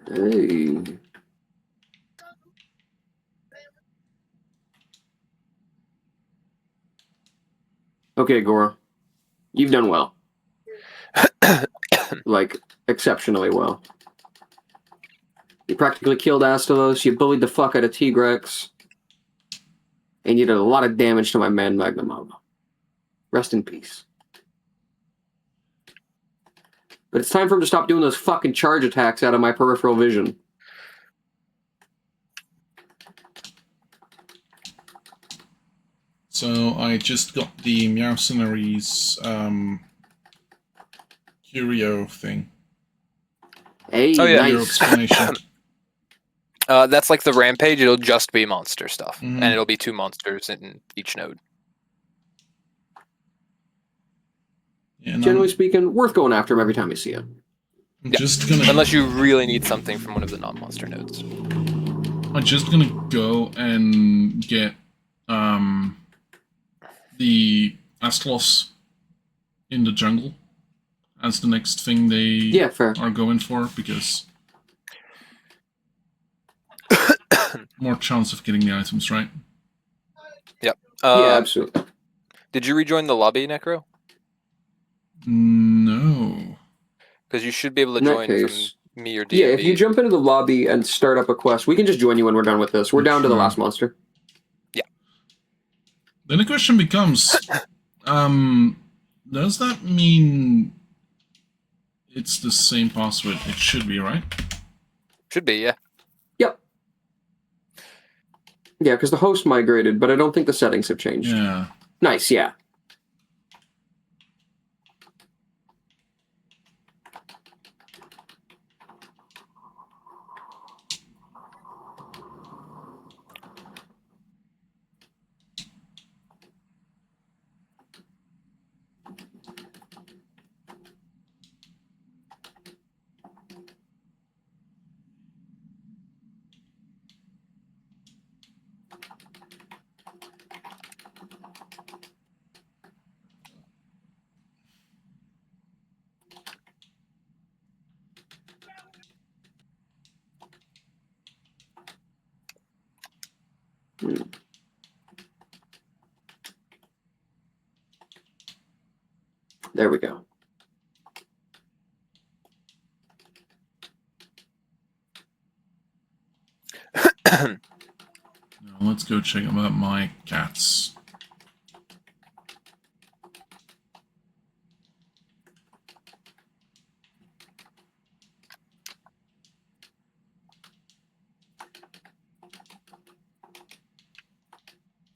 Hey. Okay, Gora. You've done well. Like, exceptionally well. You practically killed Astalos, you bullied the fuck out of Tigrex, and you did a lot of damage to my man Magnamava. Rest in peace. But it's time for him to stop doing those fucking charge attacks out of my peripheral vision. So I just got the Meowcenaries curio thing. Hey, Oh, yeah. Curio nice. explanation. That's like the rampage. It'll just be monster stuff, Mhm. and it'll be 2 monsters in each node. Yeah, and Generally speaking, worth going after him every time you see him. I'm Yeah. just gonna Unless you really need something from one of the non-monster nodes. I'm just gonna go and get the Astalos in the jungle as the next thing they Yeah, fair. are going for, because more chance of getting the items, right? Yeah, Uh, absolutely. Did you rejoin the lobby, Necro? No. Because you should be able to In that join case- from me or DMB. Yeah, if you jump into the lobby and start up a quest, we can just join you when we're done with this. We're down to the Sure. last monster. Then the question becomes, does that mean it's the same password? It should be, right? Should be, yeah. Yep. Yeah, because the host migrated, but I don't think the settings have changed. Yeah. Nice, yeah. There we go. Now let's go check about my cats.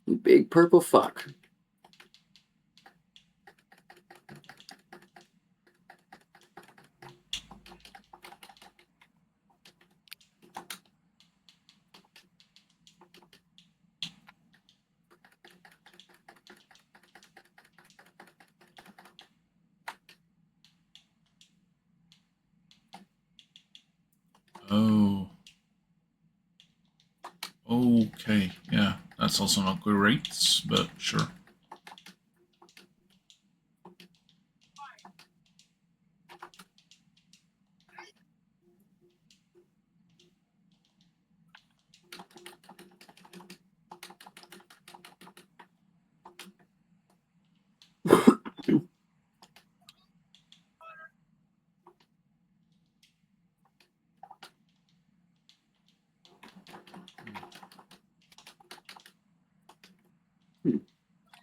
You big purple fuck. Okay, yeah, that's also not great, but sure.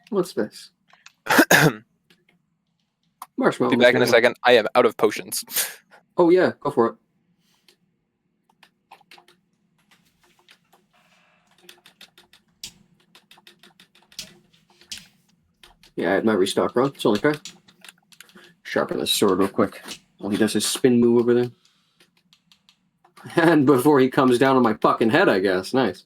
What's this? Be Marshmallow back in a material. second. I am out of potions. Oh yeah, go for it. Yeah, I had my restock run. It's only fair. Sharpen this sword real quick while he does his spin move over there. And before he comes down on my fucking head, I guess. Nice.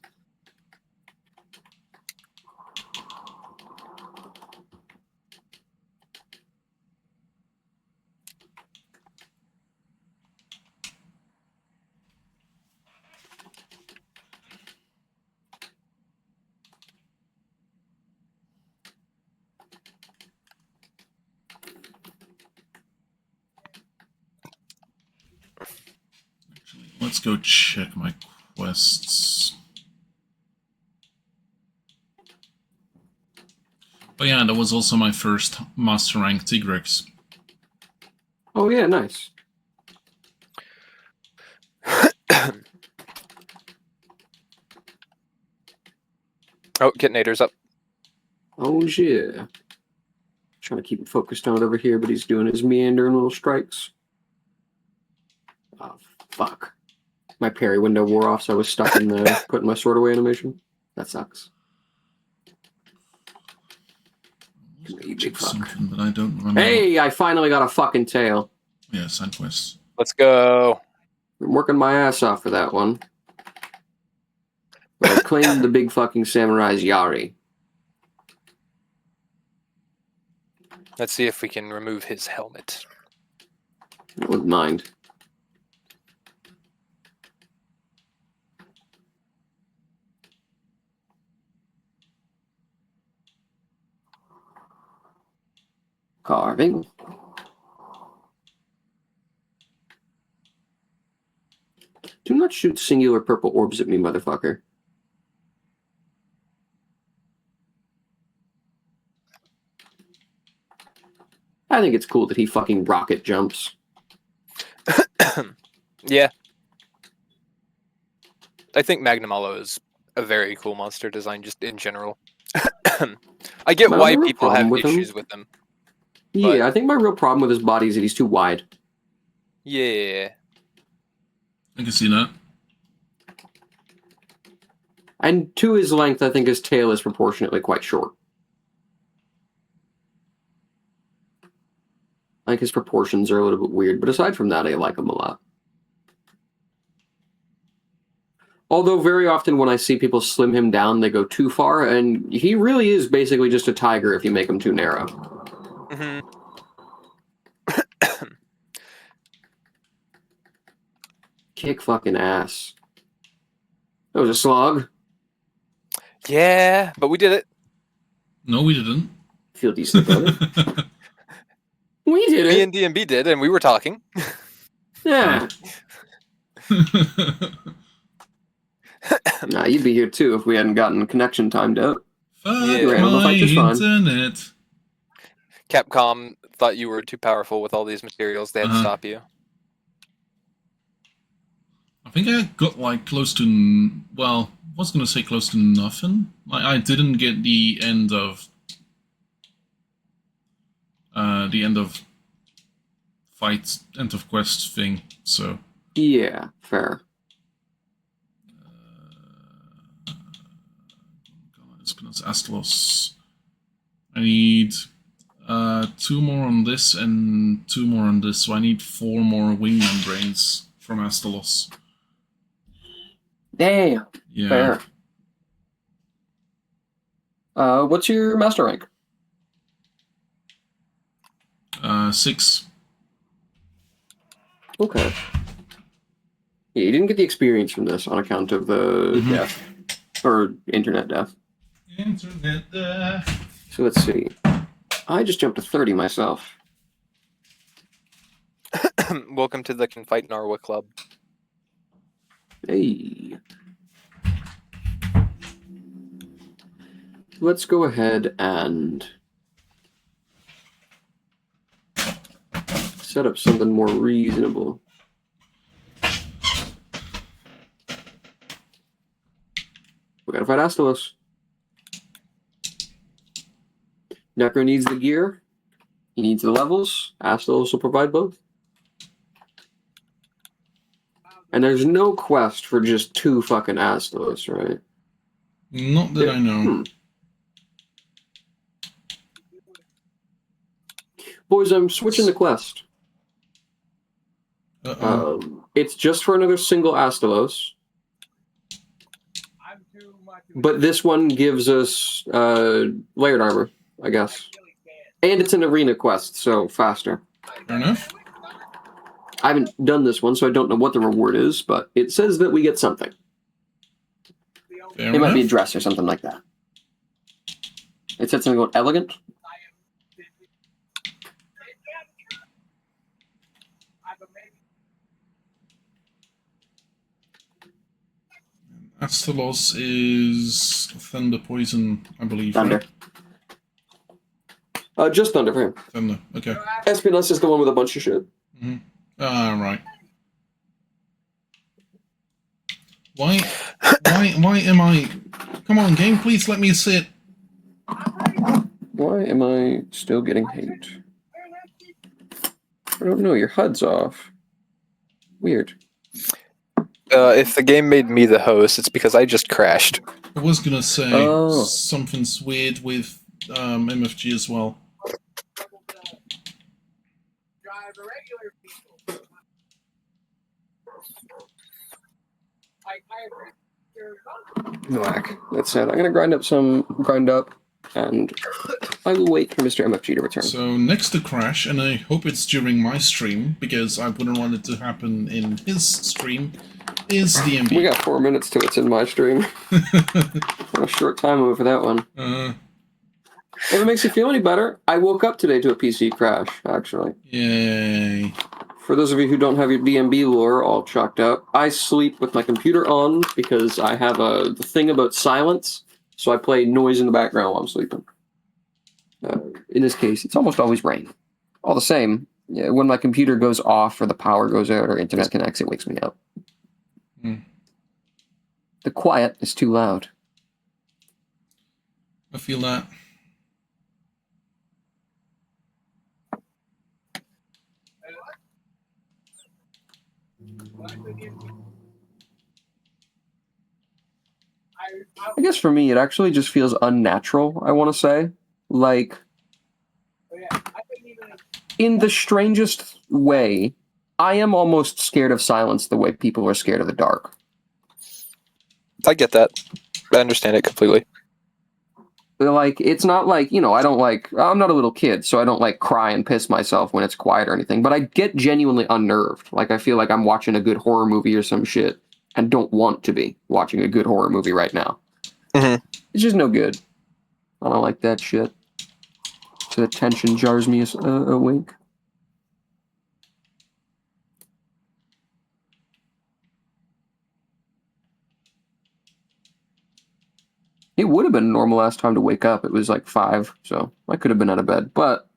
Actually, let's go check my quests. But yeah, that was also my first Master Rank Tigrex. Oh yeah, nice. Oh, Kitnator's up. Oh yeah. Trying to keep him focused on it over here, but he's doing his meandering little strikes. Oh fuck. My parry window wore off, so I was stuck in the putting my sword away animation. That sucks. Let's You check big fuck. something, but I don't remember. Hey, I finally got a fucking tail. Yeah, side quests. Let's go. I'm working my ass off for that one. But I claimed the big fucking samurai's Yari. Let's see if we can remove his helmet. I wouldn't mind. Carving. Do not shoot singular purple orbs at me, motherfucker. I think it's cool that he fucking rocket jumps. Yeah. I think Magnamalo is a very cool monster design just in general. I get My why real people problem have with him- issues with him. Yeah, But- I think my real problem with his body is that he's too wide. Yeah. I can see that. And to his length, I think his tail is proportionately quite short. I think his proportions are a little bit weird, but aside from that, I like him a lot. Although very often when I see people slim him down, they go too far, and he really is basically just a tiger if you make him too narrow. Hmm. Kick fucking ass. That was a slog. Yeah, but we did it. No, we didn't. Feel decent about it. We did Me it. and DMB did, and we were talking. Yeah. Nah, you'd be here too if we hadn't gotten connection timed out. Fuck Yeah. You're able to my fight just fine. internet. Capcom thought you were too powerful with all these materials. They had to Uh-huh. stop you. I think I got like close to, well, I was gonna say close to nothing. Like I didn't get the end of fight, end of quest thing. So Yeah, fair. Espinosa Astalos. I need 2 more on this and 2 more on this, so I need 4 more wing membranes from Astalos. Damn. Yeah. Fair. What's your master rank? 6. Okay. Yeah, you didn't get the experience from this on account of the Mhm. death. or internet death. Internet death. So let's see. I just jumped to 30 myself. Welcome to the Can Fight Narwa Club. Hey. Let's go ahead and set up something more reasonable. We gotta fight Astalos. Necro needs the gear. He needs the levels. Astalos will provide both. And there's no quest for just 2 fucking Astalos, right? Not that I know. Boys, I'm switching the quest. Uh-oh. It's just for another single Astalos. But this one gives us layered armor, I guess. And it's an arena quest, so faster. Fair enough. I haven't done this one, so I don't know what the reward is, but it says that we get something. Fair It might be a enough. dress or something like that. It said something about elegant. Astalos is Thunder Poison, I believe. Thunder. Right? Just Thunder for him. Thunder. Okay. Espionus is the one with a bunch of shit. Mm-hmm. Ah, right. Why am I... Come on, game, please let me sit. Why am I still getting hate? I don't know, your HUD's off. Weird. If the game made me the host, it's because I just crashed. I was gonna say Oh. something's weird with MFG as well. Whack. That's it. I'm gonna grind up, and I will wait for Mr. MFG to return. So next to crash, and I hope it's during my stream, because I wouldn't want it to happen in his stream, is DMB. We got 4 minutes till it's in my stream. What a short time over that one. If it makes you feel any better, I woke up today to a PC crash, actually. Yay. For those of you who don't have your DMB lore all chalked up, I sleep with my computer on because I have the thing about silence, so I play noise in the background while I'm sleeping. In this case, it's almost always rain. All the same, when my computer goes off or the power goes out or internet connects, it wakes me up. Hmm. The quiet is too loud. I feel that. I guess for me, it actually just feels unnatural, I want to say. Like, in the strangest way, I am almost scared of silence the way people are scared of the dark. I get that. I understand it completely. Like, it's not like, I'm not a little kid, so I don't like cry and piss myself when it's quiet or anything, but I get genuinely unnerved. Like, I feel like I'm watching a good horror movie or some shit and don't want to be watching a good horror movie right now. Mhm. It's just no good. I don't like that shit. So the tension jars me awake. It would have been a normal last time to wake up. It was like 5, so I could have been out of bed. But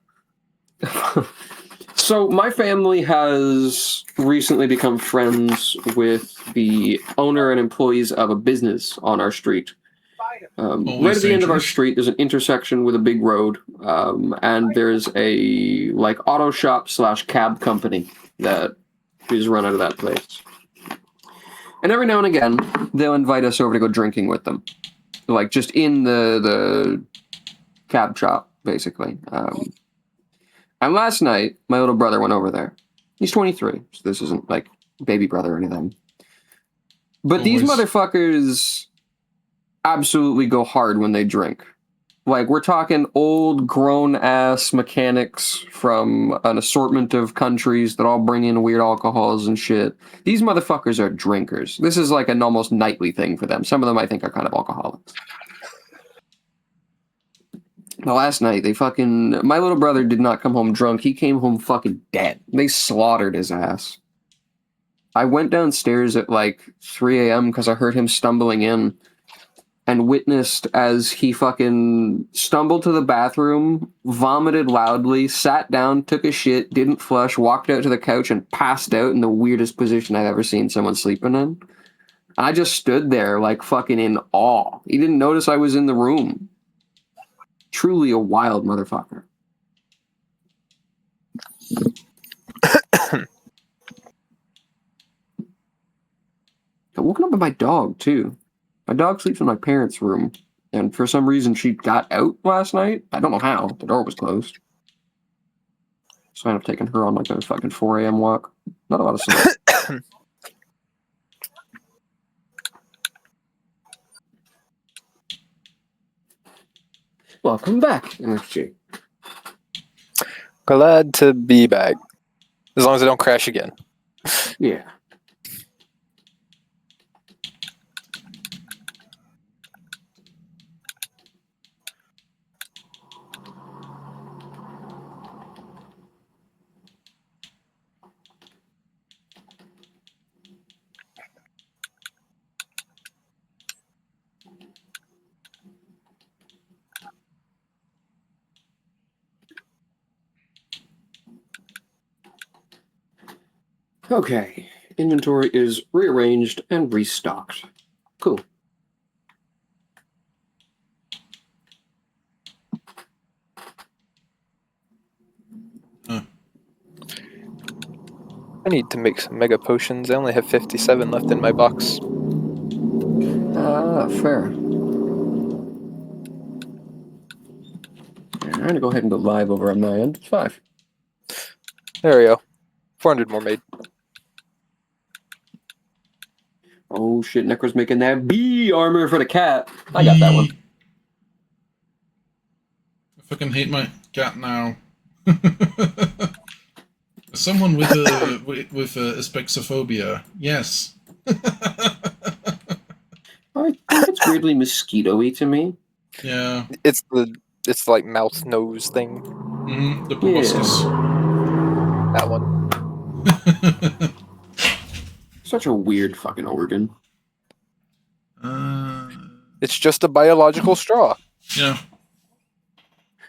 so my family has recently become friends with the owner and employees of a business on our street. Right at the end of our dangerous. street, there's an intersection with a big road, and there's a auto shop / cab company that is run out of that place. And every now and again, they'll invite us over to go drinking with them. Like, just in the cab shop, basically. And last night, my little brother went over there. He's 23, so this isn't, like, baby brother or anything. But these Always. motherfuckers absolutely go hard when they drink. Like, we're talking old, grown-ass mechanics from an assortment of countries that all bring in weird alcohols and shit. These motherfuckers are drinkers. This is like an almost nightly thing for them. Some of them, I think, are kind of alcoholics. Now, last night, my little brother did not come home drunk. He came home fucking dead. They slaughtered his ass. I went downstairs at like 3 a.m. because I heard him stumbling in and witnessed as he fucking stumbled to the bathroom, vomited loudly, sat down, took a shit, didn't flush, walked out to the couch, and passed out in the weirdest position I've ever seen someone sleeping in. I just stood there like fucking in awe. He didn't notice I was in the room. Truly a wild motherfucker. I woken up by my dog, too. My dog sleeps in my parents' room, and for some reason she got out last night. I don't know how. The door was closed. So I ended up taking her on like a fucking 4 a.m. walk. Not a lot of sleep. Welcome back, MFG. Glad to be back. As long as I don't crash again. Yeah. Okay, inventory is rearranged and restocked. Cool. I need to make some mega potions. I only have 57 left in my box. Fair. I'm gonna go ahead and go live over on my end. It's 5. There we go. 400 more made. Oh shit, Necro's making that bee armor for the cat. I got that one. I fucking hate my cat now. Someone with aspexophobia. Yes. I think it's weirdly mosquito-y to me. Yeah. It's like mouth nose thing. Mm-hmm. The proboscis. That one. Such a weird fucking organ. It's just a biological straw. Yeah.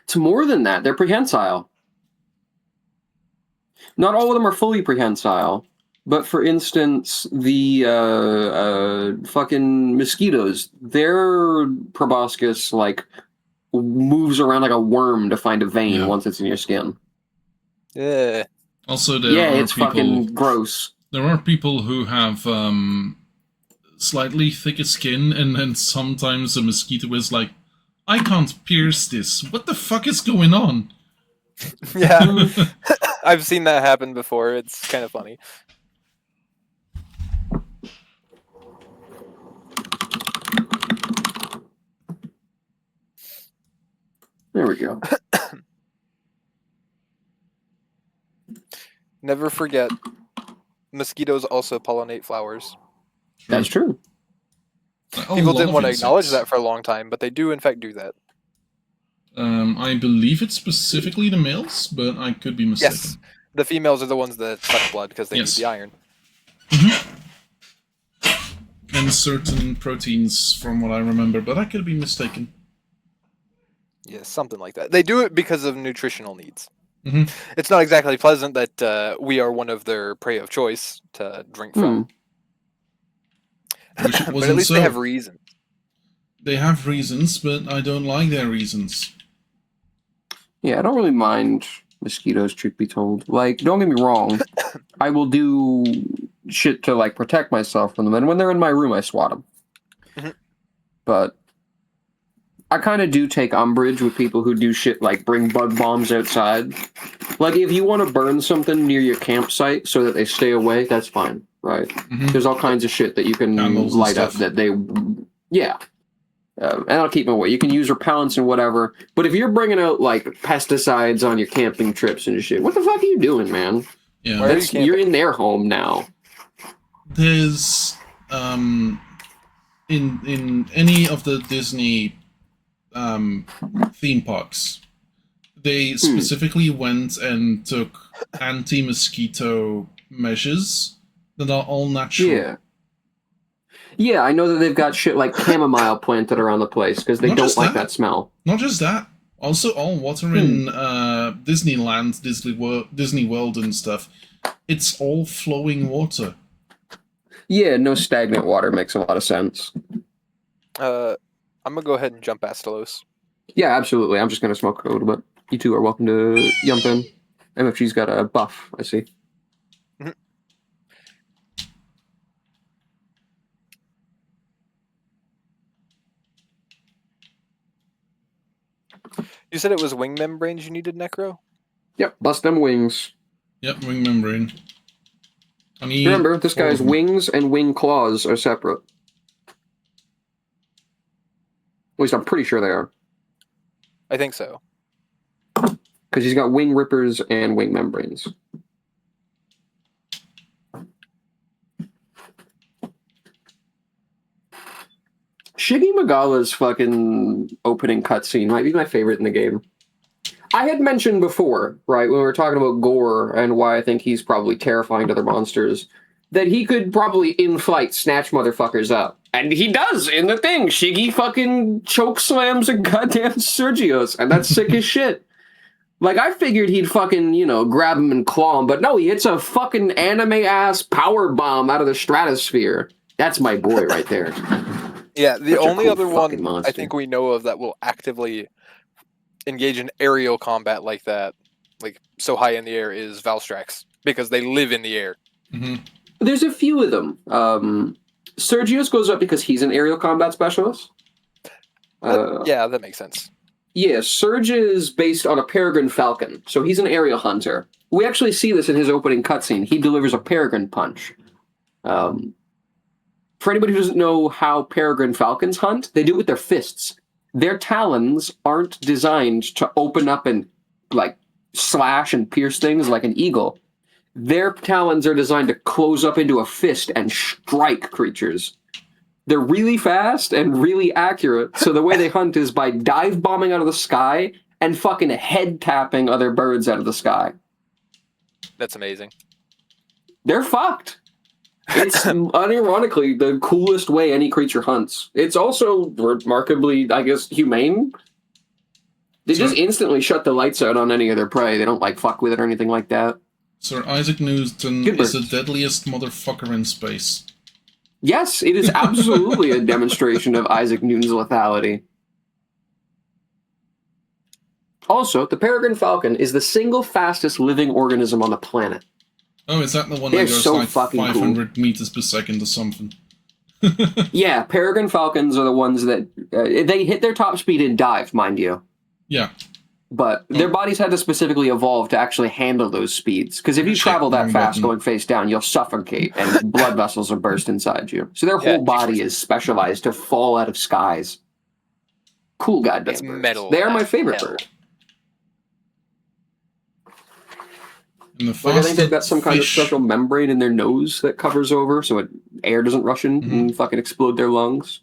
It's more than that. They're prehensile. Not all of them are fully prehensile, but for instance, the fucking mosquitoes, their proboscis like moves around like a worm to find a vein once it's in your skin. Yeah. Also, there are it's people, fucking gross. There are people who have slightly thicker skin, and then sometimes a mosquito is like, I can't pierce this. What the fuck is going on? Yeah. I've seen that happen before. It's kind of funny. There we go. Never forget, mosquitoes also pollinate flowers. That's true. People didn't want to acknowledge that for a long time, but they do in fact do that. I believe it's specifically the males, but I could be mistaken. Yes, the females are the ones that suck blood because they need the iron. Mm-hmm. And certain proteins, from what I remember, but I could be mistaken. Yeah, something like that. They do it because of nutritional needs. Mm-hmm. It's not exactly pleasant that we are one of their prey of choice to drink from. Wish it But wasn't at least so. they have reason. They have reasons, but I don't like their reasons. Yeah, I don't really mind mosquitoes, truth be told. Like, don't get me wrong, I will do shit to like protect myself from them, and when they're in my room, I swat them. Mm-hmm. But I kind of do take umbrage with people who do shit like bring bug bombs outside. Like, if you want to burn something near your campsite so that they stay away, that's fine, right? Mm-hmm. There's all kinds of shit that you can Candles and light up stuff. that they... Yeah. And I'll keep my way. You can use repellents and whatever. But if you're bringing out like pesticides on your camping trips and shit, what the fuck are you doing, man? Yeah. Where are you You're camping? in their home now. There's in any of the Disney theme parks, they specifically went and took anti-mosquito measures that are all natural. Yeah. Yeah, I know that they've got shit like chamomile planted around the place because they Not don't just like that. that smell. Not just that, also all water in Disneyland, Disney World and stuff, it's all flowing water. Yeah, no stagnant water makes a lot of sense. I'm gonna go ahead and jump Astalos. Yeah, absolutely. I'm just going to smoke a little bit. You two are welcome to jump in. MFG's got a buff, I see. You said it was wing membranes you needed, Necro? Yep, bust them wings. Yep, wing membrane. I need Remember, this 4 guy's of them. wings and wing claws are separate. At least I'm pretty sure they are. I think so. Because he's got wing rippers and wing membranes. Shiggy Magala's fucking opening cutscene might be my favorite in the game. I had mentioned before, right, when we were talking about Gore and why I think he's probably terrifying to other monsters, that he could probably in-flight snatch motherfuckers up. And he does in the thing. Shiggy fucking choke slams a goddamn Sergios, and that's sick as shit. Like, I figured he'd fucking, grab him and claw him, but no, he hits a fucking anime-ass power bomb out of the stratosphere. That's my boy right there. Yeah, the Such a only cool other fucking one monster. I think we know of that will actively engage in aerial combat like that, like so high in the air, is Valstrax, because they live in the air. Mhm. There's a few of them. Sergius goes up because he's an aerial combat specialist. Yeah, that makes sense. Yeah, Surge is based on a peregrine falcon, so he's an aerial hunter. We actually see this in his opening cutscene. He delivers a peregrine punch. For anybody who doesn't know how peregrine falcons hunt, they do it with their fists. Their talons aren't designed to open up and like slash and pierce things like an eagle. Their talons are designed to close up into a fist and strike creatures. They're really fast and really accurate, so the way they hunt is by dive bombing out of the sky and fucking head tapping other birds out of the sky. That's amazing. They're fucked. It's unironically the coolest way any creature hunts. It's also remarkably, I guess, humane. They just instantly shut the lights out on any of their prey. They don't like fuck with it or anything like that. Sir Isaac Newton Good is the birds. deadliest motherfucker in space. Yes, it is absolutely a demonstration of Isaac Newton's lethality. Also, the peregrine falcon is the single fastest living organism on the planet. Oh, is that the one They're that goes so like fucking cool. 500 meters per second or something? Yeah, peregrine falcons are the ones that they hit their top speed in dive, mind you. Yeah. But their bodies had to specifically evolve to actually handle those speeds. Because if you Shit, travel that wrong fast button. going face down, you'll suffocate and blood vessels will burst inside you. So their whole body is specialized to fall out of skies. Cool goddamn That's birds. metal They are my as favorite hell. bird. And the Like, I think they've fastest got some kind of fish- special membrane in their nose that covers over so air doesn't rush in and fucking explode their lungs.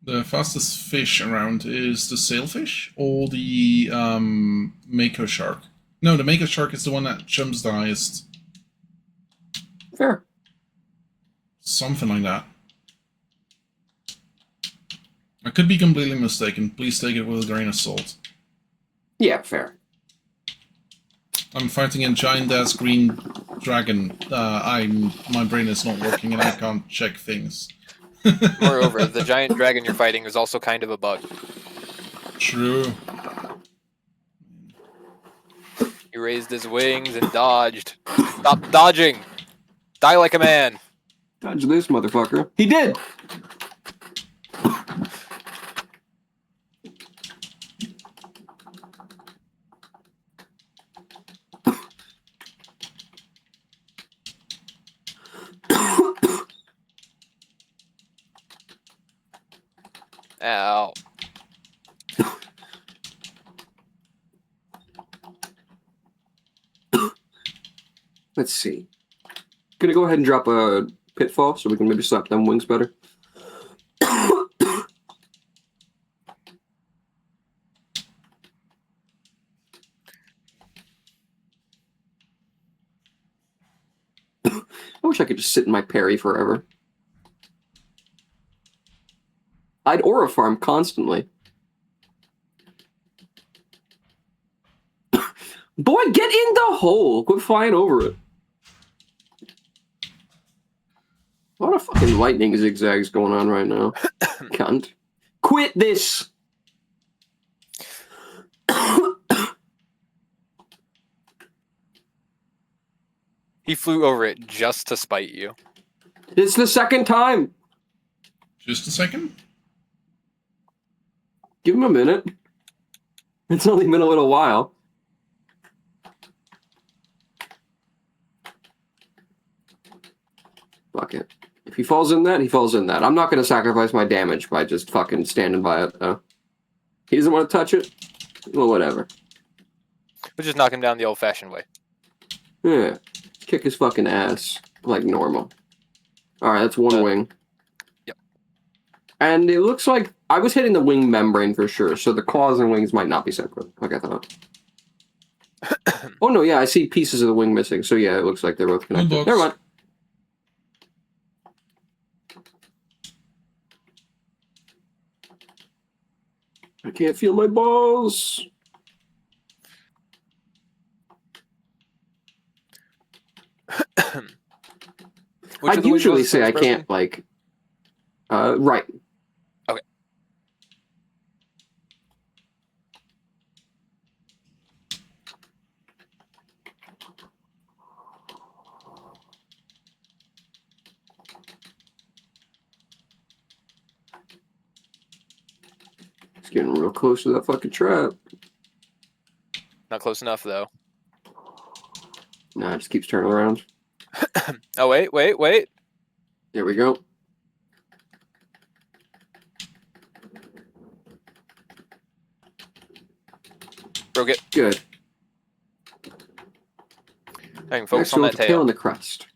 The fastest fish around is the sailfish or the mako shark. No, the mako shark is the one that jumps the highest. Fair. Something like that. I could be completely mistaken. Please take it with a grain of salt. Yeah, fair. I'm fighting a giant-ass green dragon. My brain is not working and I can't check things. Moreover, the giant dragon you're fighting is also kind of a bug. True. He raised his wings and dodged. Stop dodging! Die like a man! Dodge this motherfucker. He did! Ow. Let's see. Gonna go ahead and drop a pitfall so we can maybe slap them wings better. I wish I could just sit in my parry forever. I'd aura farm constantly. Boy, get in the hole! Quit flying over it. A lot of fucking lightning zigzags going on right now. Cunt. Quit this! He flew over it just to spite you. It's the second time! Just a second. Give him a minute. It's only been a little while. Fuck it. If he falls in that, he falls in that. I'm not going to sacrifice my damage by just fucking standing by it, though. He doesn't want to touch it? Well, whatever. We'll just knock him down the old-fashioned way. Yeah. Kick his fucking ass. Like normal. Alright, that's one wing. Yep. And it looks like I was hitting the wing membrane for sure, so the claws and wings might not be separate, like I thought. Oh no, yeah, I see pieces of the wing missing, so yeah, it looks like they're both connected. Box. Never mind. I can't feel my balls. I'd usually say I can't, like... right. Okay. It's getting real close to that fucking trap. Not close enough, though. Nah, it just keeps turning around. Oh, wait. There we go. Broke it. Good. I can focus Next on one that with the tail tail. and the crest.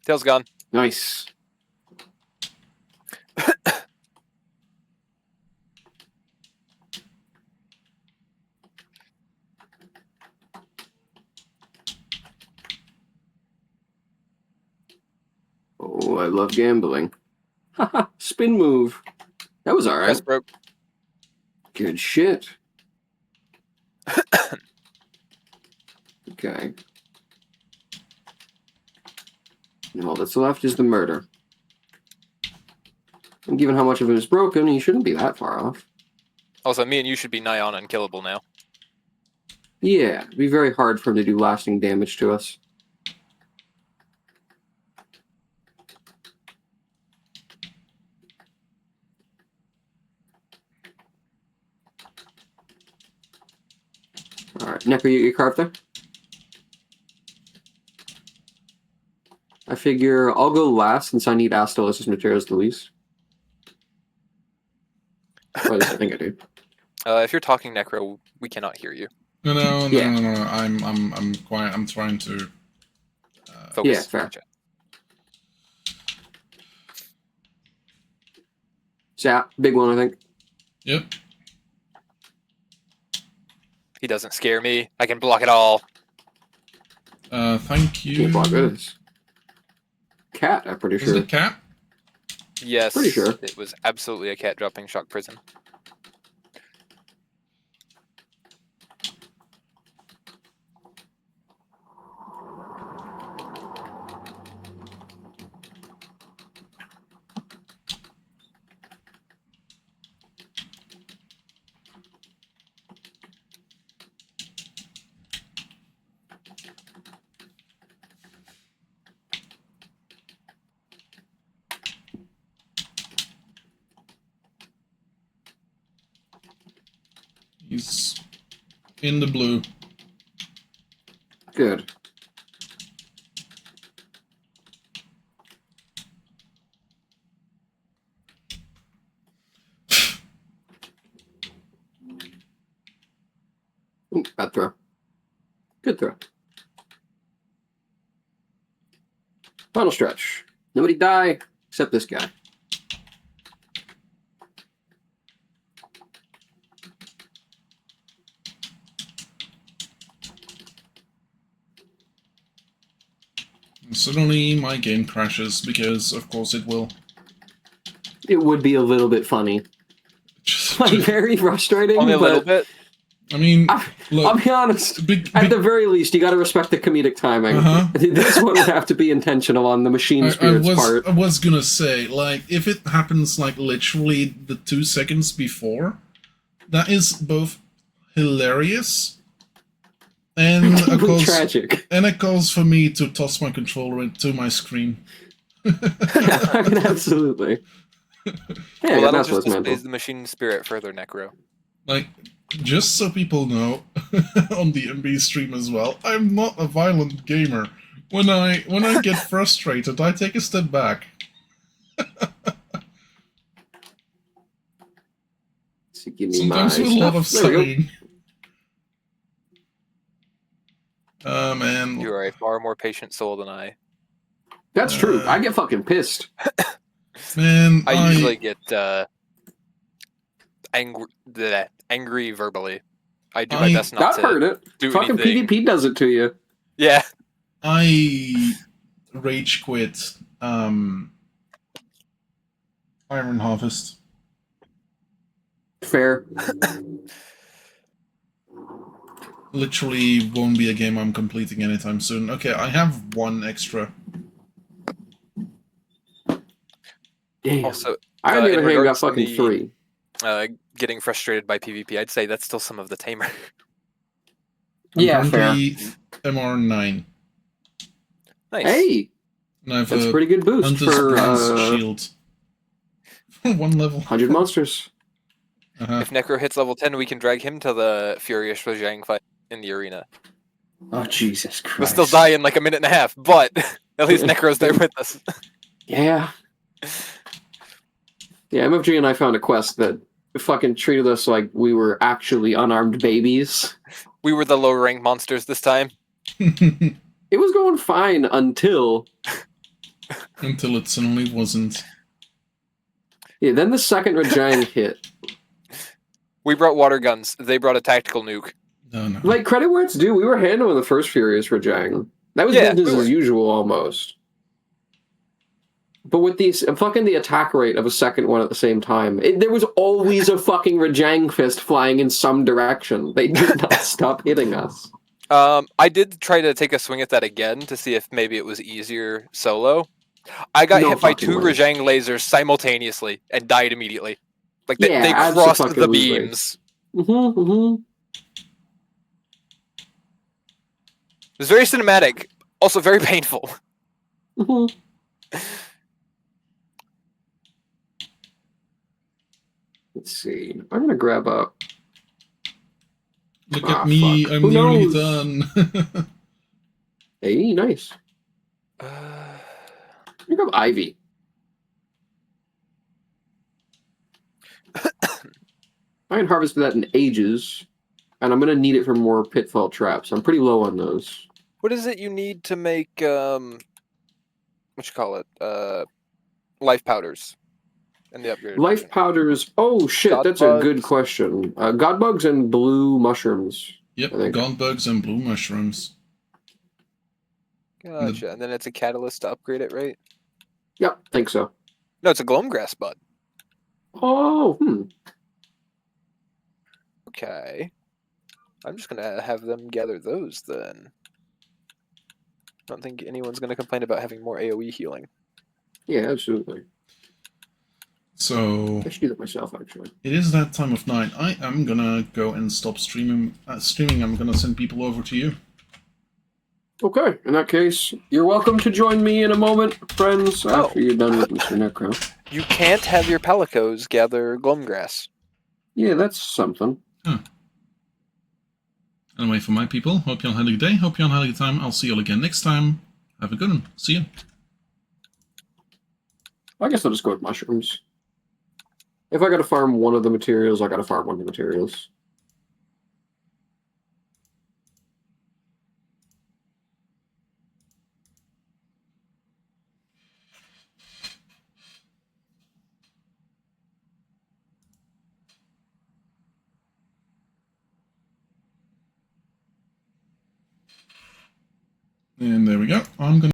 Tail's gone. Nice. Oh, I love gambling. Haha, spin move. That was alright. Crest broke. Good shit. Okay. And all that's left is the murder. And given how much of it is broken, he shouldn't be that far off. Also, me and you should be nigh on unkillable now. Yeah, it'd be very hard for him to do lasting damage to us. Alright, Neko, you carved there? I figure I'll go last since I need Astolos' materials the least. Or at least I think I do. If you're talking Necro, we cannot hear you. No. Yeah. I'm quiet. I'm trying to. Focus. Yeah, fair. Gotcha. Zap, big one, I think. Yep. He doesn't scare me. I can block it all. Thank you. Can't block this. Cat, I'm pretty Is sure. it cat? Yes. Pretty sure. It was absolutely a cat dropping shock prison. He's in the blue. Good. Ooh, bad throw. Good throw. Final stretch. Nobody die except this guy. And suddenly my game crashes because, of course, it will. It would be a little bit funny. Like, very frustrating. Only a but little bit. I mean, I'll look, be honest. big, At big, the very least, you got to respect the comedic timing. Uh-huh. This one would have to be intentional on the machine spirit's part. I was gonna say, like, if it happens, like, literally the 2 seconds before, that is both hilarious and a cause, Tragic. and a cause for me to toss my controller into my screen. I mean, absolutely. Yeah, Well, that'll that's just what's meant. displays the machine spirit further, Necro. Like, just so people know, on the MB stream as well, I'm not a violent gamer. When I get frustrated, I take a step back. So give me Sometimes my with a lot of stuff. There we go. sighing. Man. You are a far more patient soul than I. That's true. I get fucking pissed. Man, I usually get angry verbally. I do my best not I've to heard it. do Fucking anything. PvP does it to you. Yeah. I rage quit Iron Harvest. Fair. Literally won't be a game I'm completing anytime soon. Okay, I have one extra. Damn. Also, I, on the in other hand, got regards to fucking the- 3. getting frustrated by PvP, I'd say that's still some of the tamer. I'm Yeah, fair. currently MR9. Nice. Hey, And I have that's a a pretty good boost Hunter's for Bronze shield. One level. 100 monsters. Uh-huh. If Necro hits level 10, we can drag him to the Furious Rojang fight in the arena. Oh, Jesus Christ. We'll still die in like a minute and a half, but at least Necro's there with us. Yeah. Yeah, MFG and I found a quest that fucking treated us like we were actually unarmed babies. We were the lower ranked monsters this time. It was going fine until... Until it suddenly wasn't. Yeah, then the second Rajang hit. We brought water guns. They brought a tactical nuke. No, no. Like, credit where it's due, we were handling the first Furious Rajang. That was Yeah, business we were. as usual, almost. But with these fucking the attack rate of a second one at the same time, there was always a fucking Rajang fist flying in some direction. They did not stop hitting us. I did try to take a swing at that again to see if maybe it was easier solo. I got No hit by fucking 2 way. Rajang lasers simultaneously and died immediately. Like they Yeah, crossed the abso-fucking-lutely. beams. Mm-hmm. It was very cinematic, also very painful. Let's see. I'm gonna grab up. Look Ah, at me, fuck. I'm Who nearly knows? done. Hey, nice. Pick up Ivy. I haven't harvested that in ages, and I'm gonna need it for more pitfall traps. I'm pretty low on those. What is it you need to make what you call it? Life powders and the upgraded Life version. powders. Oh shit, God that's a good bugs. question. God bugs and blue mushrooms. Yep, I think. gaunt bugs and blue mushrooms. Gotcha. And then it's a catalyst to upgrade it, right? Yep, think so. No, it's a gloamgrass bud. Oh, Okay. I'm just gonna have them gather those then. I don't think anyone's gonna complain about having more AoE healing. Yeah, absolutely. So I should do that myself, actually. it is that time of night. I am gonna go and stop streaming. I'm gonna send people over to you. Okay, in that case, you're welcome to join me in a moment, friends, after you're done with Mr. Necro. You can't have your Pelicos gather gloamgrass. Yeah, that's something. Anyway, for my people, hope y'all had a good day. Hope y'all had a good time. I'll see y'all again next time. Have a good one. See ya. I guess I'll just go with mushrooms. If I gotta farm one of the materials, I gotta farm one of the materials. And there we go. I'm gonna